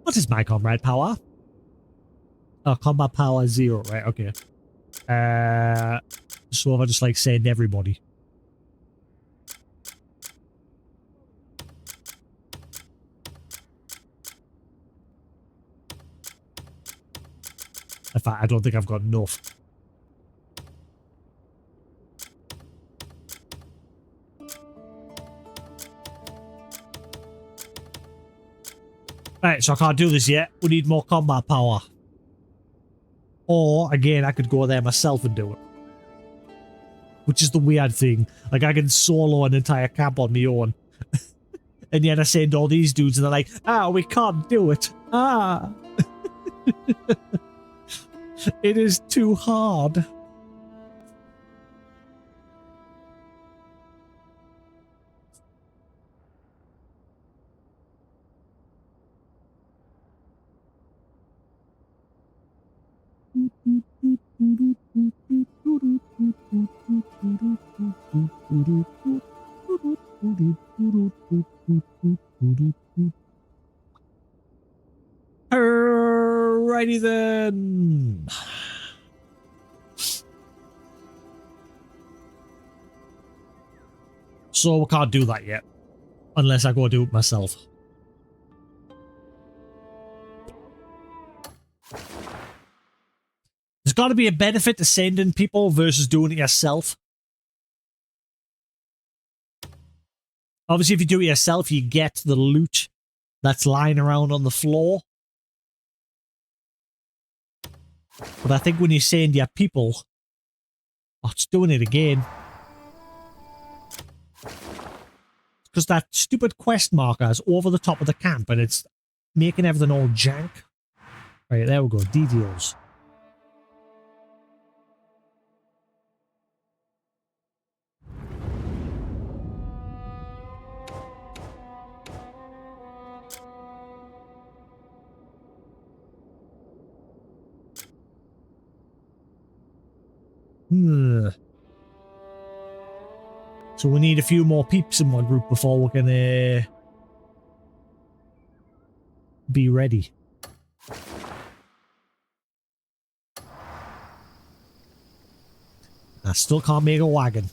What is my combat power? Oh, combat power 0, right? Okay. So if I just like send everybody. In fact, I don't think I've got enough. Right, so I can't do this yet. We need more combat power. Or, again, I could go there myself and do it. Which is the weird thing. Like, I can solo an entire camp on my own. And yet I send all these dudes and they're like, we can't do it. It is too hard. Alrighty then. So we can't do that yet. Unless I go do it myself. There's got to be a benefit to sending people versus doing it yourself. Obviously, if you do it yourself, you get the loot that's lying around on the floor. But I think when you send your people... Oh, it's doing it again. Because that stupid quest marker is over the top of the camp and it's making everything all jank. Right, there we go. Details. So we need a few more peeps in my group before we can be ready. I still can't make a wagon.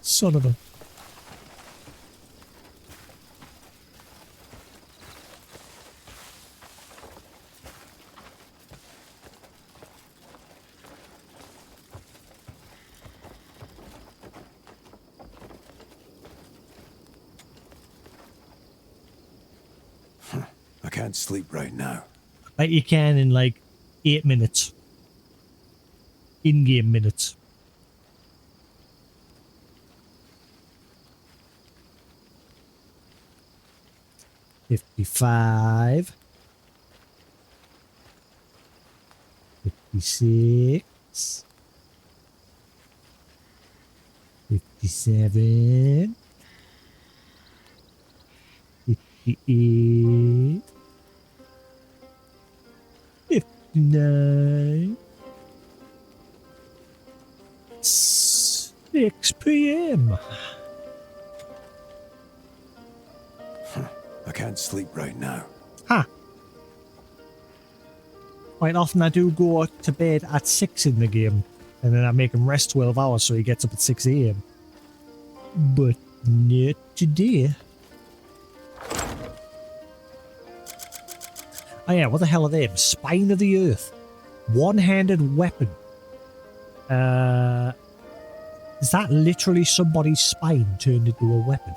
Son of a... I can't sleep right now. Like you can in like 8 minutes. In-game minutes. $55. $56. $57. $58. $59. 6 p.m. I can't sleep right now. Huh. Quite often I do go to bed at 6 in the game, and then I make him rest 12 hours so he gets up at 6 a.m. But not today. Oh yeah, what the hell are they? Spine of the Earth. One-handed weapon. Is that literally somebody's spine turned into a weapon?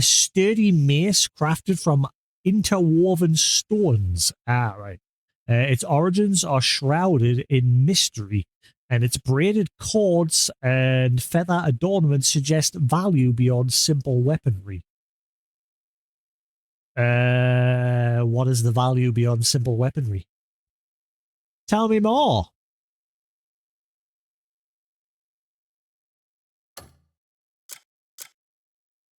A sturdy mace crafted from interwoven stones. Ah, right. Its origins are shrouded in mystery, and its braided cords and feather adornments suggest value beyond simple weaponry. What is the value beyond simple weaponry? Tell me more.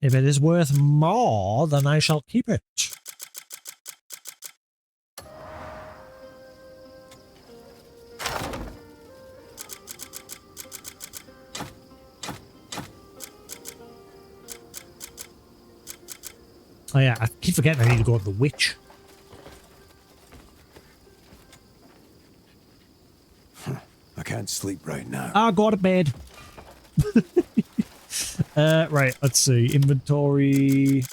If it is worth more, then I shall keep it. Oh yeah, I keep forgetting I need to go to the witch. I can't sleep right now. I'll go to bed. Right, let's see. Inventory.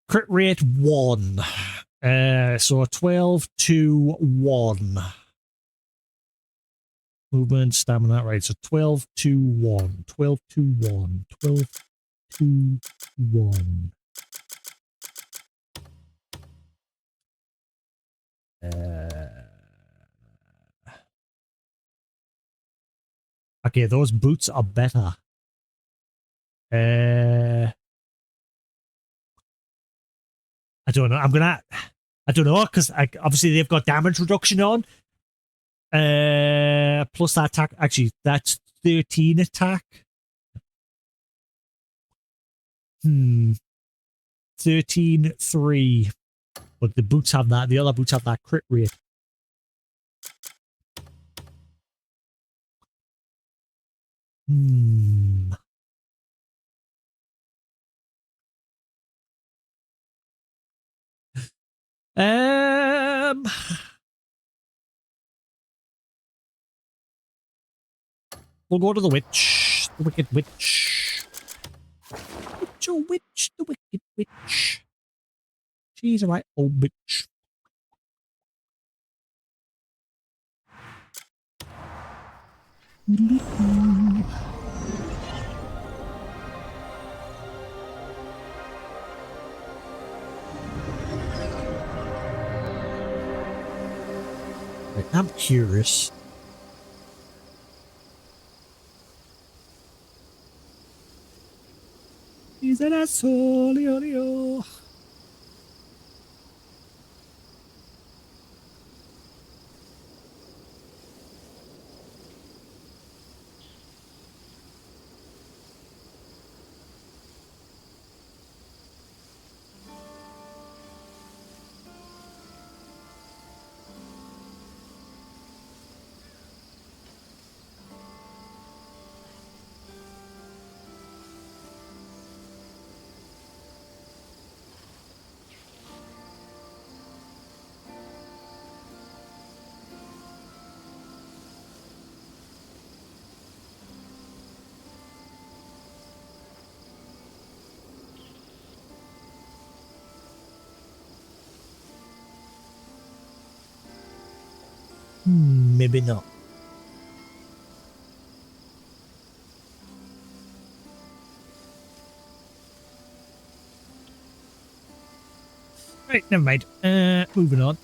Crit rate 1. So 12 to 1. Movement, stamina, right. So 12 to 1. 12 to 1. 12 to 1. Okay, those boots are better. I don't know. I don't know, because obviously they've got damage reduction on. Plus that attack. Actually, that's 13 attack. 13-3. But the boots have that. The other boots have that crit rate. We'll go to the witch. The wicked witch. Witch, oh witch, the wicked witch. She's a right old bitch. I'm curious. He's an asshole, yo. Maybe not. Right, never mind. Moving on.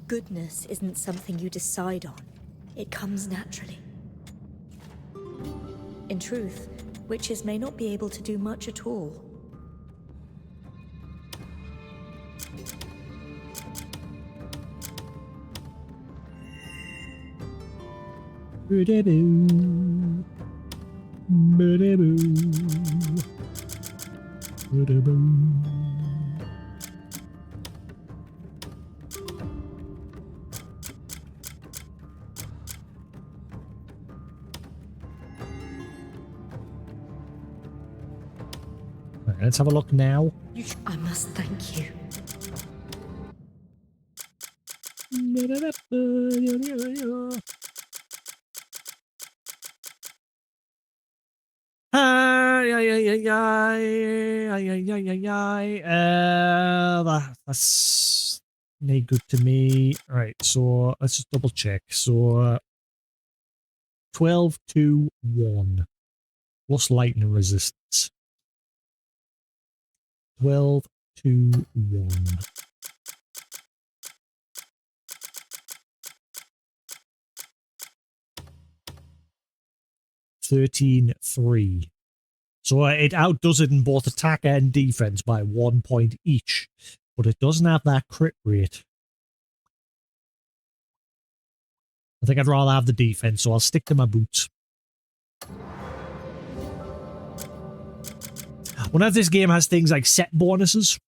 Goodness isn't something you decide on. It comes naturally. In truth, witches may not be able to do much at all. Right, let's have a look now. I must thank you. That's no good to me. Right, so let's just double check. So 12 to 1 plus lightning resistance. 12 to 1. 13-3. So it outdoes it in both attack and defense by 1 point each, but it doesn't have that crit rate. I think I'd rather have the defense, so I'll stick to my boots. Whenever this game has things like set bonuses,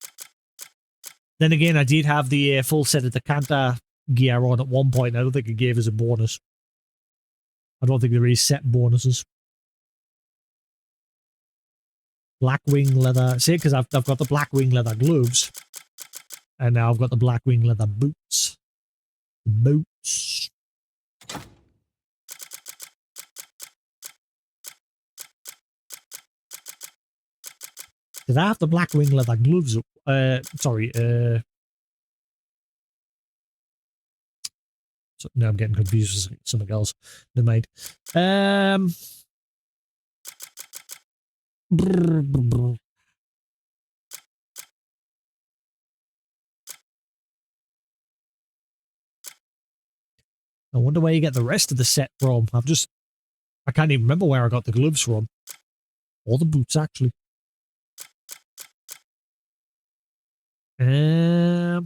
then again, I did have the full set of the Decanter gear on at one point. I don't think it gave us a bonus. I don't think there is set bonuses. Black wing leather. See, because I've got the black wing leather gloves. And now I've got the black wing leather boots. Boots. Did I have the black wing leather gloves? Sorry. So, no, I'm getting confused with something else. Never mind. I wonder where you get the rest of the set from. I can't even remember where I got the gloves from. Or the boots, actually. I'll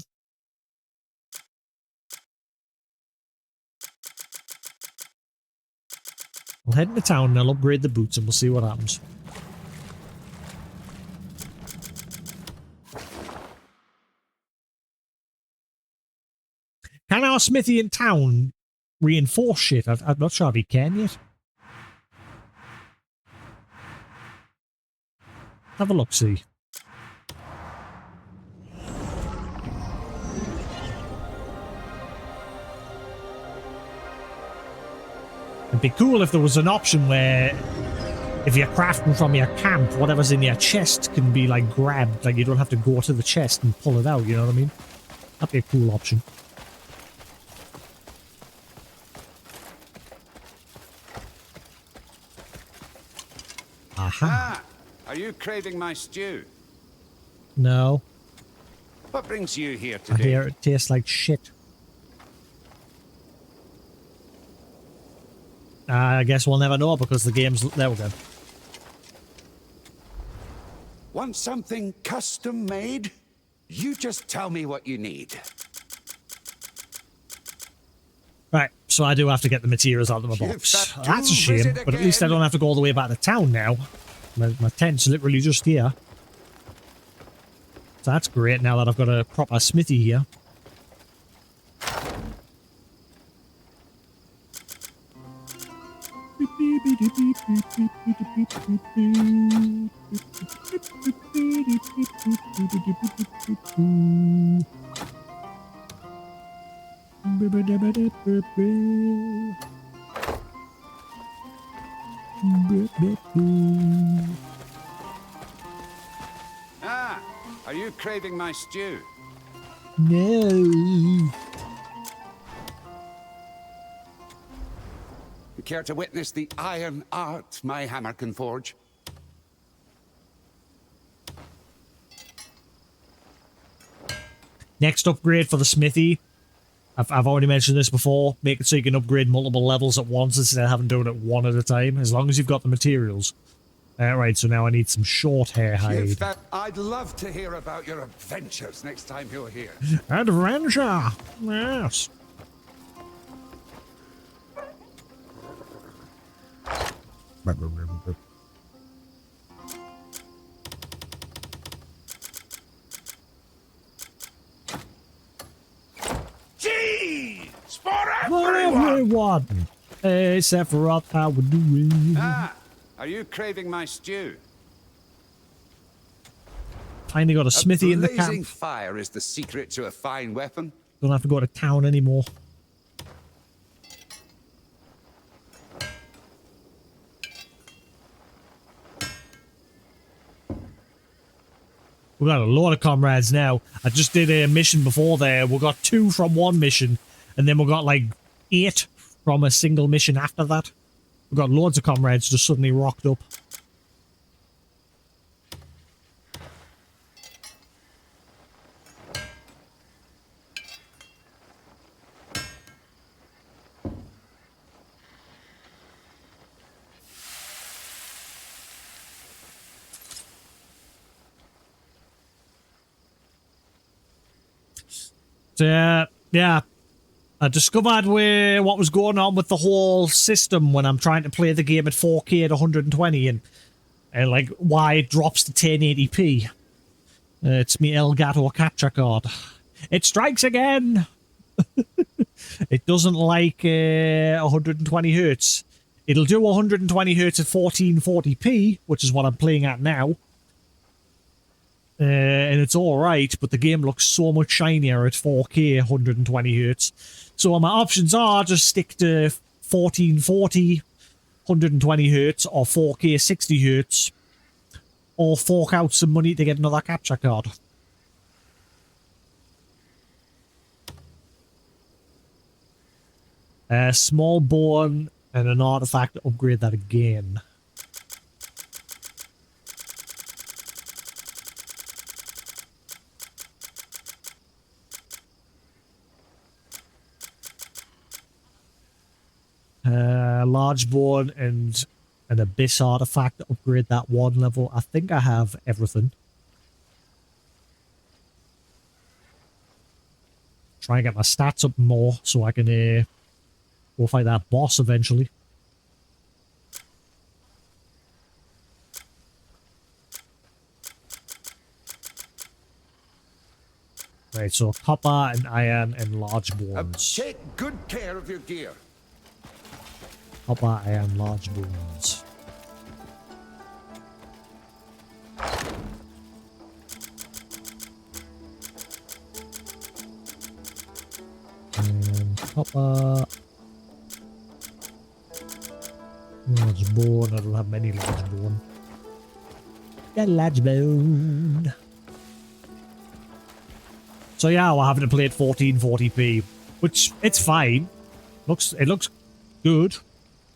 head into town and I'll upgrade the boots and we'll see what happens. Can our smithy in town reinforce shit? I'm not sure if he can yet. Have a look, see. It'd be cool if there was an option where if you're crafting from your camp, whatever's in your chest can be like grabbed. Like you don't have to go to the chest and pull it out, you know what I mean? That'd be a cool option. Aha. Ah, are you craving my stew? No. What brings you here I today? hear it tastes like shit. I guess we'll never know because the game's... There we go. Want something custom made? You just tell me what you need. Right, so I do have to get the materials out of my box. That's a shame, but at least I don't have to go all the way back to town now. My tent's literally just here. So that's great now that I've got a proper smithy here. Ah, are you craving my stew? No. You care to witness the iron art my hammer can forge? Next upgrade for the smithy. I've already mentioned this before. Make it so you can upgrade multiple levels at once instead of having to do it at one at a time, as long as you've got the materials. Right, so now I need some short hair hide. I'd love to hear about your adventures next time you're here. Adventure! Yes. Cheese for For everyone! Hey, Sephiroth, how we doing? Ah, are you craving my stew? Finally got a smithy in the blazing camp. fire is the secret to a fine weapon. Don't have to go to town anymore. We've got a lot of comrades now. I just did a mission before there. We got 2 from one mission, and then we got like 8 from a single mission after that. We've got loads of comrades just suddenly rocked up. Yeah, I discovered what was going on with the whole system when I'm trying to play the game at 4K at 120 and like why it drops to 1080p. It's me Elgato capture card. It strikes again! It doesn't like 120 hertz. It'll do 120 hertz at 1440p, which is what I'm playing at now. And it's alright, but the game looks so much shinier at 4K 120 hertz. So my options are just stick to 1440 120 hertz or 4K 60 hertz, or fork out some money to get another capture card. A small bone and an artifact to upgrade that again. Large bone and an abyss artifact to upgrade that 1 level. I think I have everything. Try and get my stats up more so I can go fight that boss eventually. Right, so copper and iron and large bones. Take good care of your gear. Copper, iron, large bones. And copper. Large bone. I don't have many large bone. Got a large bone. So yeah, we're having to play at 1440p, which it's fine. It looks good.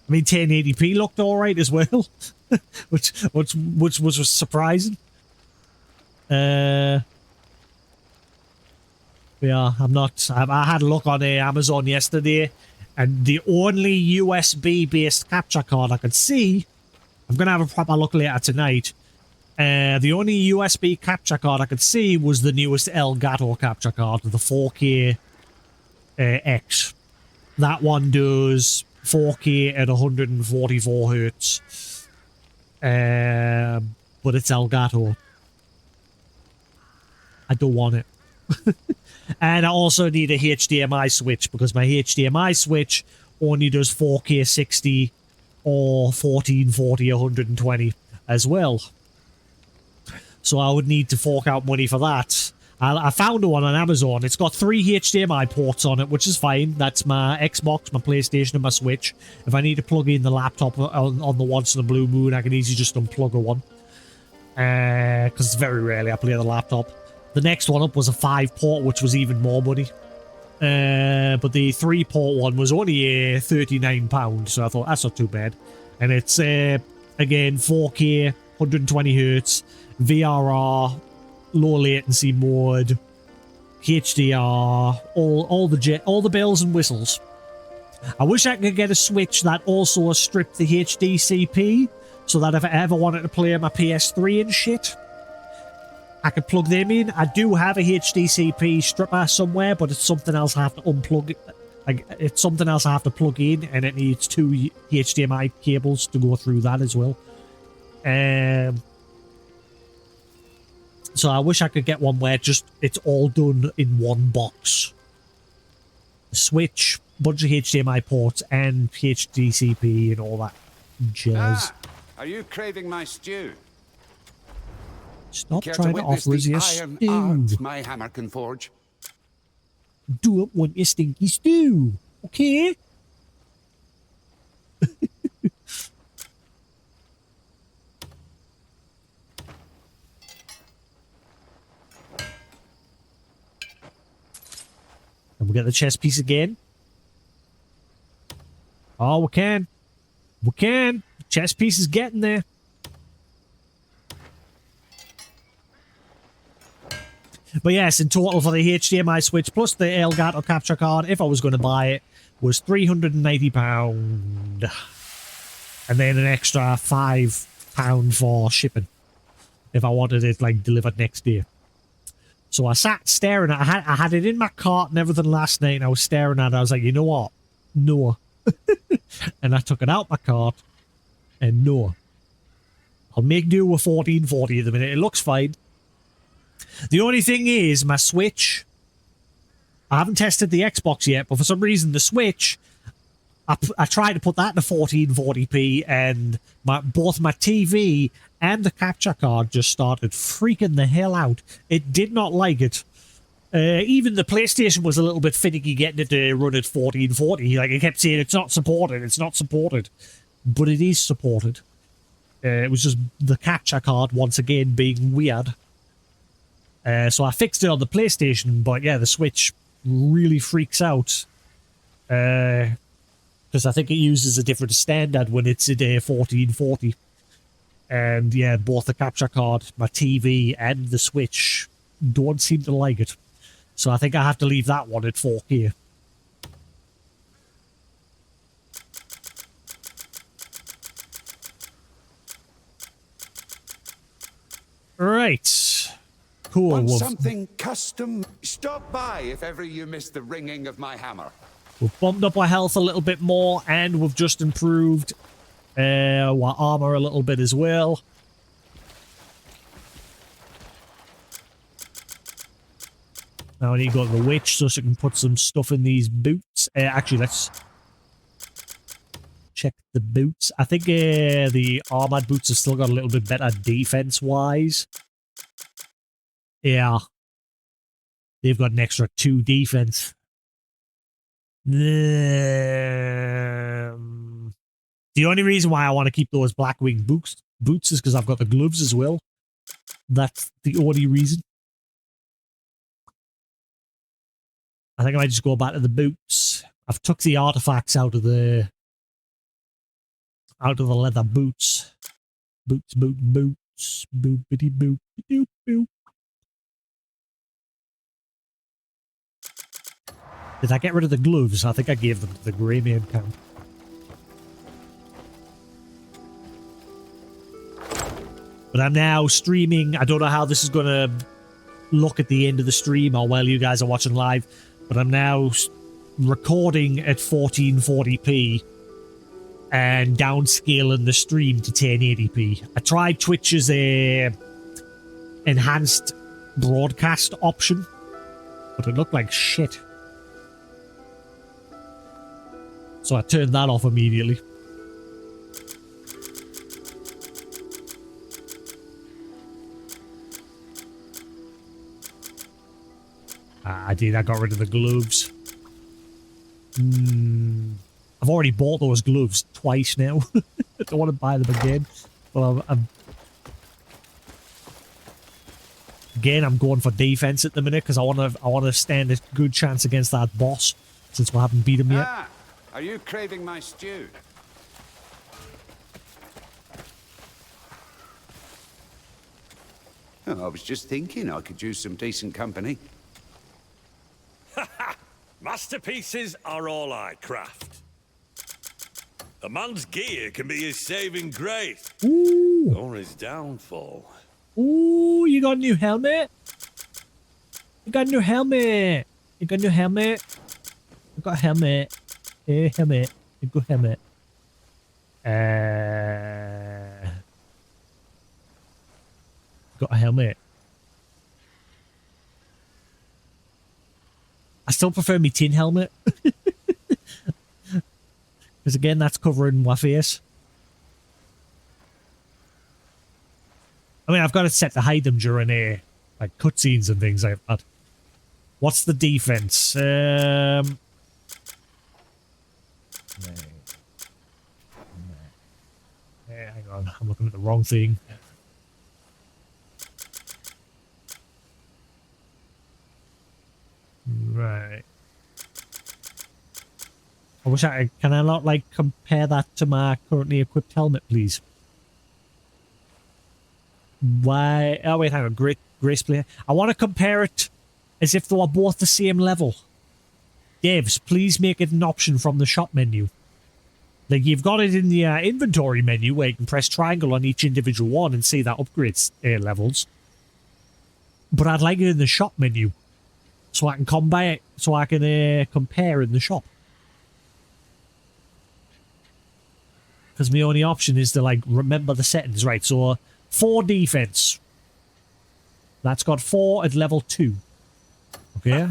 I mean, 1080p looked alright as well, which was surprising. Yeah, I had a look on Amazon yesterday, and the only USB-based capture card I could see, I'm going to have a proper look later tonight, the only USB capture card I could see was the newest Elgato capture card, the 4K X. That one does 4K at 144 hertz. But it's Elgato. I don't want it. And I also need a HDMI switch because my HDMI switch only does 4K 60 or 1440 120 as well. So I would need to fork out money for that. I found one on Amazon. It's got 3 HDMI ports on it, which is fine. That's my Xbox, my PlayStation, and my Switch. If I need to plug in the laptop on the once in a blue moon, I can easily just unplug one. Because very rarely I play the laptop. The next one up was a 5-port, which was even more money. But the 3-port one was only £39, so I thought that's not too bad. And it's, again, 4K, 120 hertz, VRR, low latency mode, HDR, all the bells and whistles. I wish I could get a Switch that also stripped the HDCP, so that if I ever wanted to play my PS3 and shit, I could plug them in. I do have a HDCP stripper somewhere, but it's something else I have to unplug. Like, it's something else I have to plug in, and it needs 2 HDMI cables to go through that as well. So I wish I could get one where it's all done in one box. Switch, bunch of HDMI ports, and HDCP and all that jazz. Are you craving my stew? Stop Care trying to witness offer us the your iron stew. art my hammer can forge? Do it want your stinky stew. Okay? And we get the chess piece again. Oh, we can. We can. The chess piece is getting there. But yes, in total for the HDMI switch plus the Elgato capture card, if I was going to buy it, was £390. And then an extra £5 for shipping. If I wanted it like delivered next day. So I sat staring at it. I had it in my cart and everything last night, and I was staring at it. I was like, you know what? No. And I took it out my cart, and no. I'll make do with 1440 at the minute. It looks fine. The only thing is, my Switch, I haven't tested the Xbox yet, but for some reason the Switch, I tried to put that to 1440p, and both my TV and the capture card just started freaking the hell out. It did not like it. Even the PlayStation was a little bit finicky getting it to run at 1440. Like, it kept saying it's not supported, it's not supported. But it is supported. It was just the capture card once again being weird. So I fixed it on the PlayStation, but yeah, the Switch really freaks out. Because I think it uses a different standard when it's at 1440. And yeah, both the capture card, my TV, and the Switch don't seem to like it. So I think I have to leave that one at 4K. Right. Cool. Want something custom? Stop by if ever you miss the ringing of my hammer. We've bumped up our health a little bit more, and we've just improved our armor a little bit as well. Now I need to go to the witch so she can put some stuff in these boots. Actually, let's check the boots. I think the armored boots have still got a little bit better defense-wise. Yeah. They've got an extra 2 defense. The only reason why I want to keep those Blackwing boots is because I've got the gloves as well. That's the only reason. I think I might just go back to the boots. I've took the artifacts out of the leather boots. Boots. Boopity boop boop boop. Did I get rid of the gloves? I think I gave them to the Grey Man camp. But I'm now streaming. I don't know how this is going to look at the end of the stream or while you guys are watching live. But I'm now recording at 1440p and downscaling the stream to 1080p. I tried Twitch's enhanced broadcast option, but it looked like shit. So I turned that off immediately. I did. I got rid of the gloves. I've already bought those gloves twice now. I don't want to buy them again. But I'm going for defense at the minute because I want to stand a good chance against that boss since we haven't beat him yet. Ah, are you craving my stew? Oh, I was just thinking I could use some decent company. Masterpieces are all I craft. A man's gear can be his saving grace. Ooh. Or his downfall. Ooh, you got a new helmet? You got a new helmet. You got a new helmet. You got a helmet. Hey, helmet. You got a helmet. Got a helmet. I still prefer my tin helmet. Because again, that's covering my face. I mean, I've got it set to hide them during like cutscenes and things like that. What's the defense? Hang on, I'm looking at the wrong thing. Right. I wish can I not like compare that to my currently equipped helmet, please? Why? Oh wait, hang on. Grace player. I want to compare it as if they were both the same level. Devs, please make it an option from the shop menu. Like, you've got it in the inventory menu where you can press triangle on each individual one and see that upgrades levels. But I'd like it in the shop menu so I can compare in the shop. Because my only option is to, like, remember the settings. Right, so 4 defense. That's got 4 at level 2. Okay?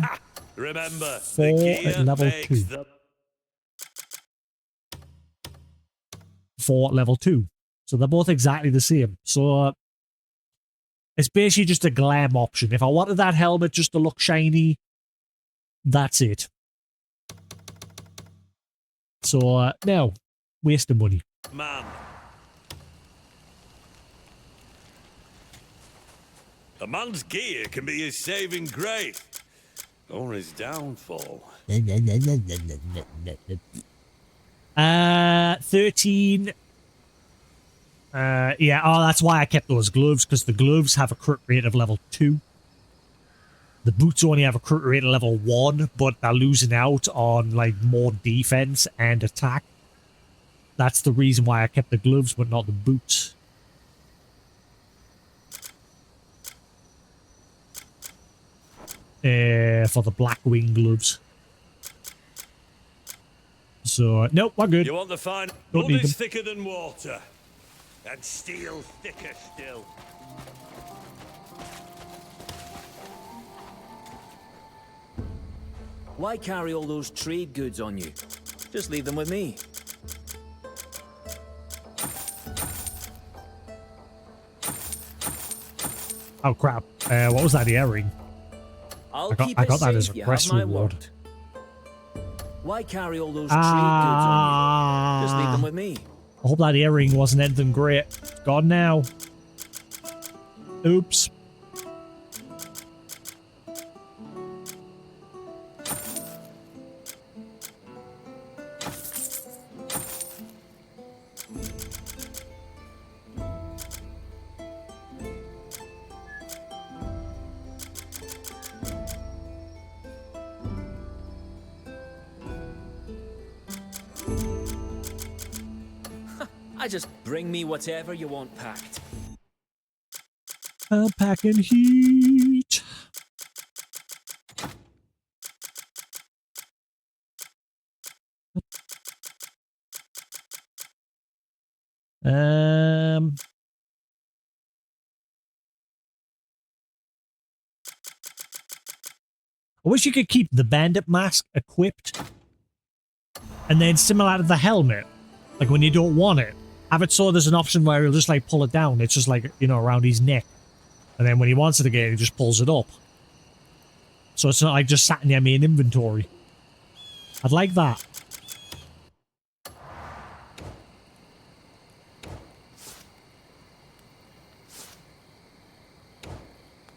Remember, 4 at level 2. 4 at level 2. So they're both exactly the same. So it's basically just a glam option. If I wanted that helmet just to look shiny, that's it. So no, waste of money. Man. A man's gear can be his saving grace, or his downfall. 13. Yeah, oh, that's why I kept those gloves, because the gloves have a crit rate of level 2. The boots only have a crit rate of level 1, but they're losing out on, like, more defense and attack. That's the reason why I kept the gloves, but not the boots. For the black wing gloves. So, nope, we're good. You want the fine? Don't Blood need is them. thicker than water, and steel thicker still. Why carry all those trade goods on you? Just leave them with me. Oh crap! What was that earring? I'll I keep got it that as safe, a you quest have my reward. word. Why carry all those trade goods on you? Just leave them with me. I hope that earring wasn't anything great. It's gone now. Oops. I just bring me whatever you want packed. I'm packing heat. I wish you could keep the bandit mask equipped and then similar to the helmet, like when you don't want it, have it so there's an option where he'll just like pull it down. It's just like, you know, around his neck. And then when he wants it again, he just pulls it up. So it's not like just sat in your main inventory. I'd like that.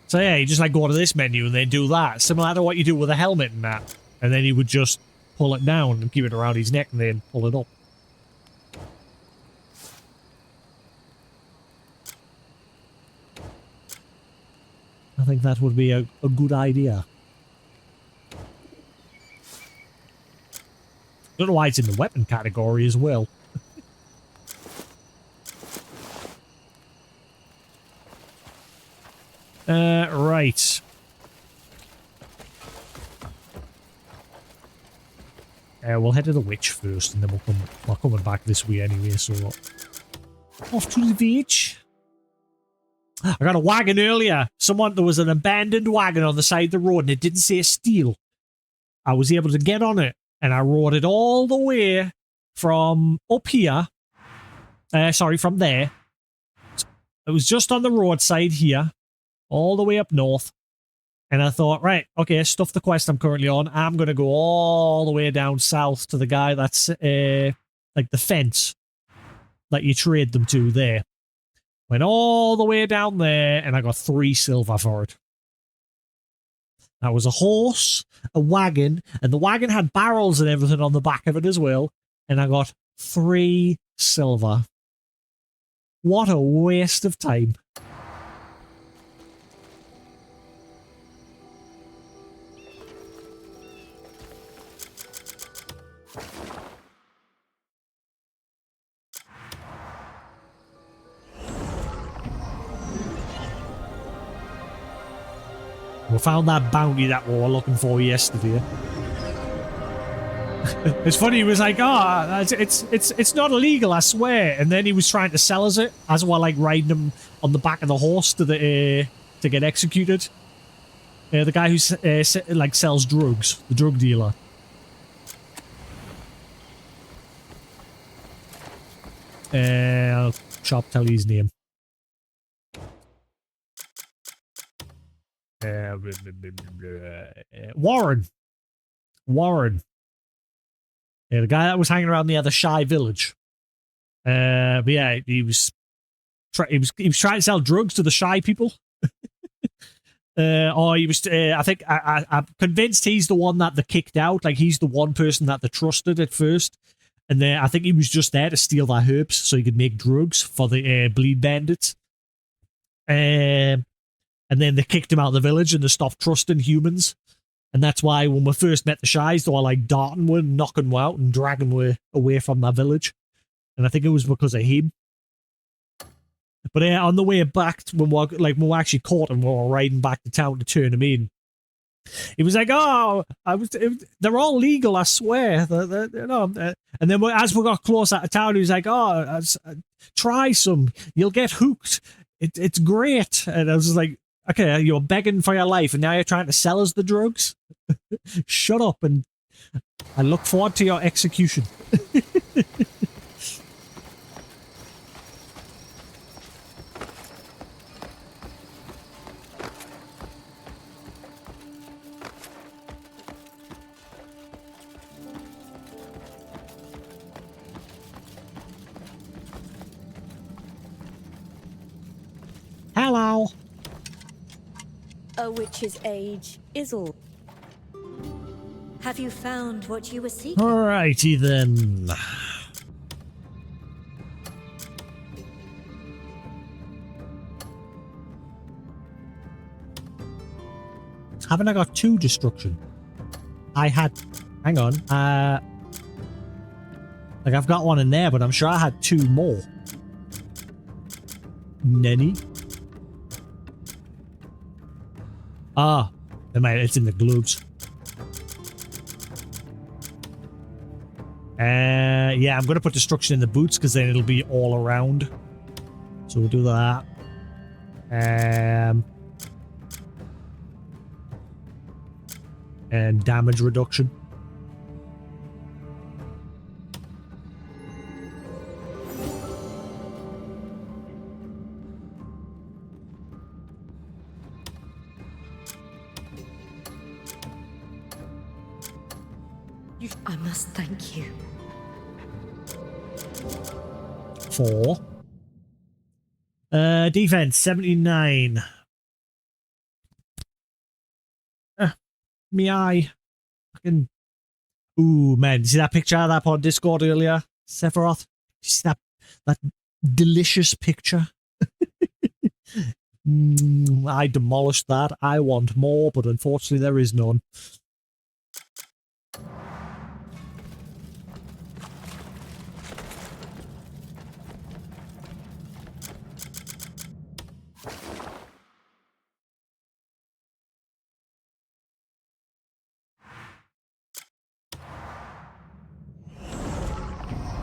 So yeah, you just like go to this menu and then do that. Similar to what you do with a helmet and that. And then he would just pull it down and keep it around his neck and then pull it up. I think that would be a good idea. Don't know why it's in the weapon category as well. Right. We'll head to the witch first, and then we're coming back this way anyway, so... Off to the beach. I got a wagon earlier. There was an abandoned wagon on the side of the road, and it didn't say steel. I was able to get on it, and I rode it all the way from up here. Sorry, from there. It was just on the roadside here, all the way up north. And I thought, right, okay, stuff the quest I'm currently on. I'm going to go all the way down south to the guy that's like the fence that you trade them to there. Went all the way down there and I got 3 silver for it. That was a horse, a wagon, and the wagon had barrels and everything on the back of it as well. And I got 3 silver. What a waste of time. We found that bounty that we were looking for yesterday. It's funny, he was like, oh, it's not illegal, I swear. And then he was trying to sell us it as well, like riding him on the back of the horse to the to get executed. The guy who like sells drugs, the drug dealer. I'll tell you his name. Warren. Yeah, the guy that was hanging around the other shy village. But yeah, he was trying to sell drugs to the shy people. Or he was. I think I'm convinced he's the one that they kicked out. Like he's the one person that they trusted at first, and then I think he was just there to steal their herbs so he could make drugs for the bleed bandits. And then they kicked him out of the village and they stopped trusting humans. And that's why when we first met the Shies, they were like darting one, knocking one out and dragging one away from that village. And I think it was because of him. But on the way back, when we actually caught him, we were riding back to town to turn him in. He was like, "Oh, they're all legal, I swear." And then as we got closer to town, he was like, "Oh, try some. You'll get hooked. It's great." And I was just like, "Okay, you're begging for your life, and now you're trying to sell us the drugs? Shut up!" And I look forward to your execution. Hello. A witch's age is all. Have you found what you were seeking? Alrighty then. Haven't I got 2 destruction? I had... Hang on. Like I've got one in there, but I'm sure I had 2 more. Nenny? Ah, it's in the gloves. Yeah, I'm going to put destruction in the boots because then it'll be all around. So we'll do that. And damage reduction. I must thank you. 4. Defense 79. Me eye. Fucking. Ooh, man. You see that picture of that on Discord earlier? Sephiroth? You see that delicious picture? I demolished that. I want more, but unfortunately there is none.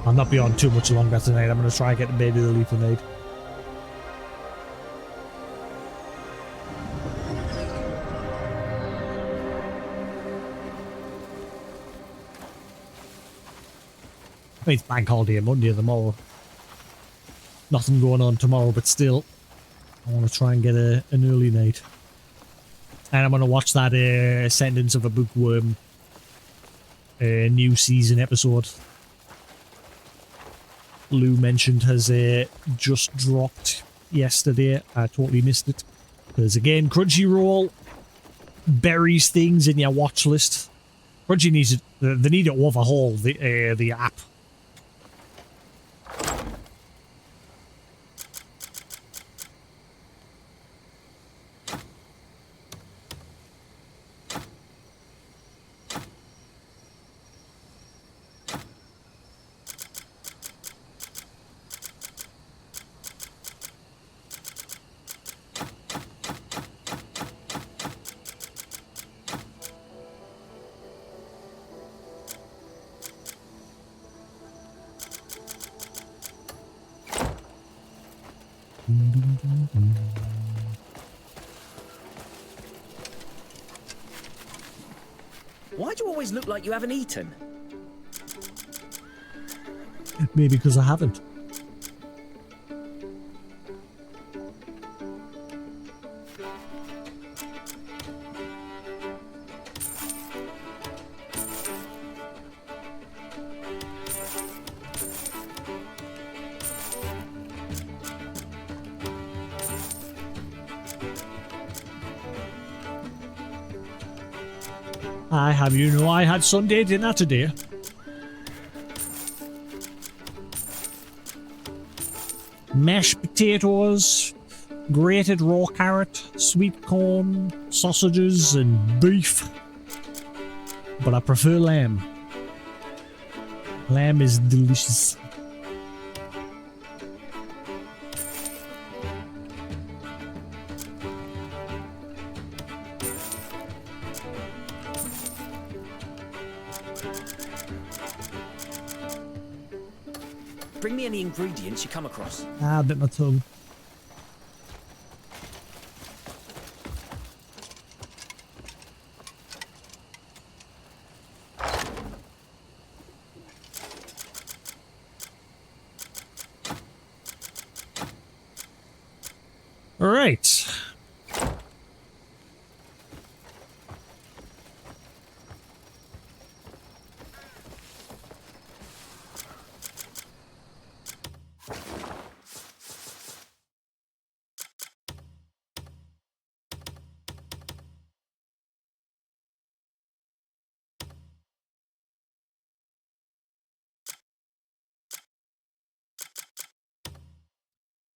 I'll not be on too much longer tonight. I'm going to try and get the baby early tonight. I mean, it's bank holiday Monday tomorrow. Nothing going on tomorrow, but still. I want to try and get an early night. And I'm going to watch that Sentence of a Bookworm new season episode. Lou mentioned has just dropped yesterday. I totally missed it. Because again, Crunchyroll buries things in your watch list. Crunchy needs it. They need to overhaul the app. Why do you always look like you haven't eaten? Maybe because I haven't. I have you know I had Sunday dinner today. Mashed potatoes, grated raw carrot, sweet corn, sausages and beef. But I prefer lamb. Lamb is delicious. Bring me any ingredients you come across. Ah, bit my tongue. All right.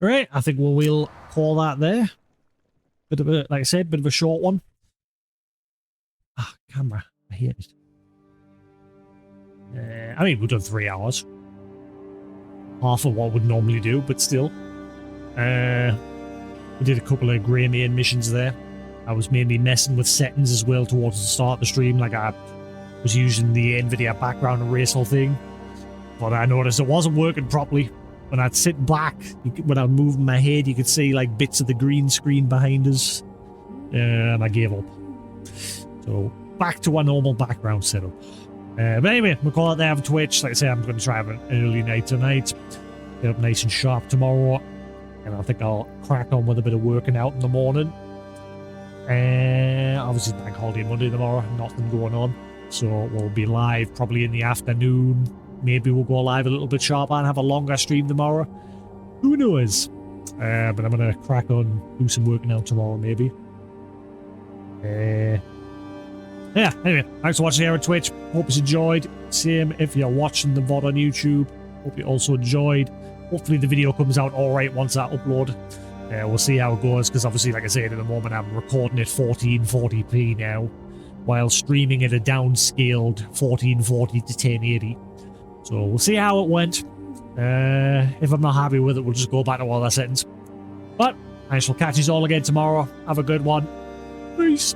Right, I think we'll call that there. Bit of a, like I said, bit of a short one. Ah, camera. I hate it. I mean, we've done 3 hours. Half of what we'd normally do, but still. We did a couple of grey main missions there. I was mainly messing with settings as well towards the start of the stream. Like I was using the NVIDIA background erasal thing. But I noticed it wasn't working properly. When I'd sit back, when I'd move my head, you could see like bits of the green screen behind us. And I gave up. So back to our normal background setup. But anyway, we'll call it there for Twitch. Like I say, I'm going to try have an early night tonight. Get up nice and sharp tomorrow. And I think I'll crack on with a bit of working out in the morning. Obviously, bank holiday Monday tomorrow. Nothing going on. So we'll be live probably in the afternoon. Maybe we'll go live a little bit sharper and have a longer stream tomorrow. Who knows? But I'm going to crack on, do some working out tomorrow, maybe. Yeah, anyway, thanks for watching here on Twitch. Hope you enjoyed. Same if you're watching the VOD on YouTube. Hope you also enjoyed. Hopefully the video comes out alright once I upload. We'll see how it goes, because obviously, like I said, at the moment I'm recording at 1440p now, while streaming at a downscaled 1440 to 1080. So we'll see how it went. If I'm not happy with it, we'll just go back to all our settings. But I shall catch you all again tomorrow. Have a good one. Peace.